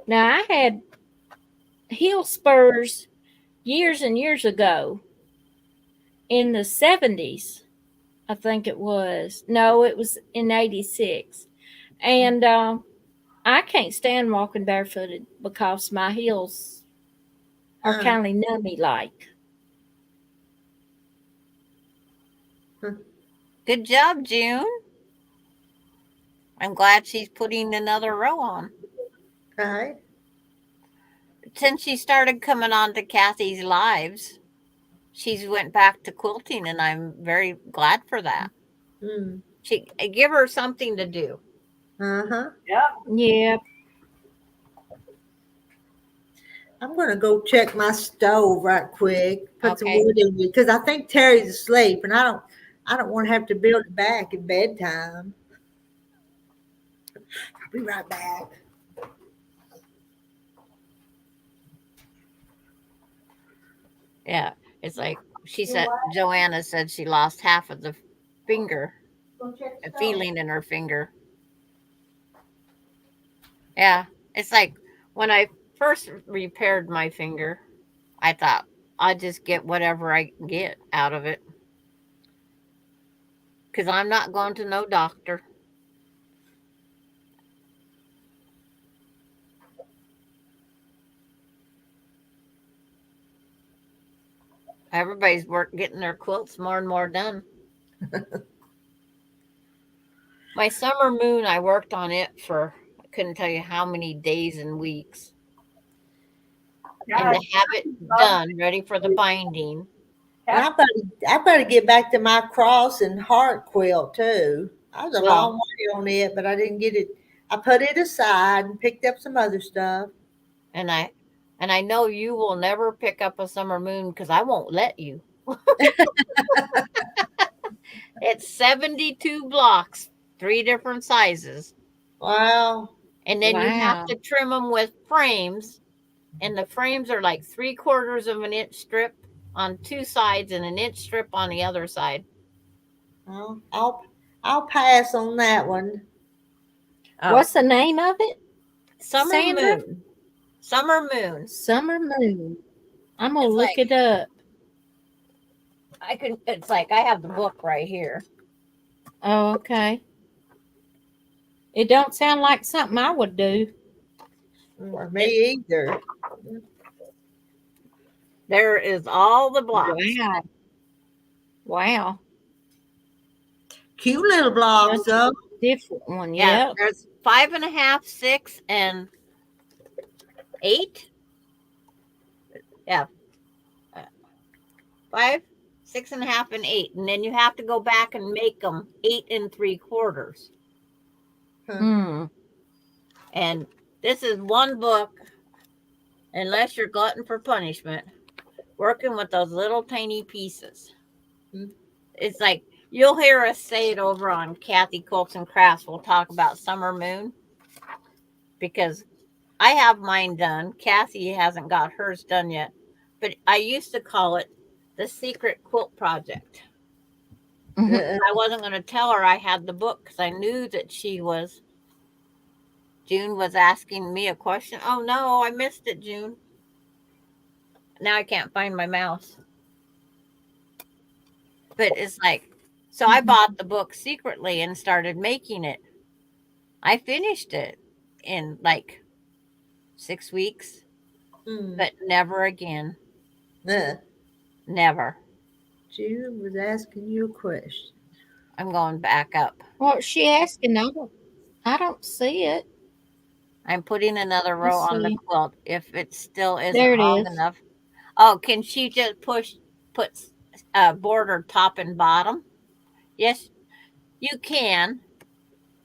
Speaker 4: Now I had heel spurs years and years ago in the 70s. I think it was. No, it was in 86. And I can't stand walking barefooted because my heels are kind of nummy like.
Speaker 3: Good job, June. I'm glad she's putting another row on.
Speaker 1: Right.
Speaker 3: Since she started coming on to Kathy's lives, she's went back to quilting, and I'm very glad for that.
Speaker 1: Mm.
Speaker 3: I give her something to do.
Speaker 1: Uh-huh.
Speaker 2: Yeah.
Speaker 4: Yeah.
Speaker 1: I'm gonna go check my stove right quick. Put some wood in it because I think Terry's asleep, and I don't want to have to build it back at bedtime. I'll be right back.
Speaker 3: Yeah, it's like she said. Joanna said she lost half of the finger, a feeling in her finger. Yeah, it's like when I first repaired my finger, I thought I'd just get whatever I can get out of it. Because I'm not going to no doctor. Everybody's getting their quilts more and more done. My summer moon, I worked on it for, I couldn't tell you how many days and weeks.
Speaker 2: Yeah.
Speaker 3: And to have it done, ready for the binding.
Speaker 1: And I better get back to my cross and heart quilt too. I was a long way on it, but I didn't get it. I put it aside and picked up some other stuff.
Speaker 3: And I know you will never pick up a summer moon because I won't let you. It's 72 blocks, 3 different sizes.
Speaker 1: Wow.
Speaker 3: And then you have to trim them with frames. And the frames are like 3/4 of an inch strip on 2 sides and an inch strip on the other side.
Speaker 1: Well, I'll pass on that one.
Speaker 4: What's the name of it?
Speaker 3: Summer Moon. Summer Moon.
Speaker 4: Summer Moon. I'm gonna look it up.
Speaker 3: It's like I have the book right here.
Speaker 4: Oh, okay. It don't sound like something I would do.
Speaker 1: Or me either.
Speaker 3: There is all the blocks.
Speaker 4: Wow.
Speaker 1: Cute little blocks, though.
Speaker 4: Different one,
Speaker 3: yeah. There's 5.5, 6, and 8. Yeah. 5, 6.5, and 8. And then you have to go back and make them 8 3/4.
Speaker 4: Hmm.
Speaker 3: And this is one book, unless you're glutton for punishment, working with those little tiny pieces. It's like you'll hear us say it over on Kathy Quilts and Crafts. We'll talk about Summer Moon because I have mine done. Kathy hasn't got hers done yet, but I used to call it the Secret Quilt Project. I wasn't going to tell her I had the book because I knew that June was asking me a question. Oh no, I missed it, June. Now I can't find my mouse. But it's like, so I bought the book secretly and started making it. I finished it in like 6 weeks, but never again. Never.
Speaker 1: June was asking you a question.
Speaker 3: I'm going back up.
Speaker 4: What's she asking? I don't see it.
Speaker 3: I'm putting another row
Speaker 4: Let's
Speaker 3: on the
Speaker 4: see.
Speaker 3: quilt if it still isn't
Speaker 4: There it
Speaker 3: long
Speaker 4: is.
Speaker 3: enough. Oh, can she just put border top and bottom? Yes, you can.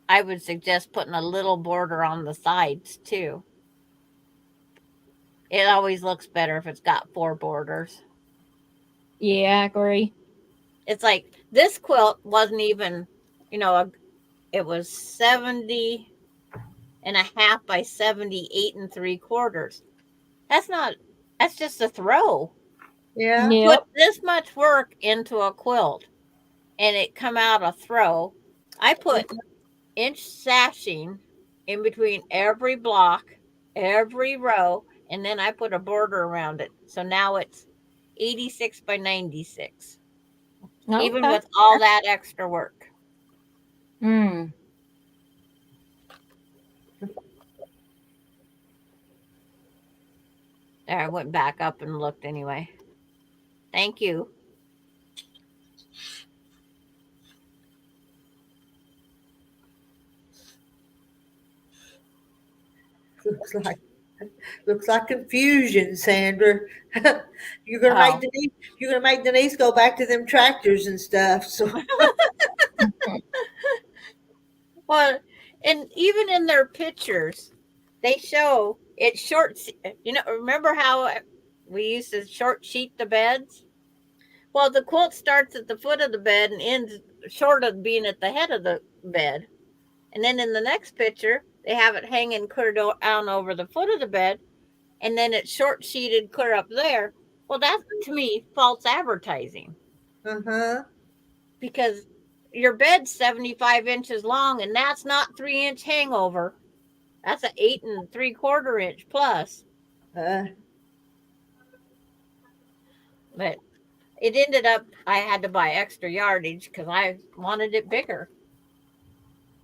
Speaker 3: I would suggest putting a little border on the sides too. It always looks better if it's got 4 borders.
Speaker 4: Yeah, I agree.
Speaker 3: It's like this quilt wasn't even, it was 70.5 by 78 3/4. That's just a throw.
Speaker 1: Yeah.
Speaker 3: Put
Speaker 4: Yep.
Speaker 3: this much work into a quilt and it come out a throw. I put inch sashing in between every block, every row, and then I put a border around it. So now it's 86 by 96. Even
Speaker 4: Okay.
Speaker 3: with all that extra work.
Speaker 4: Hmm.
Speaker 3: There, I went back up and looked anyway. Thank you.
Speaker 1: Looks like confusion, Sandra. You're gonna make Denise go back to them tractors and stuff. So
Speaker 3: Well, and even in their pictures, they show it short. Remember how we used to short sheet the beds? Well, the quilt starts at the foot of the bed and ends short of being at the head of the bed. And then in the next picture, they have it hanging clear down over the foot of the bed, and then it's short sheeted clear up there. Well, that's to me false advertising. Because your bed's 75 inches long, and that's not 3-inch hangover. That's an 8 3/4 inch plus. But it ended up I had to buy extra yardage because I wanted it bigger.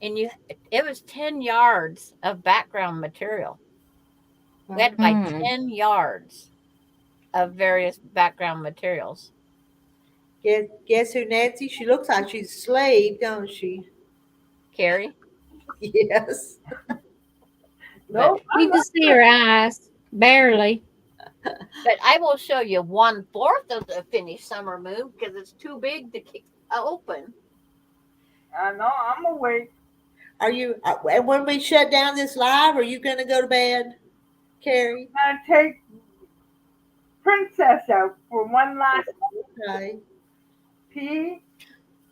Speaker 3: And it was 10 yards of background material. We had to buy 10 yards of various background materials.
Speaker 1: Guess who, Nancy? She looks like she's a slave, don't she?
Speaker 3: Carrie?
Speaker 1: Yes.
Speaker 2: Nope.
Speaker 4: You can see her eyes, barely.
Speaker 3: But I will show you 1/4 of the finished Summer Moon because it's too big to open.
Speaker 2: I know. I'm awake.
Speaker 1: Are you? And when we shut down this live, are you going to go to bed, Carrie?
Speaker 2: I'm gonna take Princess out for one last pee,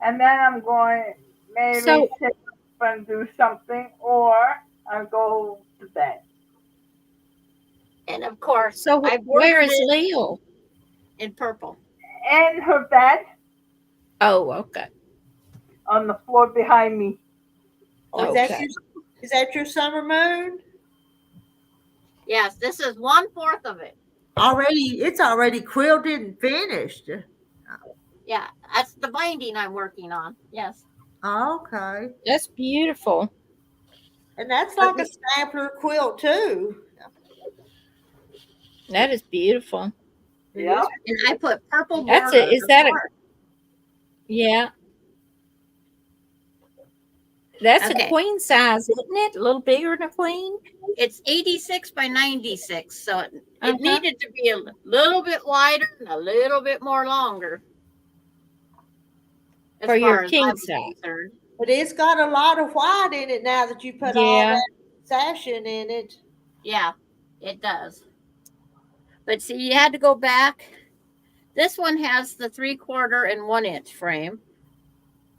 Speaker 2: and then I'm going maybe sit up and do something, or I go to bed.
Speaker 3: And of course,
Speaker 4: so where is Leo?
Speaker 3: In purple.
Speaker 2: In her bed.
Speaker 4: Oh, okay.
Speaker 2: On the floor behind me.
Speaker 1: Oh, is that your Summer Moon?
Speaker 3: Yes, this is 1/4 of it.
Speaker 1: It's already quilted and finished.
Speaker 3: Yeah, that's the binding I'm working on. Yes.
Speaker 1: Okay.
Speaker 4: That's beautiful.
Speaker 1: And that's like a sampler quilt too.
Speaker 4: That is beautiful.
Speaker 2: Yeah.
Speaker 3: And I put purple.
Speaker 4: That's it. Is that a? Yeah. That's
Speaker 3: Okay.
Speaker 4: a queen size, isn't it? A little bigger than a queen.
Speaker 3: It's 86 by 96, so it
Speaker 4: Uh-huh.
Speaker 3: needed to be a little bit wider and a little bit more longer. As
Speaker 4: For your
Speaker 3: far as I
Speaker 4: king
Speaker 3: was
Speaker 4: size.
Speaker 3: concerned.
Speaker 1: But it's got a lot of white in it now that you put all
Speaker 4: Yeah.
Speaker 1: that sashing in it.
Speaker 3: Yeah, it does. But see, you had to go back. This one has the 3/4 and 1-inch frame.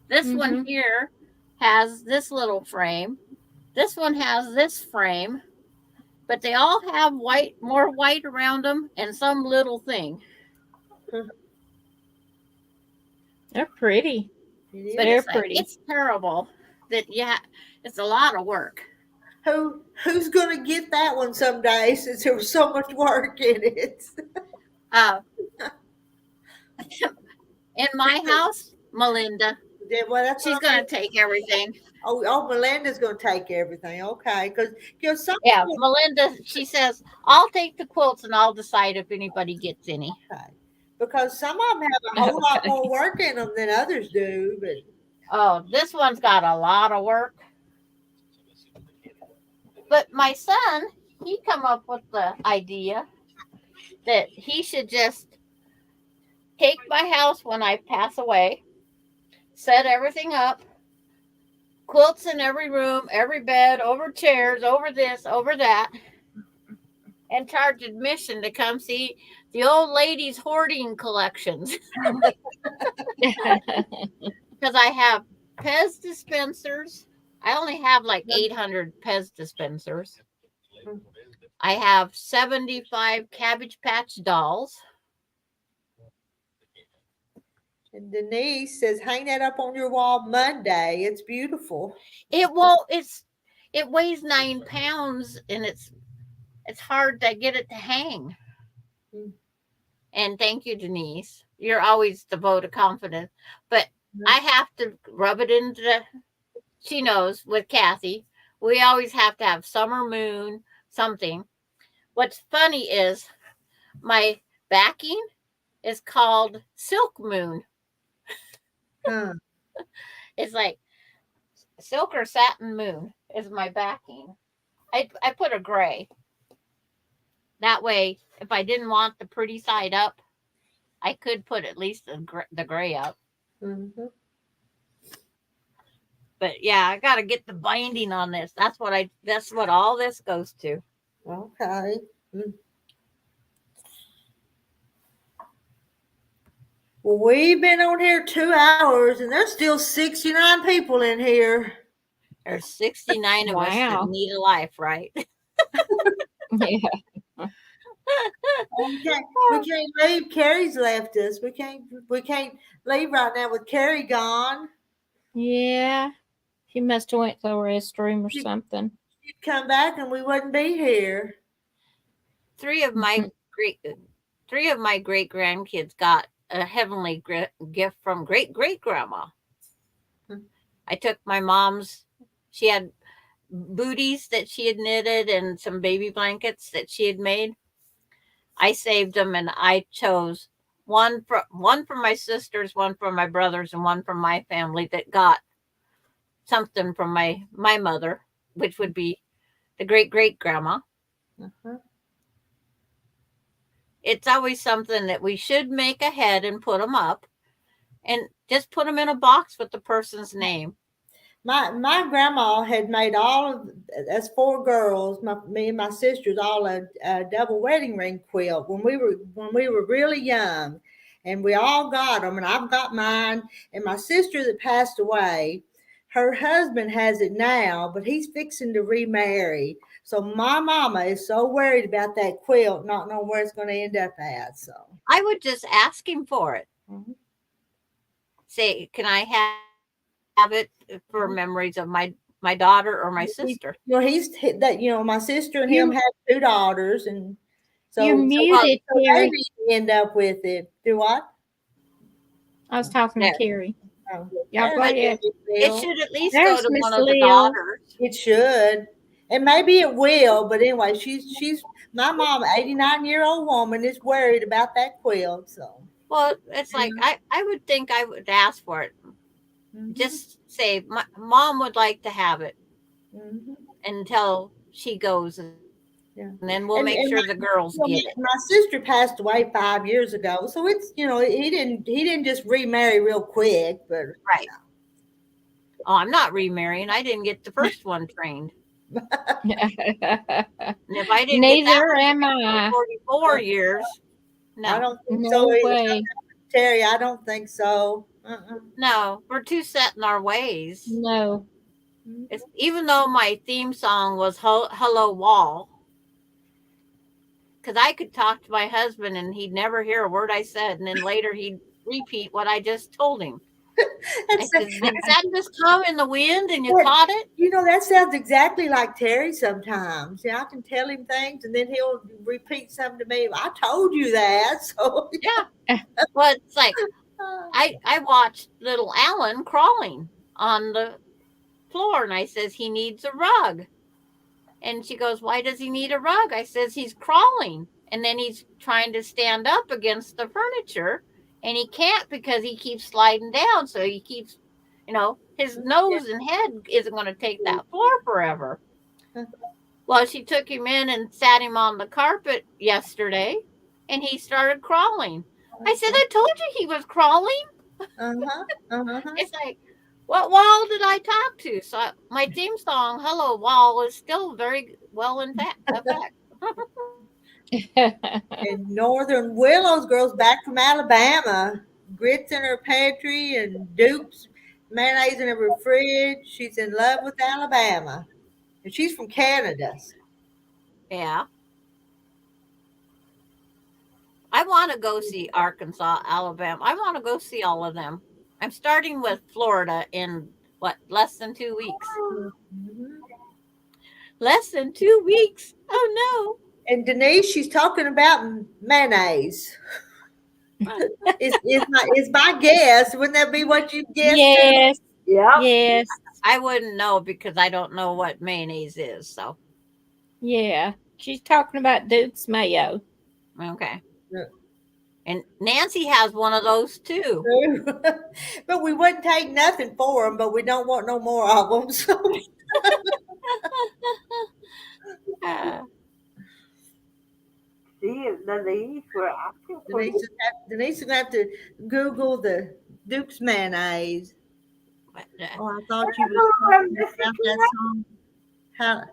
Speaker 3: This one
Speaker 4: Mhm.
Speaker 3: here has this little frame. This one has this frame. But they all have more white around them and some little thing.
Speaker 4: They're pretty.
Speaker 1: It
Speaker 3: But
Speaker 1: is.
Speaker 4: They're pretty.
Speaker 3: it's terrible that it's a lot of work.
Speaker 1: Who's gonna get that one someday since there was so much work in it?
Speaker 3: In my house, Melinda,
Speaker 1: Yeah, well, that's
Speaker 3: she's
Speaker 1: what I
Speaker 3: going
Speaker 1: mean.
Speaker 3: to take everything.
Speaker 1: Oh, Melinda's gonna take everything. Okay, because some
Speaker 3: Yeah,
Speaker 1: people,
Speaker 3: Melinda, she says, I'll take the quilts and I'll decide if anybody gets any.
Speaker 1: okay, because some of them have a whole lot
Speaker 4: Okay.
Speaker 1: more work in them than others do. But
Speaker 3: Oh, this one's got a lot of work. But my son, he come up with the idea that he should just take my house when I pass away, set everything up, quilts in every room, every bed, over chairs, over this, over that, and charge admission to come see the old ladies' hoarding collections. Because I have Pez dispensers. I only have like 800 Pez dispensers. I have 75 Cabbage Patch dolls.
Speaker 1: and Denise says, hang that up on your wall Monday. It's beautiful.
Speaker 3: It weighs 9 pounds and it's hard to get it to hang. And thank you, Denise. You're always the vote of confidence. But I have to rub it into she knows with Kathy. We always have to have summer moon, something. What's funny is my backing is called Silk Moon.
Speaker 1: Huh.
Speaker 3: It's like silk or satin moon is my backing. I put a gray. That way, if I didn't want the pretty side up, I could put at least the gray up.
Speaker 1: Mm-hmm.
Speaker 3: But yeah, I got to get the binding on this. That's what all this goes to.
Speaker 1: Okay. Well, we've been on here 2 hours, and there's still 69 people in here.
Speaker 3: There's 69 of us that
Speaker 4: Wow.
Speaker 3: need a life, right?
Speaker 4: Yeah.
Speaker 1: We can't leave. Carrie's left us. We can't leave right now with Carrie gone.
Speaker 4: Yeah. She must have went to the restroom or something.
Speaker 1: She'd come back and we wouldn't be here.
Speaker 3: Three of my great grandkids got a heavenly gift from great grandma. I took my mom's. She had booties that she had knitted and some baby blankets that she had made. I saved them and I chose one for my sisters, one for my brothers, and one from my family that got something from my mother, which would be the great grandma.
Speaker 1: Uh-huh.
Speaker 3: It's always something that we should make ahead and put them up, and just put them in a box with the person's name.
Speaker 1: My grandma had made all of us 4 girls, me and my sisters, all a double wedding ring quilt when we were really young, and we all got them, and I've got mine. And my sister that passed away, her husband has it now, but he's fixing to remarry. So my mama is so worried about that quilt, not knowing where it's going to end up at. So
Speaker 3: I would just ask him for it.
Speaker 1: Mm-hmm.
Speaker 3: Say, can I have it for memories of my daughter or my sister?
Speaker 1: He's that. My sister and him have 2 daughters, and so
Speaker 4: You're muted,
Speaker 1: so
Speaker 4: Carrie.
Speaker 1: they end up with it. Do what?
Speaker 4: I was talking to Carrie.
Speaker 1: Oh,
Speaker 4: Y'all go ahead.
Speaker 3: It should at least
Speaker 4: There's
Speaker 3: go to
Speaker 4: Miss
Speaker 3: one of the
Speaker 4: Lil.
Speaker 3: daughters.
Speaker 1: It should, and maybe it will. But anyway, she's my mom, 89-year-old woman, is worried about that quilt. So
Speaker 3: Well, it's like I would think I would ask for it. Just say, my mom would like to have it until she goes.
Speaker 1: Yeah.
Speaker 3: And then we'll make sure the girls get it.
Speaker 1: My sister passed away 5 years ago, so it's he didn't just remarry real quick, but
Speaker 3: right. Oh, I'm not remarrying. I didn't get the first one trained. And if I didn't
Speaker 4: Neither
Speaker 3: get that
Speaker 4: am I.
Speaker 3: 44 years, no.
Speaker 1: I don't think
Speaker 4: No
Speaker 1: so.
Speaker 4: way.
Speaker 1: Terry, I don't think so.
Speaker 3: No, we're too set in our ways.
Speaker 4: No.
Speaker 3: Even though my theme song was Hello Wall, because I could talk to my husband and he'd never hear a word I said, and then later he'd repeat what I just told him. I said, did that just come in the wind and you caught it?
Speaker 1: That sounds exactly like Terry sometimes. Yeah, I can tell him things and then he'll repeat something to me. I told you that. So
Speaker 3: yeah. Well, it's like I watched little Alan crawling on the floor and I says he needs a rug. And she goes, why does he need a rug? I says he's crawling. And then he's trying to stand up against the furniture. And he can't because he keeps sliding down. So he keeps, his nose and head isn't going to take that floor forever. Well, she took him in and sat him on the carpet yesterday. And he started crawling. I said, I told you he was crawling. It's like, what wall did I talk to? So my theme song, Hello Wall, is still very well in effect.
Speaker 1: And Northern Willow's girls back from Alabama. Grits in her pantry and Duke's mayonnaise in her fridge. She's in love with Alabama. And she's from Canada.
Speaker 3: Yeah. I want to go see Arkansas, Alabama. I want to go see all of them. I'm starting with Florida in, less than 2 weeks. Less than 2 weeks. Oh, no.
Speaker 1: And Denise, she's talking about mayonnaise. is my guess. Wouldn't that be what you guessed?
Speaker 4: Yes.
Speaker 2: Yeah.
Speaker 4: Yes.
Speaker 3: I wouldn't know because I don't know what mayonnaise is. So.
Speaker 4: Yeah. She's talking about Duke's mayo.
Speaker 3: Okay. Yeah. And Nancy has one of those too.
Speaker 1: But we wouldn't take nothing for them, but we don't want no more of them. So.
Speaker 2: See, the ladies were asking for
Speaker 1: Denise is going to have to Google the Duke's mayonnaise. Oh, I thought you were talking about that song.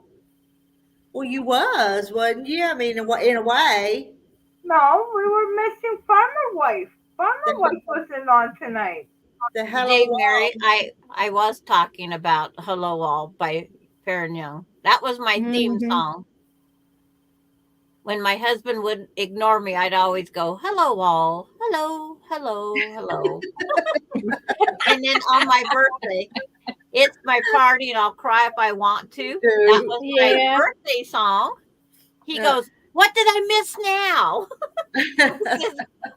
Speaker 1: Well, you wasn't you? I mean, in a way.
Speaker 2: No, we were missing Farmer Wife. Farmer Wife wasn't on tonight.
Speaker 1: The Hello
Speaker 3: Dave
Speaker 1: Wall.
Speaker 3: Mary, I was talking about Hello Wall by Farron Young. That was my theme song. When my husband would ignore me, I'd always go, hello, Wall. Hello, hello, hello. And then on my birthday, it's my party and I'll cry if I want to. That was my birthday song. He goes, what did I miss now?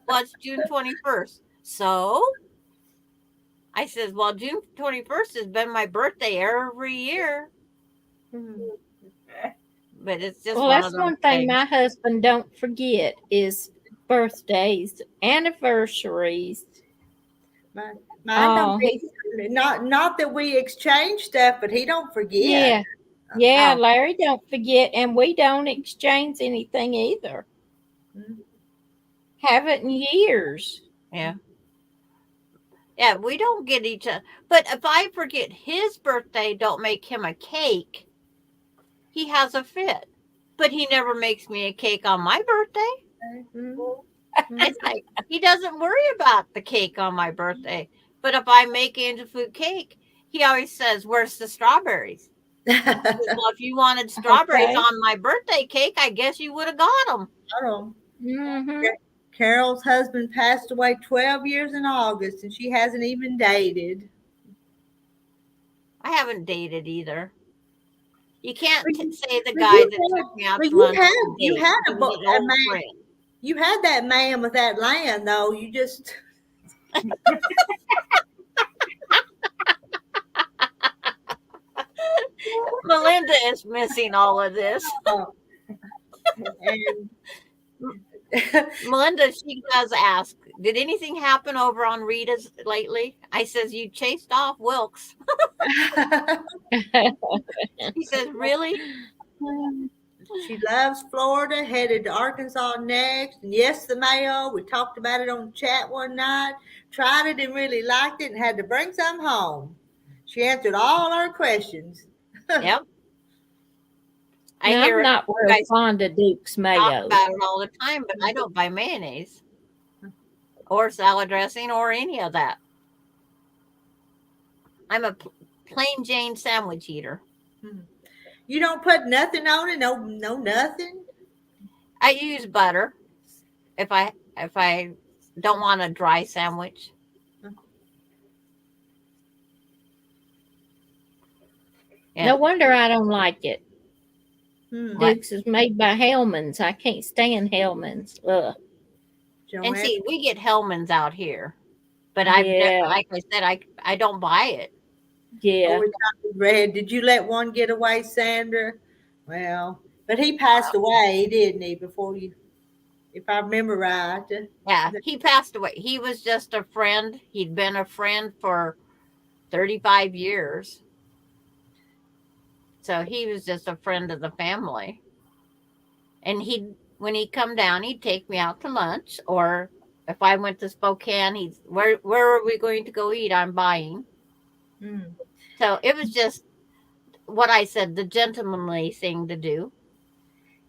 Speaker 3: Well, it's June 21st. So I says, well, June 21st has been my birthday every year. But it's just
Speaker 4: that's one thing my husband don't forget is birthdays, anniversaries.
Speaker 1: Mine don't not that we exchange stuff, but he don't forget.
Speaker 4: Yeah, Larry don't forget, and we don't exchange anything either. Haven't in years.
Speaker 3: Yeah. Yeah, we don't get each other. But if I forget his birthday, don't make him a cake. He has a fit, but he never makes me a cake on my birthday. It's like he doesn't worry about the cake on my birthday. But if I make angel food cake, he always says, where's the strawberries? Well, if you wanted strawberries on my birthday cake, I guess you would have got them.
Speaker 1: Carol's husband passed away 12 years in August, and she hasn't even dated.
Speaker 3: I haven't dated either. You can't say the guy that took me out to lunch.
Speaker 1: You had that man with that land, though. You just.
Speaker 3: Melinda is missing all of this.
Speaker 1: And
Speaker 3: Melinda, she does ask, did anything happen over on Rita's lately? I says, you chased off Wilkes. He says, really?
Speaker 1: She loves Florida, headed to Arkansas next. And yes, the mayo. We talked about it on the chat one night. Tried it and really liked it and had to bring some home. She answered all our questions.
Speaker 3: Yep. I
Speaker 4: Now,
Speaker 3: hear
Speaker 4: I'm not
Speaker 3: you
Speaker 4: real
Speaker 3: guys
Speaker 4: fond of Duke's
Speaker 3: talk
Speaker 4: mayo.
Speaker 3: about it all the time, but I don't buy mayonnaise or salad dressing or any of that. I'm a plain Jane sandwich eater.
Speaker 1: You don't put nothing on it? No nothing?
Speaker 3: I use butter if I don't want a dry sandwich. Yeah.
Speaker 4: No wonder I don't like it.
Speaker 3: What?
Speaker 4: Duke's is made by Hellman's. I can't stand Hellman's. Ugh.
Speaker 3: And see, we get Hellman's out here, but
Speaker 4: Yeah.
Speaker 3: like I said, I don't buy it.
Speaker 4: Yeah.
Speaker 1: Red, did you let one get away, Sandra? Well, but he passed away, didn't he? Before you, if I remember right.
Speaker 3: Yeah, he passed away. He was just a friend. He'd been a friend for 35 years. So he was just a friend of the family. And when he'd come down, he'd take me out to lunch. Or if I went to Spokane, where are we going to go eat? I'm buying. So it was just what I said, the gentlemanly thing to do.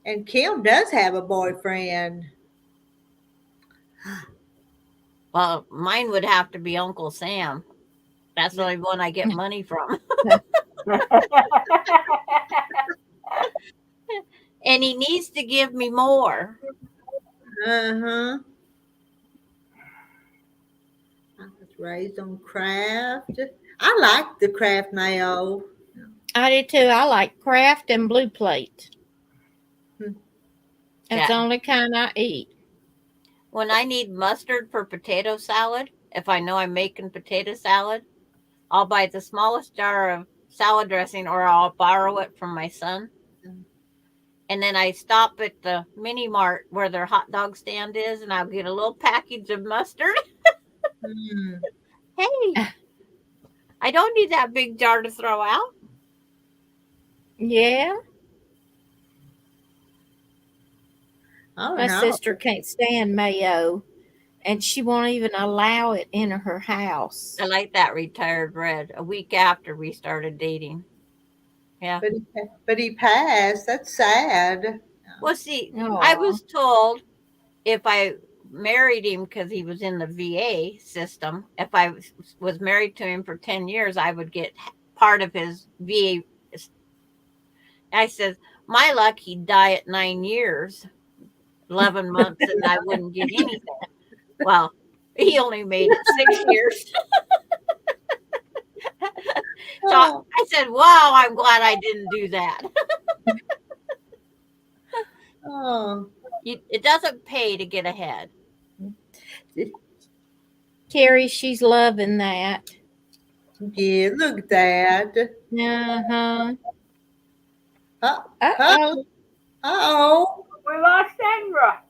Speaker 1: And Kim does have a boyfriend.
Speaker 3: Well, mine would have to be Uncle Sam. That's the only one I get money from. And he needs to give me more.
Speaker 1: I was raised on craft. I like the craft mayo.
Speaker 4: I do too. I like Kraft and Blue Plate. That's the only kind I eat.
Speaker 3: When I need mustard for potato salad, if I know I'm making potato salad, I'll buy the smallest jar of salad dressing or I'll borrow it from my son. And then I stop at the mini mart where their hot dog stand is and I'll get a little package of mustard. Hey, I don't need that big jar to throw out.
Speaker 4: Yeah. My
Speaker 1: no.
Speaker 4: sister can't stand mayo, and she won't even allow it in her house.
Speaker 3: I like that retired red. A week after we started dating. Yeah.
Speaker 1: But he passed. That's sad.
Speaker 3: Well, see,
Speaker 4: Aw.
Speaker 3: I was told if I married him because he was in the VA system, if I was married to him for 10 years, I would get part of his VA. I said, my luck, he'd die at 9 years, 11 months, and I wouldn't get anything. Well, he only made it 6 years. So I said, wow, I'm glad I didn't do that. It doesn't pay to get ahead.
Speaker 4: Carrie, she's loving that.
Speaker 1: Yeah, look at that.
Speaker 4: Uh-huh.
Speaker 1: Uh-oh. Uh-oh.
Speaker 2: We lost Sandra.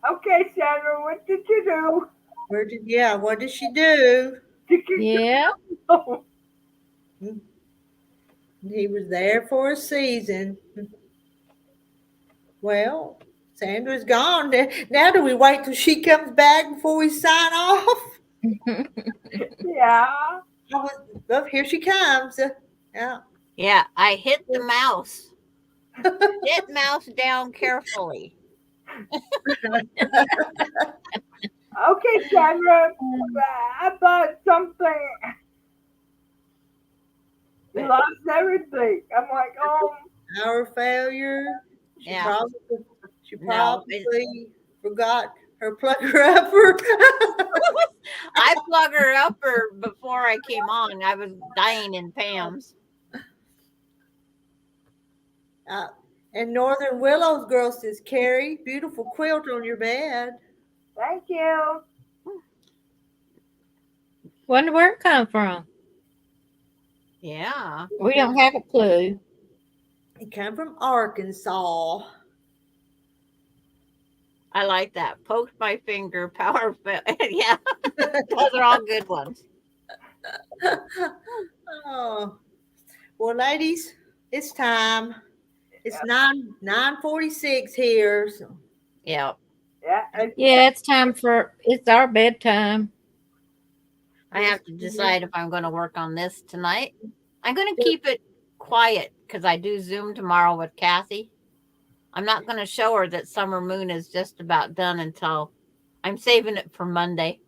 Speaker 2: Okay, Sandra, what did you do?
Speaker 1: What did she do?
Speaker 4: Yeah.
Speaker 1: He was there for a season. Well, Sandra's gone. Now do we wait till she comes back before we sign off?
Speaker 2: Yeah.
Speaker 1: Oh, here she comes. Yeah.
Speaker 3: Yeah, I hit the mouse. Hit mouse down carefully.
Speaker 2: Okay, Sandra, I bought something. We lost everything. I'm like, oh.
Speaker 1: Our failure. She probably forgot her plugger upper.
Speaker 3: I plug her upper before I came on. I was dying in Pam's.
Speaker 1: And Northern Willow's girl says, Carrie, beautiful quilt on your bed.
Speaker 2: Thank you.
Speaker 4: Wonder where it come from.
Speaker 3: Yeah.
Speaker 4: We don't have a clue.
Speaker 1: It came from Arkansas.
Speaker 3: I like that. Poked my finger, power. Yeah, those are all good ones.
Speaker 1: Oh, well, ladies, it's time. It's
Speaker 2: Yep.
Speaker 1: 9:46 here. So.
Speaker 3: Yeah.
Speaker 2: Yeah.
Speaker 4: Yeah, it's our bedtime.
Speaker 3: I have to decide if I'm going to work on this tonight. I'm going to keep it quiet because I do Zoom tomorrow with Kathy. I'm not going to show her that Summer Moon is just about done until I'm saving it for Monday.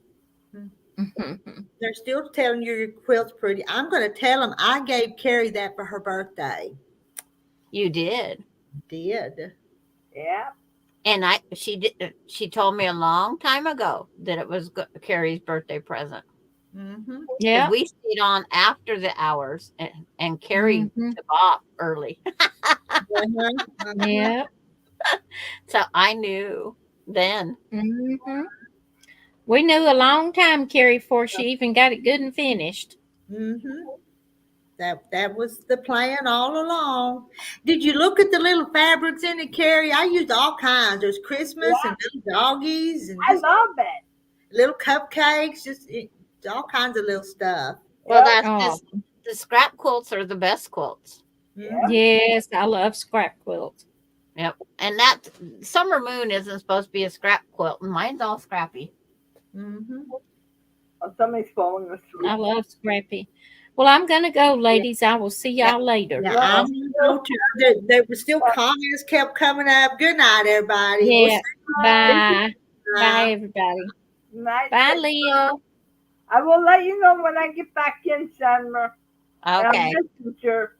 Speaker 1: They're still telling you your quilt's pretty. I'm going to tell them I gave Carrie that for her birthday.
Speaker 3: You did.
Speaker 1: Did.
Speaker 2: Yeah.
Speaker 3: And she told me a long time ago that it was Carrie's birthday present.
Speaker 1: Mm-hmm.
Speaker 4: Yeah.
Speaker 3: We stayed on after the hours and Carrie took off early.
Speaker 4: Yeah.
Speaker 3: So I knew then.
Speaker 4: We knew a long time, Carrie, before she even got it good and finished.
Speaker 1: That was the plan all along. Did you look at the little fabrics in it, Carrie? I used all kinds. There's Christmas and little doggies and
Speaker 2: I love it.
Speaker 1: little cupcakes, just all kinds of little stuff.
Speaker 3: Well, that's just the scrap quilts are the best quilts.
Speaker 4: Yes, I love scrap quilts.
Speaker 3: Yep. And that Summer Moon isn't supposed to be a scrap quilt. Mine's all scrappy.
Speaker 2: Oh, somebody's falling asleep.
Speaker 4: I love scrappy. Well, I'm going to go, ladies. I will see y'all later.
Speaker 1: Yeah, I'm going to go too. There were still comments kept coming up. Good night, everybody.
Speaker 4: Yeah.
Speaker 1: We'll
Speaker 4: Bye. Bye, everybody.
Speaker 2: Night.
Speaker 4: Bye, Leo.
Speaker 2: I will let you know when I get back in, Summer.
Speaker 3: Okay.
Speaker 2: Messenger.